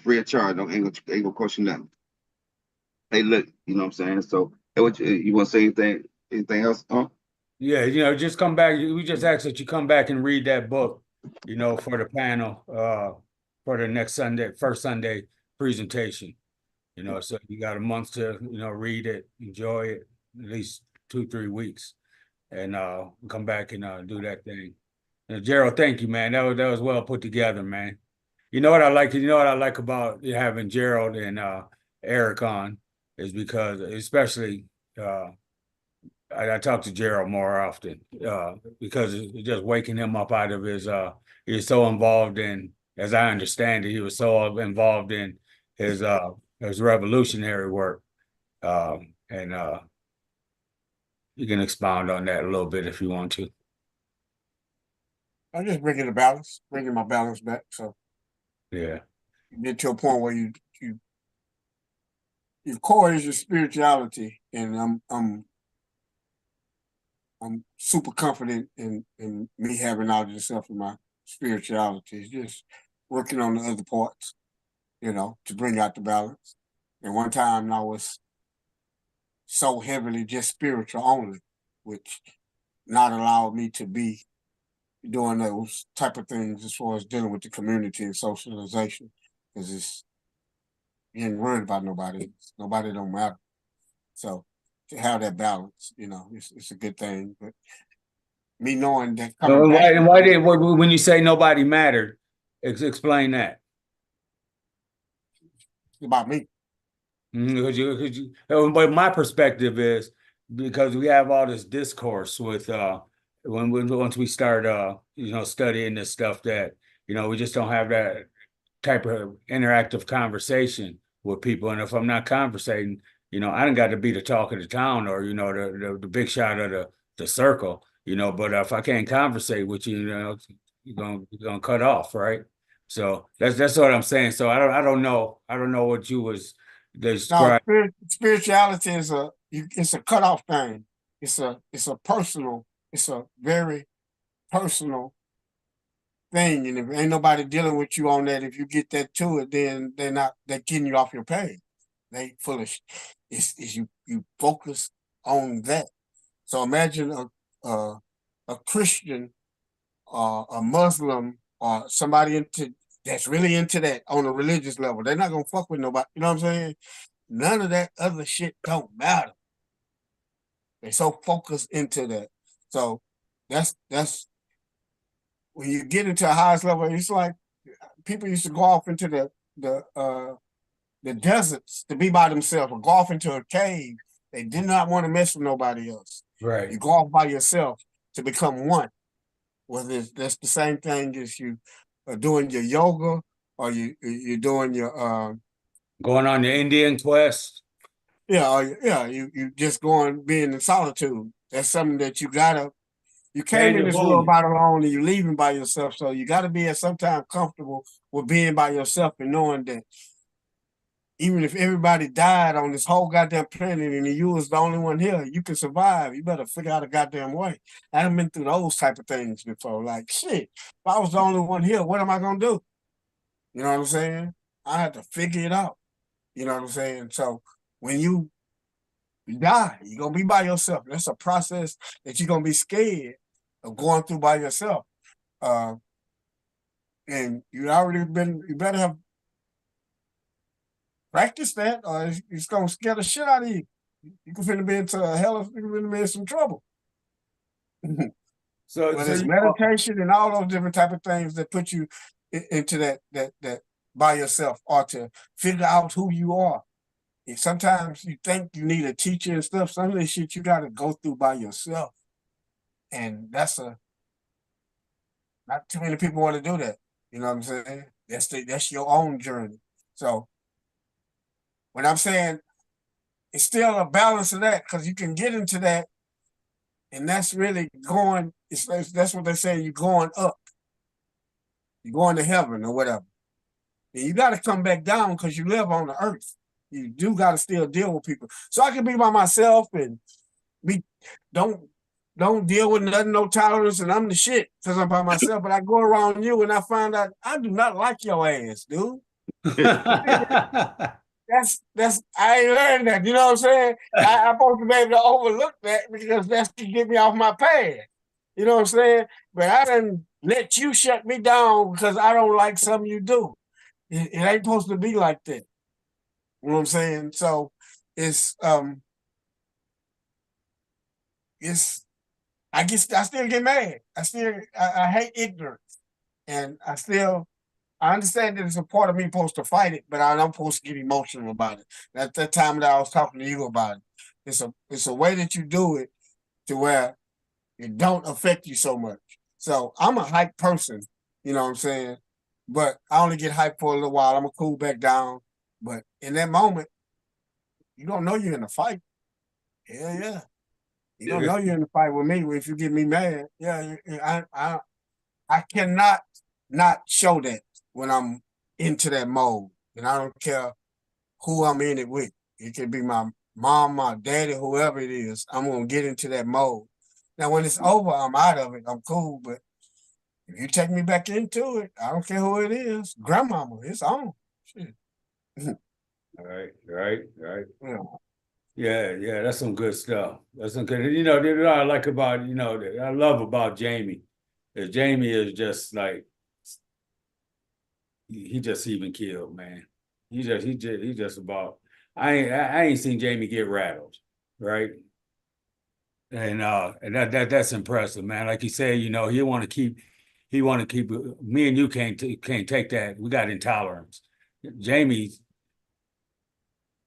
free of charge. Ain't gonna cost you nothing. Hey, look, you know what I'm saying? So, hey, what you want to say anything else? Huh? Yeah, just come back. We just ask that you come back and read that book, for the panel, for the next Sunday, first Sunday presentation. So you got a month to, read it, enjoy it, at least 2-3 weeks, and come back and do that thing. Gerald, thank you, man. That was well put together, man. You know what I like? You know what I like about having Gerald and Eric on is because, especially, I talk to Gerald more often because it's just waking him up out of his. He's so involved in, as I understand it, he was so involved in his revolutionary work, and you can expound on that a little bit if you want to. I'm just bringing my balance back. So yeah, you get to a point where your core is your spirituality, and I'm super confident in me having knowledge of self and my spirituality. It's just working on the other parts, to bring out the balance. And one time I was so heavily just spiritual only, which not allowed me to be doing those type of things as far as dealing with the community and socialization, because you ain't worried about nobody. Nobody don't matter. So to have that balance, it's a good thing. But me knowing that coming back. When you say nobody mattered, explain that. About me. But my perspective is because we have all this discourse with once we start studying this stuff that we just don't have that type of interactive conversation with people, and if I'm not conversating, I done got to be the talk of the town or the big shot of the circle, but if I can't conversate with you, you're gonna cut off, right? So that's what I'm saying. So I don't know what you was describing. No, spirituality is it's a cutoff thing. It's a very personal thing, and if ain't nobody dealing with you on that, if you get that to it, then they're getting you off your page. They foolish. It's you focus on that. So imagine a Christian or a Muslim or somebody that's really into that on a religious level. They're not gonna fuck with nobody. You know what I'm saying? None of that other shit don't matter. They're so focused into that. So that's when you get into the highest level. It's like people used to go off into the deserts to be by themselves, or go off into a cave. They did not want to mess with nobody else. Right. You go off by yourself to become one. Whether that's the same thing as you are doing your yoga or you're doing your going on the Indian quest. You just going being in solitude. That's something that you came in this world by alone and you're leaving by yourself. So you gotta be at some time comfortable with being by yourself and knowing that even if everybody died on this whole goddamn planet and you was the only one here, you can survive. You better figure out a goddamn way. I done been through those type of things before. Like, shit, if I was the only one here, what am I gonna do? You know what I'm saying? I had to figure it out. You know what I'm saying? So when you die, you're gonna be by yourself. That's a process that you're gonna be scared of going through by yourself. And you better have practice that, or it's gonna scare the shit out of you. You can finna be into hell, you can finna be in some trouble. So it's meditation and all those different type of things that put you into that by yourself, or to figure out who you are. And sometimes you think you need a teacher and stuff. Some of this shit you gotta go through by yourself. And not too many people want to do that. You know what I'm saying? That's your own journey. So when I'm saying it's still a balance of that because you can get into that, and that's really going. That's what they say. You're going up. You're going to heaven or whatever. And you got to come back down because you live on the earth. You do got to still deal with people. So I can be by myself and be don't deal with nothing, no tolerance, and I'm the shit because I'm by myself. But I go around you and I find out I do not like your ass, dude. That's I ain't learned that. You know what I'm saying? I'm supposed to be able to overlook that because that's to get me off my path. You know what I'm saying? But I didn't let you shut me down because I don't like something you do. It ain't supposed to be like that. You know what I'm saying? So it's I still get mad. I hate ignorance. And I understand that it's a part of me supposed to fight it, but I'm supposed to get emotional about it. At that time that I was talking to you about it. It's a way that you do it to where it don't affect you so much. So I'm a hype person, you know what I'm saying? But I only get hyped for a little while. I'm gonna cool back down. But in that moment, you don't know you're in a fight. Yeah. You don't know you're in a fight with me if you get me mad. Yeah, I cannot not show that when I'm into that mode. And I don't care who I'm in it with. It can be my mom, my daddy, whoever it is. I'm gonna get into that mode. Now when it's over, I'm out of it. I'm cool. But if you take me back into it, I don't care who it is. Grandmama, it's on. Shit. Right. Yeah. Yeah, that's some good stuff. That's some good. You know, what I like about, I love about Jamie is Jamie is just like he just even killed, man. He just about I ain't seen Jamie get rattled, right? And that's impressive, man. Like you said, he want to keep me and you can't take that. We got intolerance. Jamie,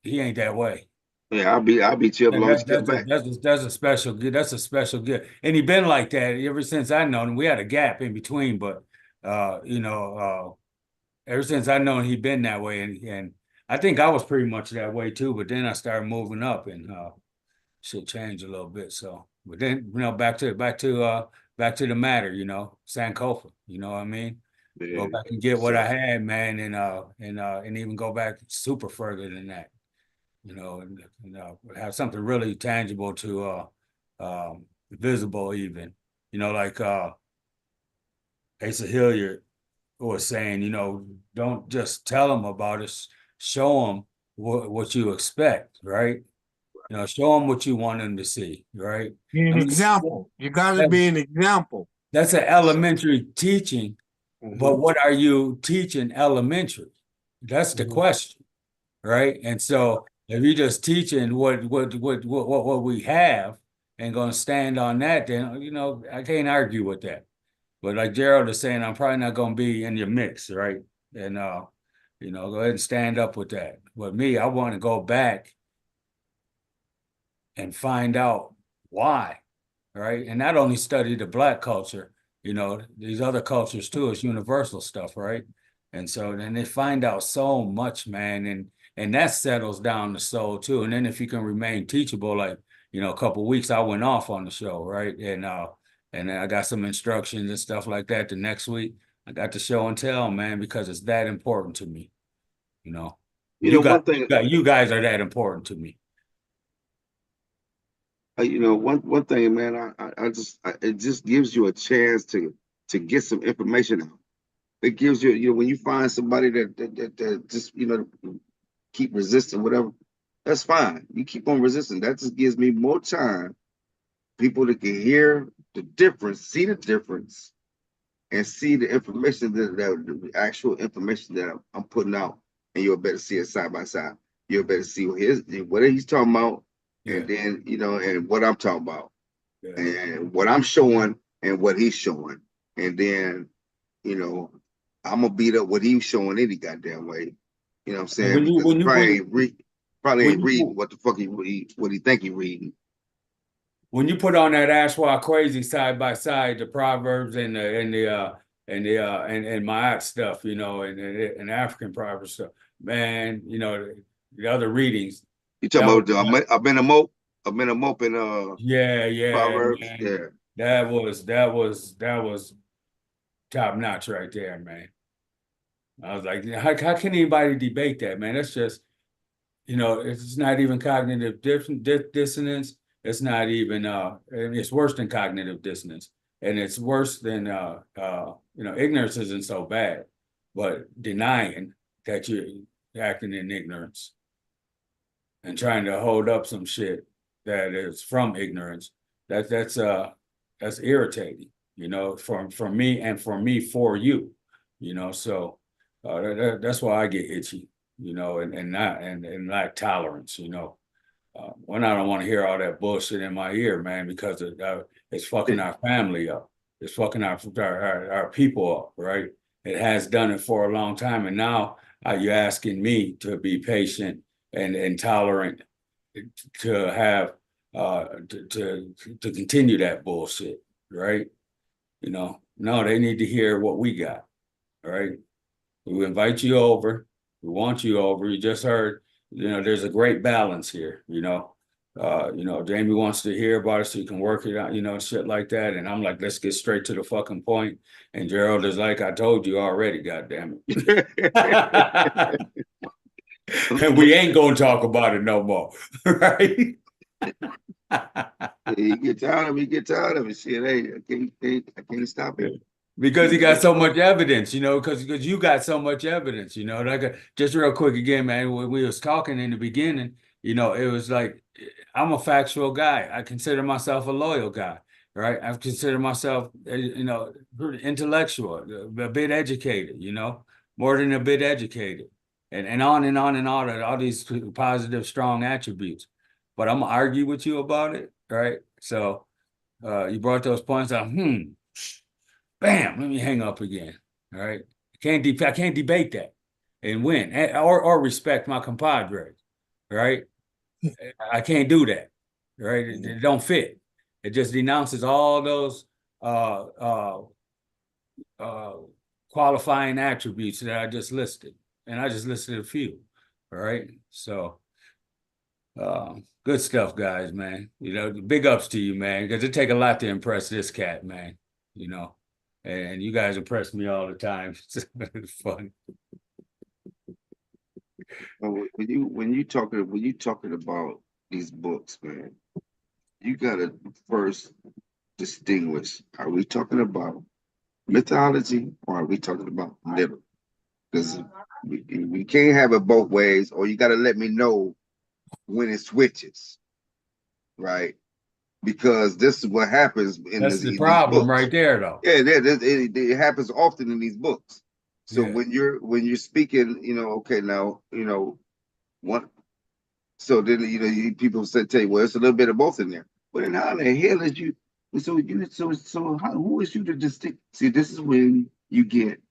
he ain't that way. Yeah, I'll be chill And long as step back. that's a special gift. That's a special gift. And he been like that ever since I known him. We had a gap in between, but ever since I known he been that way, and I think I was pretty much that way too. But then I started moving up, and shit changed a little bit. So, but then back to the matter. Sankofa. You know what I mean? Yeah, Go back and get what I so, had, man, and even go back super further than that. And have something really tangible to visible even. Like Asa Hilliard was saying, don't just tell them about it, show them what you expect, right? Show them what you want them to see, right? Be I an mean, example. You gotta be an example. that's an elementary teaching, but what are you teaching elementary? That's the question, right? And so if you're just teaching what we have and gonna stand on that, then I can't argue with that. But like Gerald is saying, I'm probably not gonna be in your mix, right? And go ahead and stand up with that. But me, I want to go back and find out why, right? And not only study the Black culture, these other cultures too. It's universal stuff, right? And so then they find out so much, man, and that settles down the soul too. And then if you can remain teachable, like a couple of weeks, I went off on the show, right? And then I got some instructions and stuff like that. The next week, I got to show and tell, man, because it's that important to me. one thing. You guys are that important to me. One thing, man. It just gives you a chance to get some information out. It gives you, when you find somebody that just keep resisting whatever, that's fine. You keep on resisting. That just gives me more time. People that can hear the difference, see the difference, and see the information the actual information that I'm putting out, and you'll better see it side by side. You'll better see what he's talking about, and then and what I'm talking about, and what I'm showing and what he's showing, and then I'm gonna beat up what he's showing any goddamn way. You know what I'm saying? Because he probably ain't reading what the fuck what he think he reading. When you put on that Ashwa crazy side by side, the Proverbs and the Ma'at stuff, and African Proverbs stuff, man, the other readings, You talking about I've been a mope in yeah, Proverbs? man. Yeah. That was top notch right there, man. I was like, how can anybody debate that, man? That's just, it's not even cognitive dissonance. It's not even it's worse than cognitive dissonance. And it's worse than ignorance isn't so bad, but denying that you're acting in ignorance and trying to hold up some shit that is from ignorance, that's irritating, for me and for you, so that's why I get itchy, and lack tolerance, when I don't want to hear all that bullshit in my ear, man, because it's fucking our family up. It's fucking our people up, right? It has done it for a long time. And now you're asking me to be patient and tolerant to have to continue that bullshit, right? No, they need to hear what we got, right? We invite you over. We want you over. You just heard, there's a great balance here, Jamie wants to hear about it so you can work it out, shit like that. And I'm like, let's get straight to the fucking point. And Gerald is like, I told you already, goddamn it. And we ain't gonna talk about it no more, right? He gets out of it. Shit, hey, I can't stop it. Because he got so much evidence, because you got so much evidence, like just real quick again, man, when we was talking in the beginning, it was like, I'm a factual guy. I consider myself a loyal guy, right? I consider myself, pretty intellectual, a bit educated, more than a bit educated, and on and on and on, all these positive, strong attributes. But I'm gonna argue with you about it, right? So you brought those points up. Bam, let me hang up again. All right. I can't debate that and win or respect my compadre. Right. I can't do that. Right. It don't fit. It just denounces all those qualifying attributes that I just listed. And I just listed a few. All right. So good stuff, guys, man. Big ups to you, man, because it take a lot to impress this cat, man. And you guys impress me all the time. It's fun. When you talking about these books, man, you gotta first distinguish: are we talking about mythology or are we talking about literal? Because we can't have it both ways, or you gotta let me know when it switches, right? Because this is what happens That's the problem right there, though. Yeah, it happens often in these books. So when you're speaking, okay, now, what? So then people tell you, well, it's a little bit of both in there. But then how the hell is you? Who is you to distinct? See, this is when you get.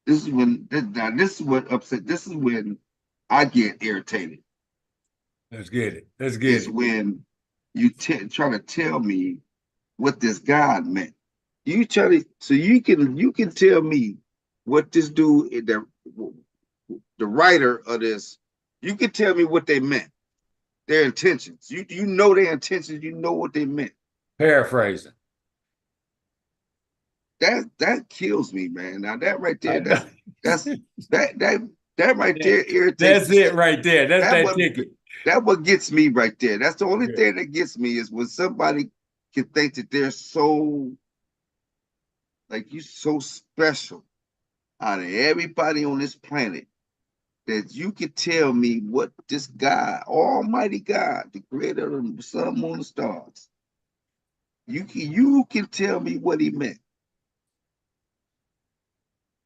This is when this is what upset. This is when I get irritated. Let's get it. It's when you try to tell me what this God meant. You try to, so you can tell me what this dude, the writer of this, you can tell me what they meant, their intentions. You know their intentions. You know what they meant. Paraphrasing. That kills me, man. Now that right there, that right there irritates. That's it right there. That's that ticket. That's what gets me right there. That's the only thing that gets me is when somebody can think that they're so, like, you so special out of everybody on this planet that you can tell me what this God, Almighty God, the creator of the sun, moon, and stars, you can tell me what he meant.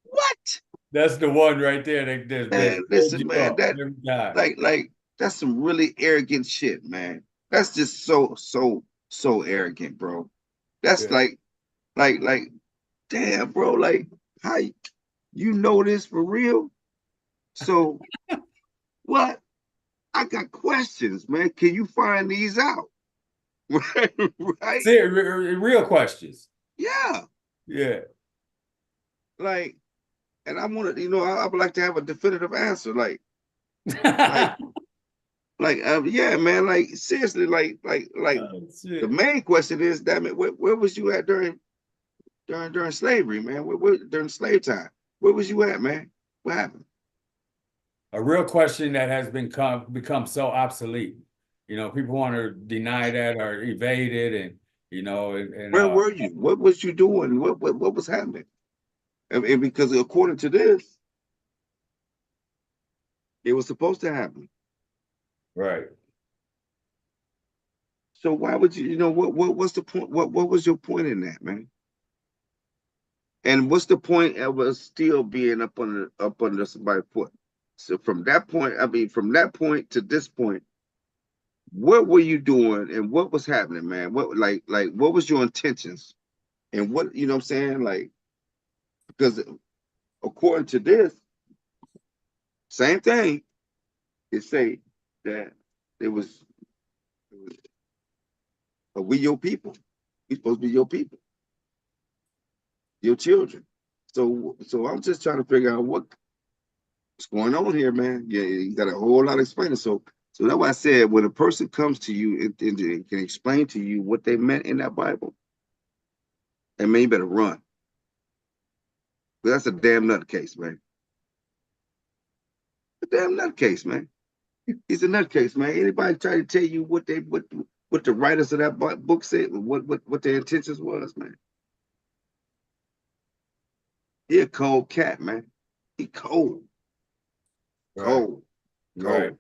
What? That's the one right there. Listen, man, like that's some really arrogant shit, man. That's just so arrogant, bro. That's like, damn, bro, like, how you know this for real? So what? I got questions, man. Can you find these out? Right? See, real questions. Yeah. Yeah. Like, and I want to, I would like to have a definitive answer. Like Like, yeah, man. Like, seriously, like, the main question is, damn it, where was you at during slavery, man? During slave time? Where was you at, man? What happened? A real question that has become so obsolete. You know, people want to deny that or evade it, and Where were you? What was you doing? What was happening? And because according to this, it was supposed to happen. Right. So why would you? What's the point? What was your point in that, man? And what's the point of us still being up under somebody's foot? So from that point, from that point to this point, what were you doing and what was happening, man? What what was your intentions? And what, you know what I'm saying? Like, because according to this, same thing, it say that it was we your people. We supposed to be your people, your children. So I'm just trying to figure out what's going on here, man. Yeah, you got a whole lot of explaining. So that's why I said, when a person comes to you and can explain to you what they meant in that Bible, and man, you better run. But that's a damn nutcase, man. A damn nutcase, man. He's a nutcase, man. Anybody try to tell you what the writers of that book said, what their intentions was, man? He a cold cat, man. He cold. Cold. Cold.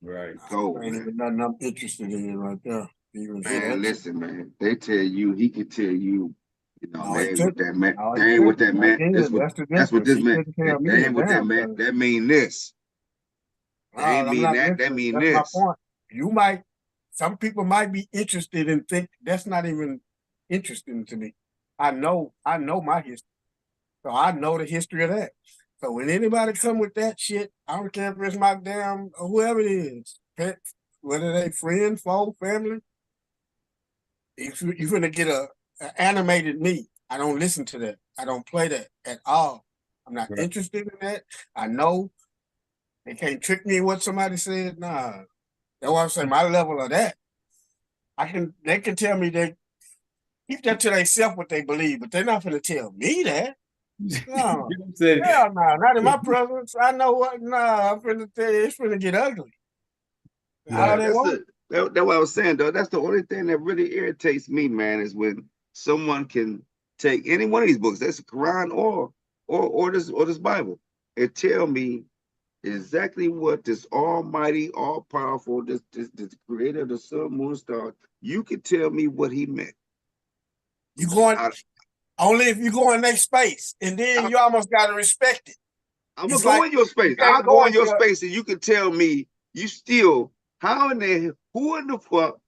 Right. Cold. Ain't even nothing I'm interested in right there. Man, listen, man. They tell you, he can tell you, No, that he ain't what that meant. no, That ain't what that meant. Again, That's what that's this He meant. couldn't tell That me a ain't what that damn meant. thing. That mean this. That ain't I'm mean not that. That listening. mean That's my this. point. Some people might be interested and think that's not even interesting to me. I know my history. So I know the history of that. So when anybody come with that shit, I don't care if it's my damn whoever it is, pet, whether they friend, foe, family, you're gonna get a animated me. I don't listen to that. I don't play that at all. I'm not interested in that. I know they can't trick me what somebody said. Nah. That's why I'm saying my level of that. They can tell me they keep that to themselves what they believe, but they're not gonna tell me that. No. Hell no, not in my presence. I know what I'm finna tell you, it's finna get ugly. Yeah, that's what I was saying, though. That's the only thing that really irritates me, man, is when someone can take any one of these books, that's the Quran or this Bible, and tell me exactly what this almighty, all powerful, this creator of the sun, moon, stars, you can tell me what he meant. You going only if you go in their space, and then you almost gotta respect it. I'm gonna go in your space. I'll go in your space, and you can tell me you still who in the fuck?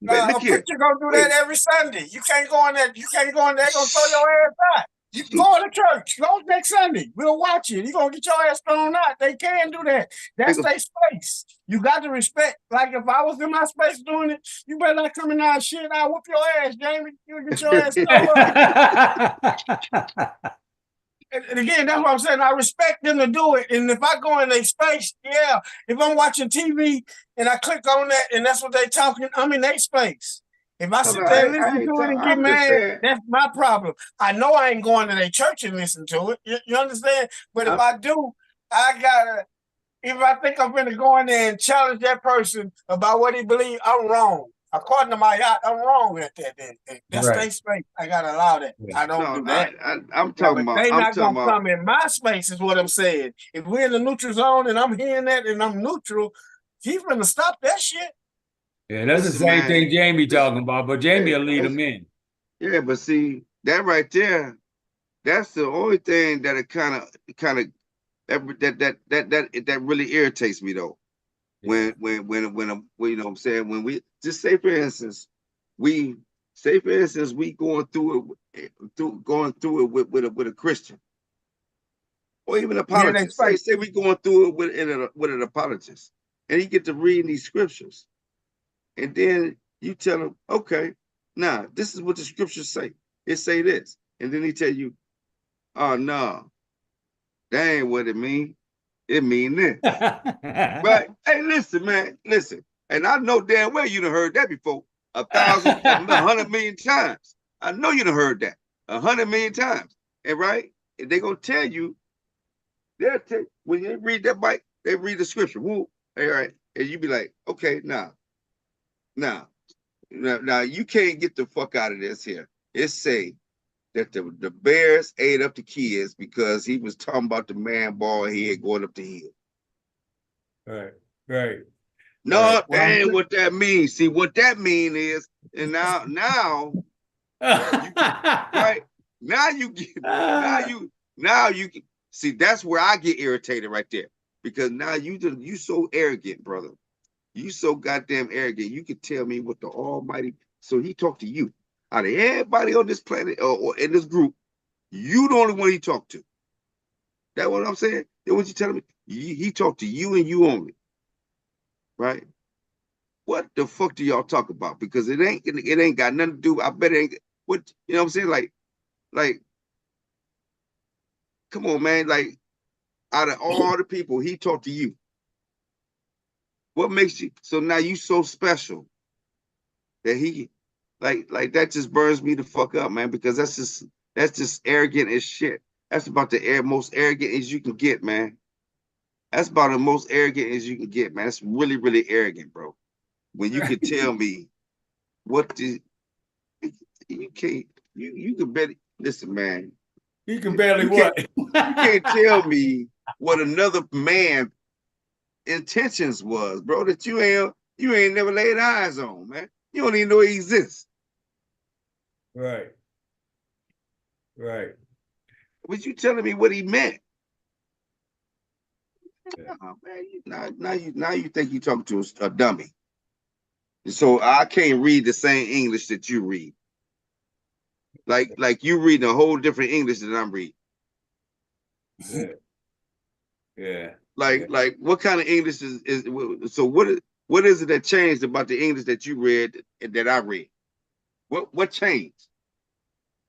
A preacher gonna do that every Sunday. You can't go in there. You can't go in there. They're gonna throw your ass out. You go to church. Go next Sunday. We'll watch it. You're gonna get your ass thrown out. They can do that. That's their space. You got to respect. Like if I was in my space doing it, you better not come in there and shit. I'll whoop your ass, Jamie. You'll get your ass thrown up. And again, that's what I'm saying. I respect them to do it. And if I go in their space, yeah. If I'm watching TV and I click on that and that's what they talking, I'm in their space. If I sit there and listen to it and get mad, that's my problem. I know I ain't going to their church and listen to it. You understand? But if I do, I gotta. If I think I'm gonna go in there and challenge that person about what he believes, I'm wrong. According to my yacht, I'm wrong at that. That's their space. I gotta allow that. I don't do that. I'm talking about. They not gonna come in my space, is what I'm saying. If we're in the neutral zone and I'm hearing that and I'm neutral, he's gonna stop that shit. Yeah, that's the same thing Jamie talking about, but Jamie will lead him in. Yeah, but see that right there, that's the only thing that it kind of that really irritates me though. When you know what I'm saying, when we just say for instance, we going through it with a Christian or even an apologist. Say we going through it with an apologist, and he get to reading these scriptures, and then you tell him, okay, now this is what the scriptures say. It say this, and then he tell you, oh no, that ain't what it mean. It mean this. Right? Hey, listen, man, listen. And I know damn well you done heard that before 100 million times. I know you done heard that 100 million times. And right? And they gonna tell you, they'll tell when they read that bike, they read the scripture. Woo, all right. And you be like, okay, now, you can't get the fuck out of this here. It say that the bears ate up the kids because he was talking about the man bald head going up the hill. Right. No, right. that ain't what that means. See, what that mean is, and now, right now you get, see, that's where I get irritated right there, because now you so arrogant, brother. You so goddamn arrogant. You can tell me what the Almighty. So he talked to you. Out of everybody on this planet or in this group, you the only one he talked to. That what I'm saying? That what you telling me? He talked to you and you only. Right? What the fuck do y'all talk about? Because it ain't got nothing to do. I bet it ain't. What, you know what I'm saying? Like, come on, man. Like, out of all the people, he talked to you. What makes you so now you so special that he like that just burns me the fuck up, man, because that's just arrogant as shit. That's about the most arrogant as you can get, man. That's about the most arrogant as you can get, man. That's really, really arrogant, bro. When you can tell me what the you can't you can barely listen, man. You can barely what? You can't tell me what another man intentions was, bro, that you ain't never laid eyes on, man. You don't even know he exists. Right. Was you telling me what he meant? Yeah. Oh, man, now you think you talking to a dummy. So I can't read the same English that you read. Like you reading a whole different English than I'm reading. Yeah. Like what kind of English is so what is it that changed about the English that you read and that I read? What changed?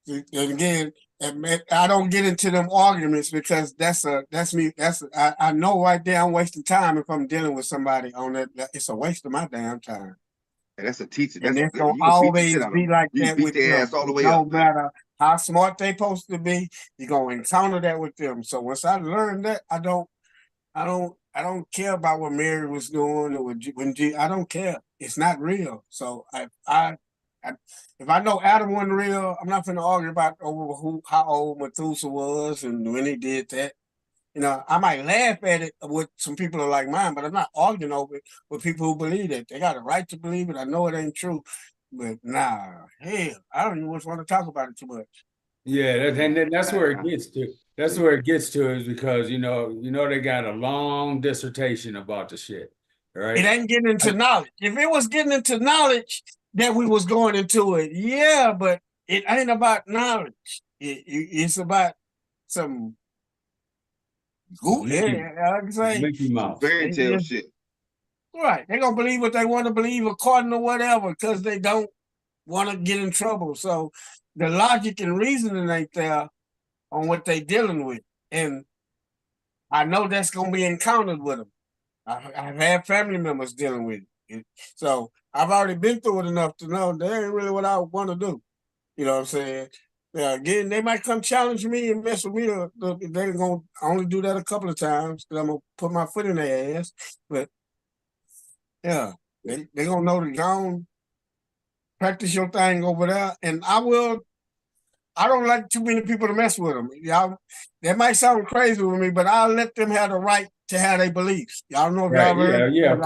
And again, I don't get into them arguments because I know right there I'm wasting time if I'm dealing with somebody on that. It's a waste of my damn time. And that's a teacher. And it's gonna always be like that with them. No matter how smart they supposed to be, you're gonna encounter that with them. So once I learned that, I don't care about what Mary was doing or I don't care. It's not real. So if I know Adam wasn't real, I'm not gonna argue about over how old Methuselah was and when he did that. You know, I might laugh at it with some people are like mine, but I'm not arguing over it with people who believe it. They got a right to believe it. I know it ain't true, but hell, I don't even want to talk about it too much. Yeah, that's where it gets to. That's where it gets to is because you know they got a long dissertation about the shit, right? It ain't getting into knowledge. If it was getting into knowledge, that we was going into it, yeah, but it ain't about knowledge. It's about some Mickey Mouse. Fairy tale shit. Right. They're gonna believe what they want to believe according to whatever, because they don't want to get in trouble. So the logic and reasoning ain't there on what they dealing with. And I know that's gonna be encountered with them. I've had family members dealing with it. So I've already been through it enough to know that ain't really what I want to do. You know what I'm saying? Again, they might come challenge me and mess with me. They're going to only do that a couple of times because I'm going to put my foot in their ass. But yeah, they're going to know to go on, practice your thing over there. And I don't like too many people to mess with them. Y'all, that might sound crazy with me, but I'll let them have the right to have their beliefs. Y'all know if y'all heard. Yeah, of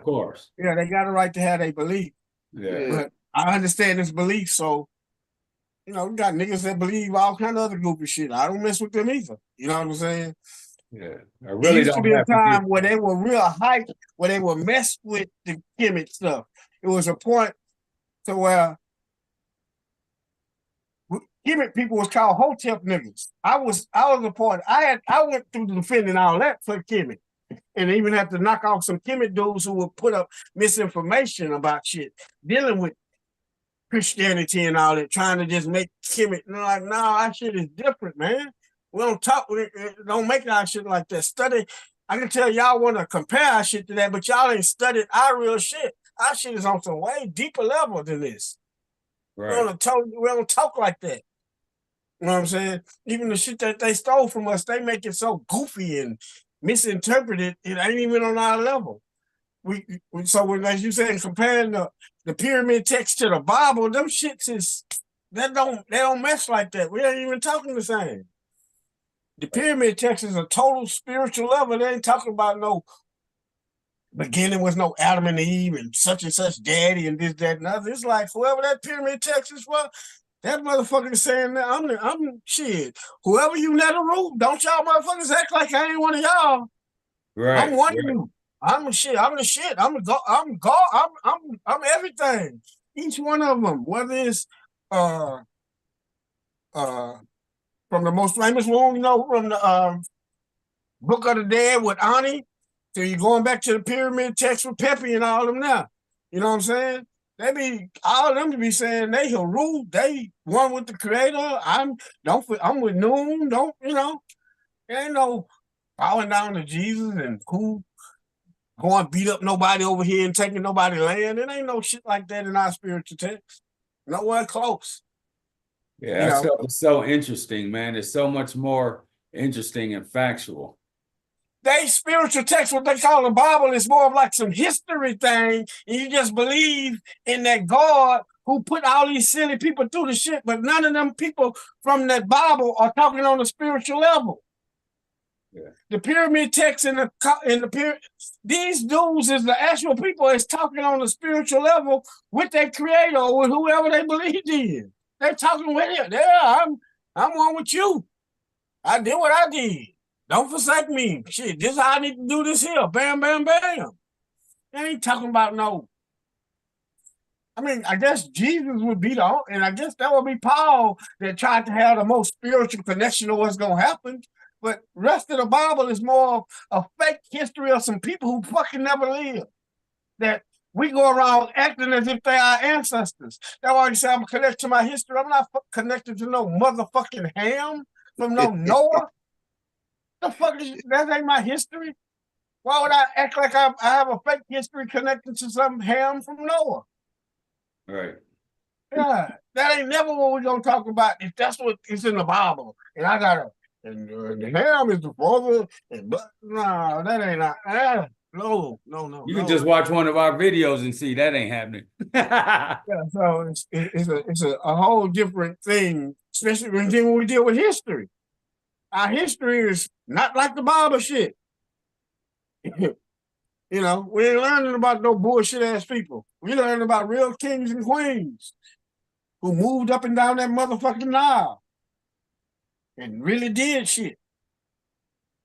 course. Yeah, they got a right to have their belief. Yeah. But I understand this belief, so we got niggas that believe all kind of other goofy shit. I don't mess with them either. You know what I'm saying? Yeah. I There really used to don't be a have to time where they were real hype, where they would mess with the Kemet stuff. It was a point to where Kemet people was called Hotep niggas. I was a part. I went through defending all that for Kemet. And even had to knock off some Kemet dudes who would put up misinformation about shit, dealing with Christianity and all that, trying to just make Kemet. And like, no, our shit is different, man. We don't talk, don't make our shit like that. Study I can tell y'all want to compare our shit to that, but y'all ain't studied our real shit. Our shit is on some way deeper level than this. Right. We don't talk like that. You know what I'm saying? Even the shit that they stole from us, they make it so goofy and misinterpreted. It ain't even on our level. So when, as you saying, comparing the pyramid text to the Bible, them shits is they don't mesh like that. We ain't even talking the same. The pyramid text is a total spiritual level. They ain't talking about no beginning was no Adam and Eve and such daddy and this, that, and other. It's like whoever that pyramid text is for, that motherfucker is saying that I'm shit. Whoever you let a root, don't y'all motherfuckers act like I ain't one of y'all. Right. I'm one of you. I'm the shit. I'm the shit. I'm everything. Each one of them, whether it's from the most famous one, from the Book of the Dead with Ani, so you're going back to the pyramid text with Pepe and all them now. You know what I'm saying? They be all of them to be saying they Haru, they one with the creator. I'm with Noon, there ain't no bowing down to Jesus and who going beat up nobody over here and taking nobody land. It ain't no shit like that in our spiritual text. Nowhere close. Yeah, it's so interesting, man. It's so much more interesting and factual. They spiritual text, what they call the Bible, is more of like some history thing, and you just believe in that God who put all these silly people through the shit, but none of them people from that Bible are talking on a spiritual level. Yeah. The pyramid text in the pyramid, these dudes is the actual people is talking on the spiritual level with their creator or with whoever they believed in. They're talking with it. Yeah, I'm one with you. I did what I did. Don't forsake me. Shit, this is how I need to do this here. Bam, bam, bam. They ain't talking about no. I mean, I guess Jesus would be and I guess that would be Paul that tried to have the most spiritual connection to what's going to happen. But rest of the Bible is more of a fake history of some people who fucking never lived. That we go around acting as if they are ancestors. That's why you say I'm connected to my history. I'm not connected to no motherfucking Ham from no Noah. The fuck is that? Ain't my history. Why would I act like I have a fake history connected to some Ham from Noah? Right. Yeah, that ain't never what we're gonna talk about. If that's what is in the Bible, and I gotta, and the Ham is the father, and but no, that ain't not. No. You can just watch one of our videos and see that ain't happening. Yeah, so it's a whole different thing, especially when we deal with history. Our history is not like the Bible shit. We ain't learning about no bullshit ass people. We learning about real kings and queens who moved up and down that motherfucking Nile and really did shit.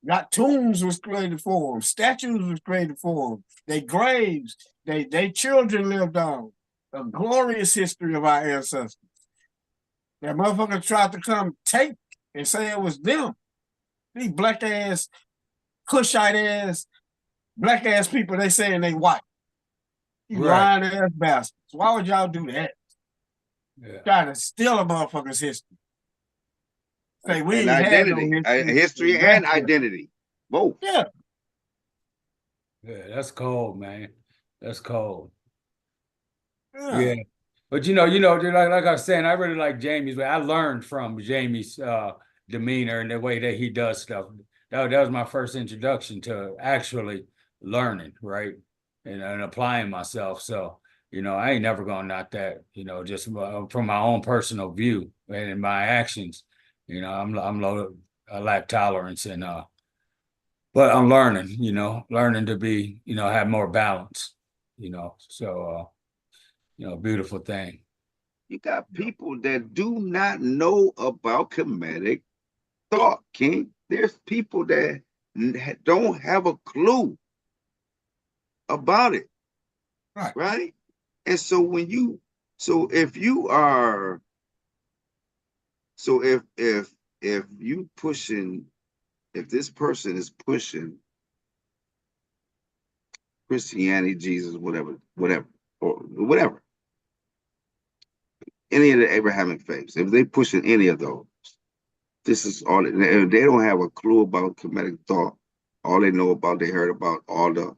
Got tombs was created for them, statues was created for them, they graves, they children lived on. A glorious history of our ancestors. That motherfucker tried to come take and say it was them. These black ass, Cushite ass, black ass people, they saying they white. You lying ass bastards. Why would y'all do that? Yeah. Trying to steal a motherfucker's history. Say we ain't identity, had no history and identity, both. Yeah. Yeah, that's cold, man. That's cold. Yeah. But like I was saying, I really like Jamie's way. I learned from Jamie's demeanor and the way that he does stuff. That was my first introduction to actually learning, right? And applying myself. So, I ain't never gonna knock that, just from my own personal view and in my actions. I'm low, I lack tolerance and but I'm learning, learning to be, have more balance, so beautiful thing. You got people that do not know about comedic thought, King. There's people that don't have a clue about it. Right? And so if this person is pushing Christianity, Jesus, whatever, any of the Abrahamic faiths, if they pushing any of those, this is all. If they don't have a clue about comedic thought, All they know about, they heard about all the,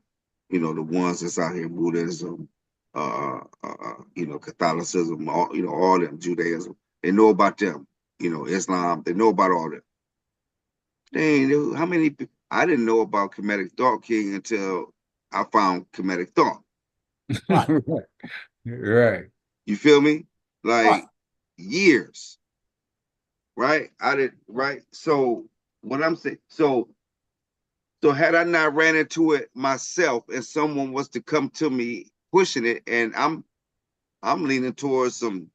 you know, the ones that's out here, Buddhism, you know, Catholicism, all, you know, all them, Judaism. They know about them, you know, Islam. They know about all that. Dang, how many? I didn't know about Kemetic Thought King until I found Kemetic Thought. Right. Right. You feel me? Like Right. years, right? I did right. So what I'm saying, so had I not ran into it myself, and someone was to come to me pushing it, and I'm leaning towards some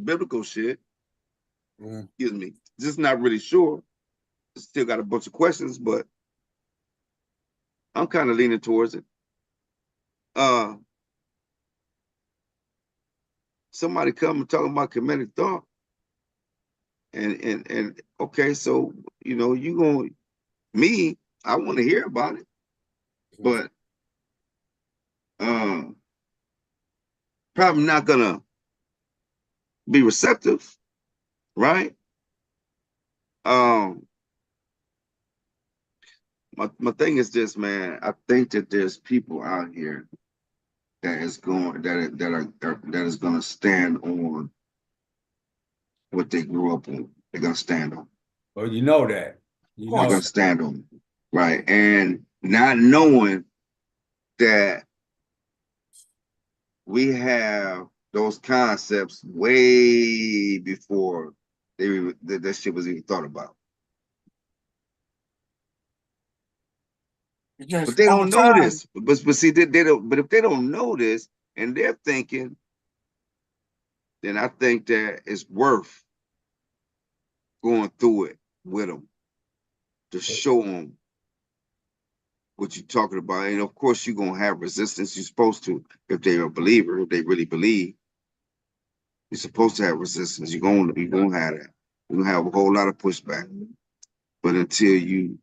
biblical shit. Excuse me, just not really sure. Still got a bunch of questions, but I'm kind of leaning towards it. Somebody come and talking about Kemetic Thought, and okay, so you know, you gonna me, I want to hear about it, but probably not gonna be receptive, right? My thing is this, man. I think that there's people out here that is going that is gonna stand on what they grew up on. They're gonna stand on. Well, you know that. You They're know gonna stand on it, right? And not knowing that we have those concepts way before that shit was even thought about. But they don't know this. But see, they don't. But if they don't know this and they're thinking, then I think that it's worth going through it with them to show them what you're talking about. And of course, you're gonna have resistance. You're supposed to, if they're a believer, if they really believe. You're supposed to have resistance. You're gonna have that. You're gonna have a whole lot of pushback. But until you,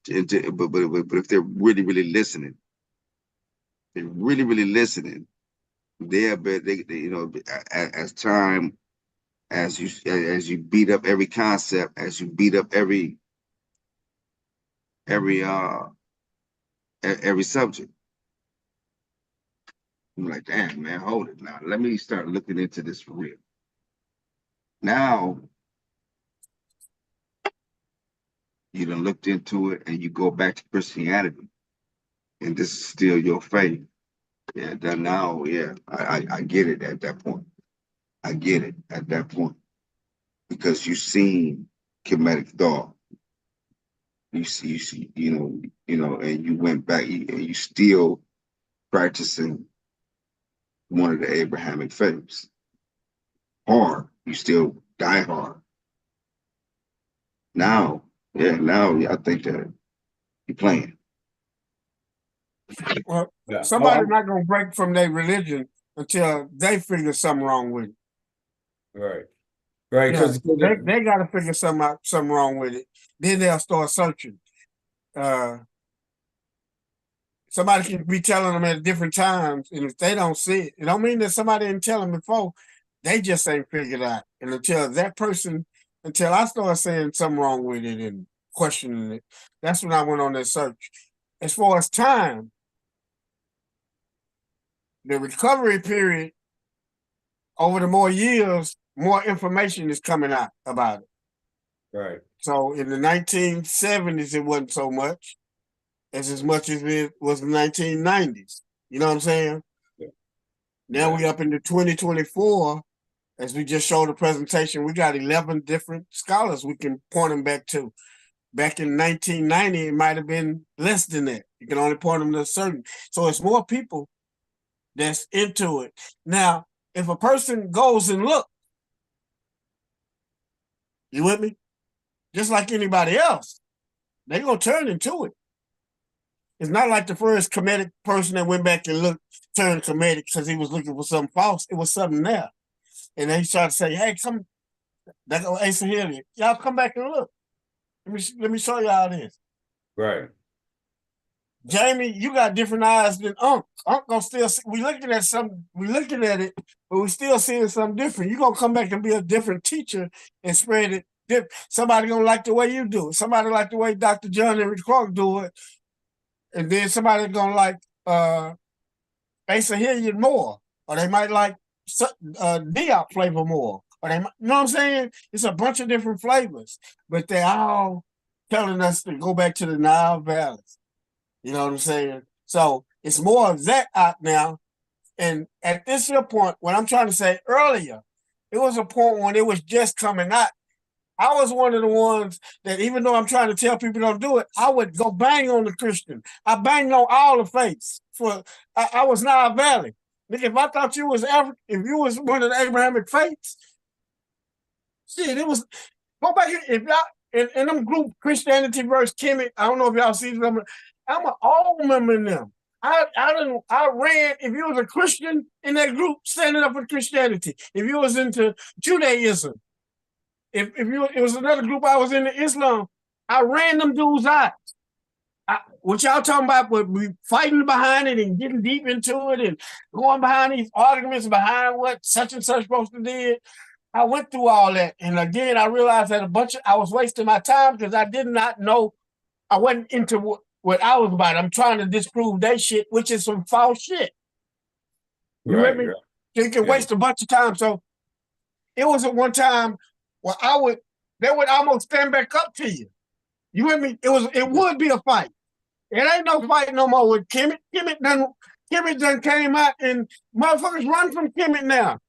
but if they're really listening, they're really listening. They'll bet they you know, as time, as you beat up every concept, as you beat up every subject. I'm like, damn, man, hold it now. Let me start looking into this for real. Now you done looked into it and you go back to Christianity, and this is still your faith. Yeah, that now, yeah, I get it at that point. I get it at that point because you've seen Kemetic Thought. You see, you know, and you went back, and you still practicing one of the Abrahamic faiths. Hard, you still die hard. Now, yeah, I think that you're playing. Well, somebody's not gonna break from their religion until they figure something wrong with it. Right. Right. Yeah, Because they got to figure something wrong with it. Then they'll start searching. Somebody can be telling them at different times, and if they don't see it, it don't mean that somebody didn't tell them before. They just ain't figured out. And until I start saying something wrong with it and questioning it, that's when I went on that search. As far as time, the recovery period, over the more years, more information is coming out about it. Right. So in the 1970s, it wasn't so much as it was in the 1990s. You know what I'm saying? Yeah. Now we up into 2024. As we just showed the presentation, we got 11 different scholars we can point them back to. Back in 1990, it might have been less than that. You can only point them to a certain. So it's more people that's into it. Now, if a person goes and look, you with me? Just like anybody else, they're going to turn into it. It's not like the first Kemetic person that went back and looked, turned Kemetic because he was looking for something false. It was something there. And then he started to say, hey, come, that go Asa here. Y'all come back and look. Let me show y'all this. Right. Jamie, you got different eyes than Unc. Unc gonna still see, we looking at it, but we still seeing something different. You're gonna come back and be a different teacher and spread it Somebody gonna like the way you do it. Somebody like the way Dr. John Henry Clark do it, and then somebody gonna like Asa Hilliard more, or they might like Diop flavor more, or they might, you know what I'm saying? It's a bunch of different flavors, but they all telling us to go back to the Nile Valley. You know what I'm saying? So it's more of that out now. And at this here point, what I'm trying to say earlier, it was a point when it was just coming out. I was one of the ones that, even though I'm trying to tell people don't do it, I would go bang on the Christian. I banged on all the faiths. I was Nile Valley. Nigga, if I thought you was African, if you was one of the Abrahamic faiths, shit, it was, go back, if y'all, in them group Christianity versus Kemet, I don't know if y'all see them. I'm an old member in them. I ran, if you was a Christian in that group, standing up for Christianity. If you was into Judaism, if it was another group I was into Islam, I ran them dudes out. What y'all talking about, but we fighting behind it and getting deep into it and going behind these arguments behind what such and such supposed to do. I went through all that. And again, I realized that I was wasting my time because I did not know, I wasn't into what I was about. I'm trying to disprove that shit, which is some false shit. You with me? Right. You can waste a bunch of time. So it was at one time where they would almost stand back up to you. You with me? It would be a fight. It ain't no fight no more with Kemet. Kemet done came out and motherfuckers run from Kemet now.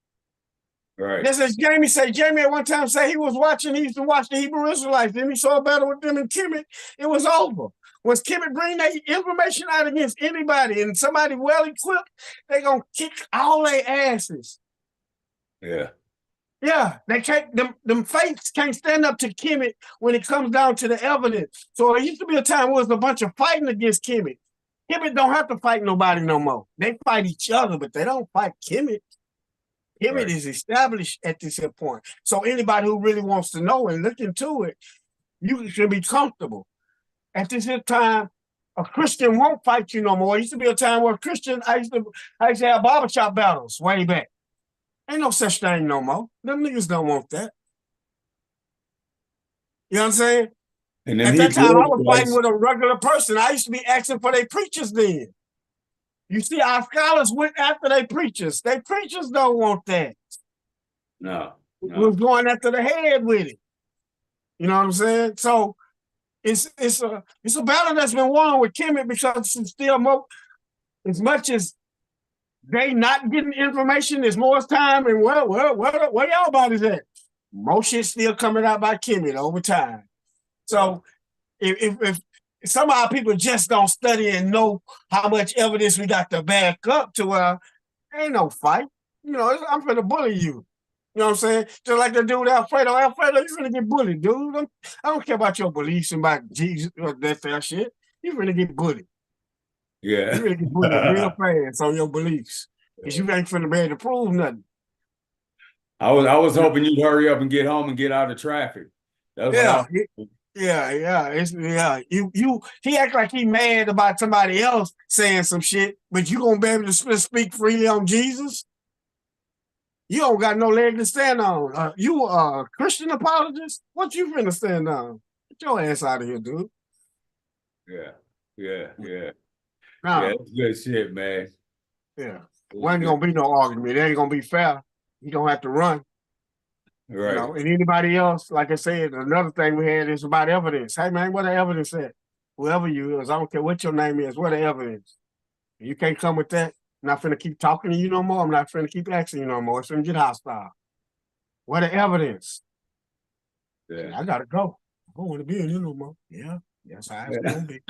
Right. Just as Jamie said, Jamie at one time said he used to watch the Hebrew Israelites. Then he saw a battle with them and Kemet. It was over. Once Kemet bring that information out against anybody and somebody well equipped, they gonna kick all their asses. Yeah. Yeah, they can't. Them faiths can't stand up to Kemet when it comes down to the evidence. So it used to be a time where it was a bunch of fighting against Kemet. Kemet don't have to fight nobody no more. They fight each other, but they don't fight Kemet. Kemet is established at this point. So anybody who really wants to know and look into it, you should be comfortable. At this time, a Christian won't fight you no more. It used to be a time where I used to have barbershop battles way back. Ain't no such thing no more. Them niggas don't want that. You know what I'm saying? And at that time, I was fighting with a regular person. I used to be asking for their preachers then. You see, our scholars went after their preachers. Their preachers don't want that. No. We're going after the head with it. You know what I'm saying? So it's a battle that's been won with Kemet because it's still more, as much as they not getting information, there's more time, and where y'all bodies at? More shit still coming out by Kemet over time. So if some of our people just don't study and know how much evidence we got to back up to, ain't no fight. You know, I'm finna bully you. You know what I'm saying? Just like the dude Alfredo. Alfredo, you finna get bullied, dude. I don't care about your beliefs and about Jesus or that shit. You finna get bullied. Yeah. You finna get bullied real fast on your beliefs. Because you ain't finna be able to prove nothing. I was hoping you'd hurry up and get home and get out of traffic. That's what he act like he mad about somebody else saying some shit, but you gonna be able to speak freely on Jesus? You don't got no leg to stand on. You a Christian apologist? What you finna stand on? Get your ass out of here, dude. Yeah. Nah. Yeah, that's good shit, man. Yeah. There ain't gonna be no argument. It ain't gonna be fair. You gonna have to run. Right. You know, and anybody else, like I said, another thing we had is about evidence. Hey man, what the evidence at? Whoever you is, I don't care what your name is, what the evidence? You can't come with that. I'm not finna keep talking to you no more. I'm not finna keep asking you no more. It's gonna get hostile. What the evidence? Yeah. I gotta go. I don't want to be in here no more. Yeah, that's how it's gonna be.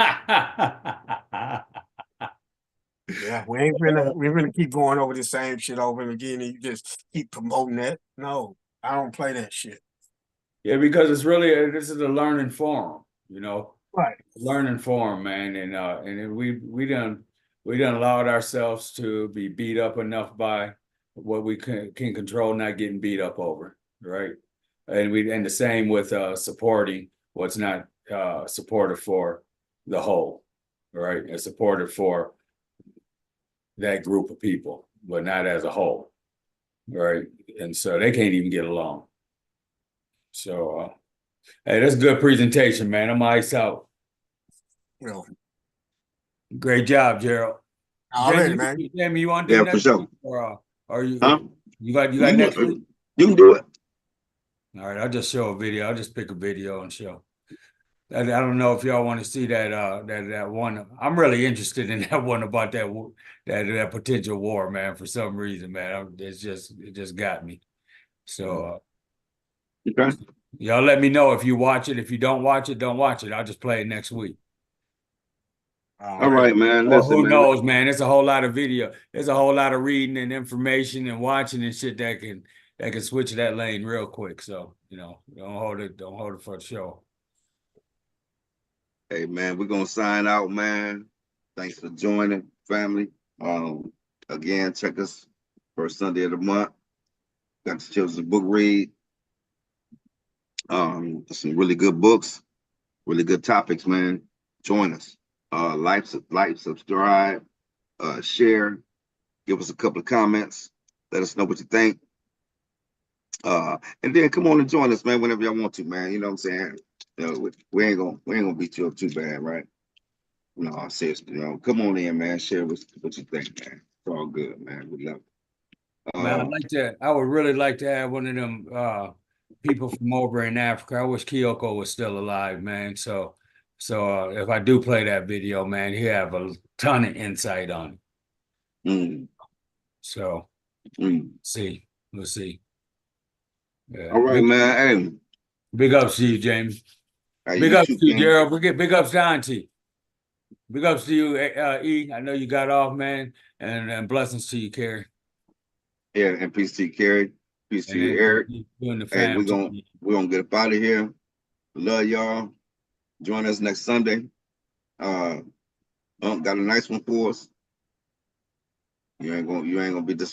Yeah, we're gonna keep going over the same shit over and again, and you just keep promoting that. No, I don't play that shit. Yeah, because it's really this is a learning forum, you know. Right. Learning forum, man, and we done allowed ourselves to be beat up enough by what we can control, not getting beat up over, right? And the same with supporting what's not supportive for the whole, right? It's supportive for that group of people, but not as a whole, right? And so they can't even get along. So Hey, that's a good presentation, man. I'm ice out. Well, great job, Gerald. already, man. Jamie, you want to do next week, or you? Huh? You got next week? You can do it. All right, I'll just show a video. I'll just pick a video and show. I don't know if y'all want to see that that one. I'm really interested in that one about that potential war, man. For some reason, man, it just got me. So okay. Y'all let me know if you watch it. If you don't watch it, don't watch it. I'll just play it next week. All right, man. Well, Listen, who man. knows, man? There's a whole lot of video. There's a whole lot of reading and information and watching and shit that can switch that lane real quick. So, don't hold it for the show. Hey, man, we're gonna sign out, man. Thanks for joining, family. Again, check us first Sunday of the month. Got the children's book read. Some really good books, really good topics, man. Join us. Like, subscribe, share, give us a couple of comments. Let us know what you think. And then come on and join us, man, whenever y'all want to, man. You know what I'm saying? We ain't gonna beat you up too bad, right? No, seriously, come on in, man. Share what you think, man. It's all good, man. We love it. Man, I would really like to have one of them people from over in Africa. I wish Kyoko was still alive, man. So if I do play that video, man, he have a ton of insight on it. So see, we'll see. Yeah. All right, man. Hey. Big ups to you, James. Big ups to you, Gerald. Big ups to Auntie. Big ups to you, E. I know you got off, man. And blessings to you, Carrie. Yeah, and peace to you, Carrie. Peace to you, Eric. You and the Hey, family. we're gonna get up out of here. Love y'all. Join us next Sunday. Got a nice one for us. You ain't gonna be disappointed.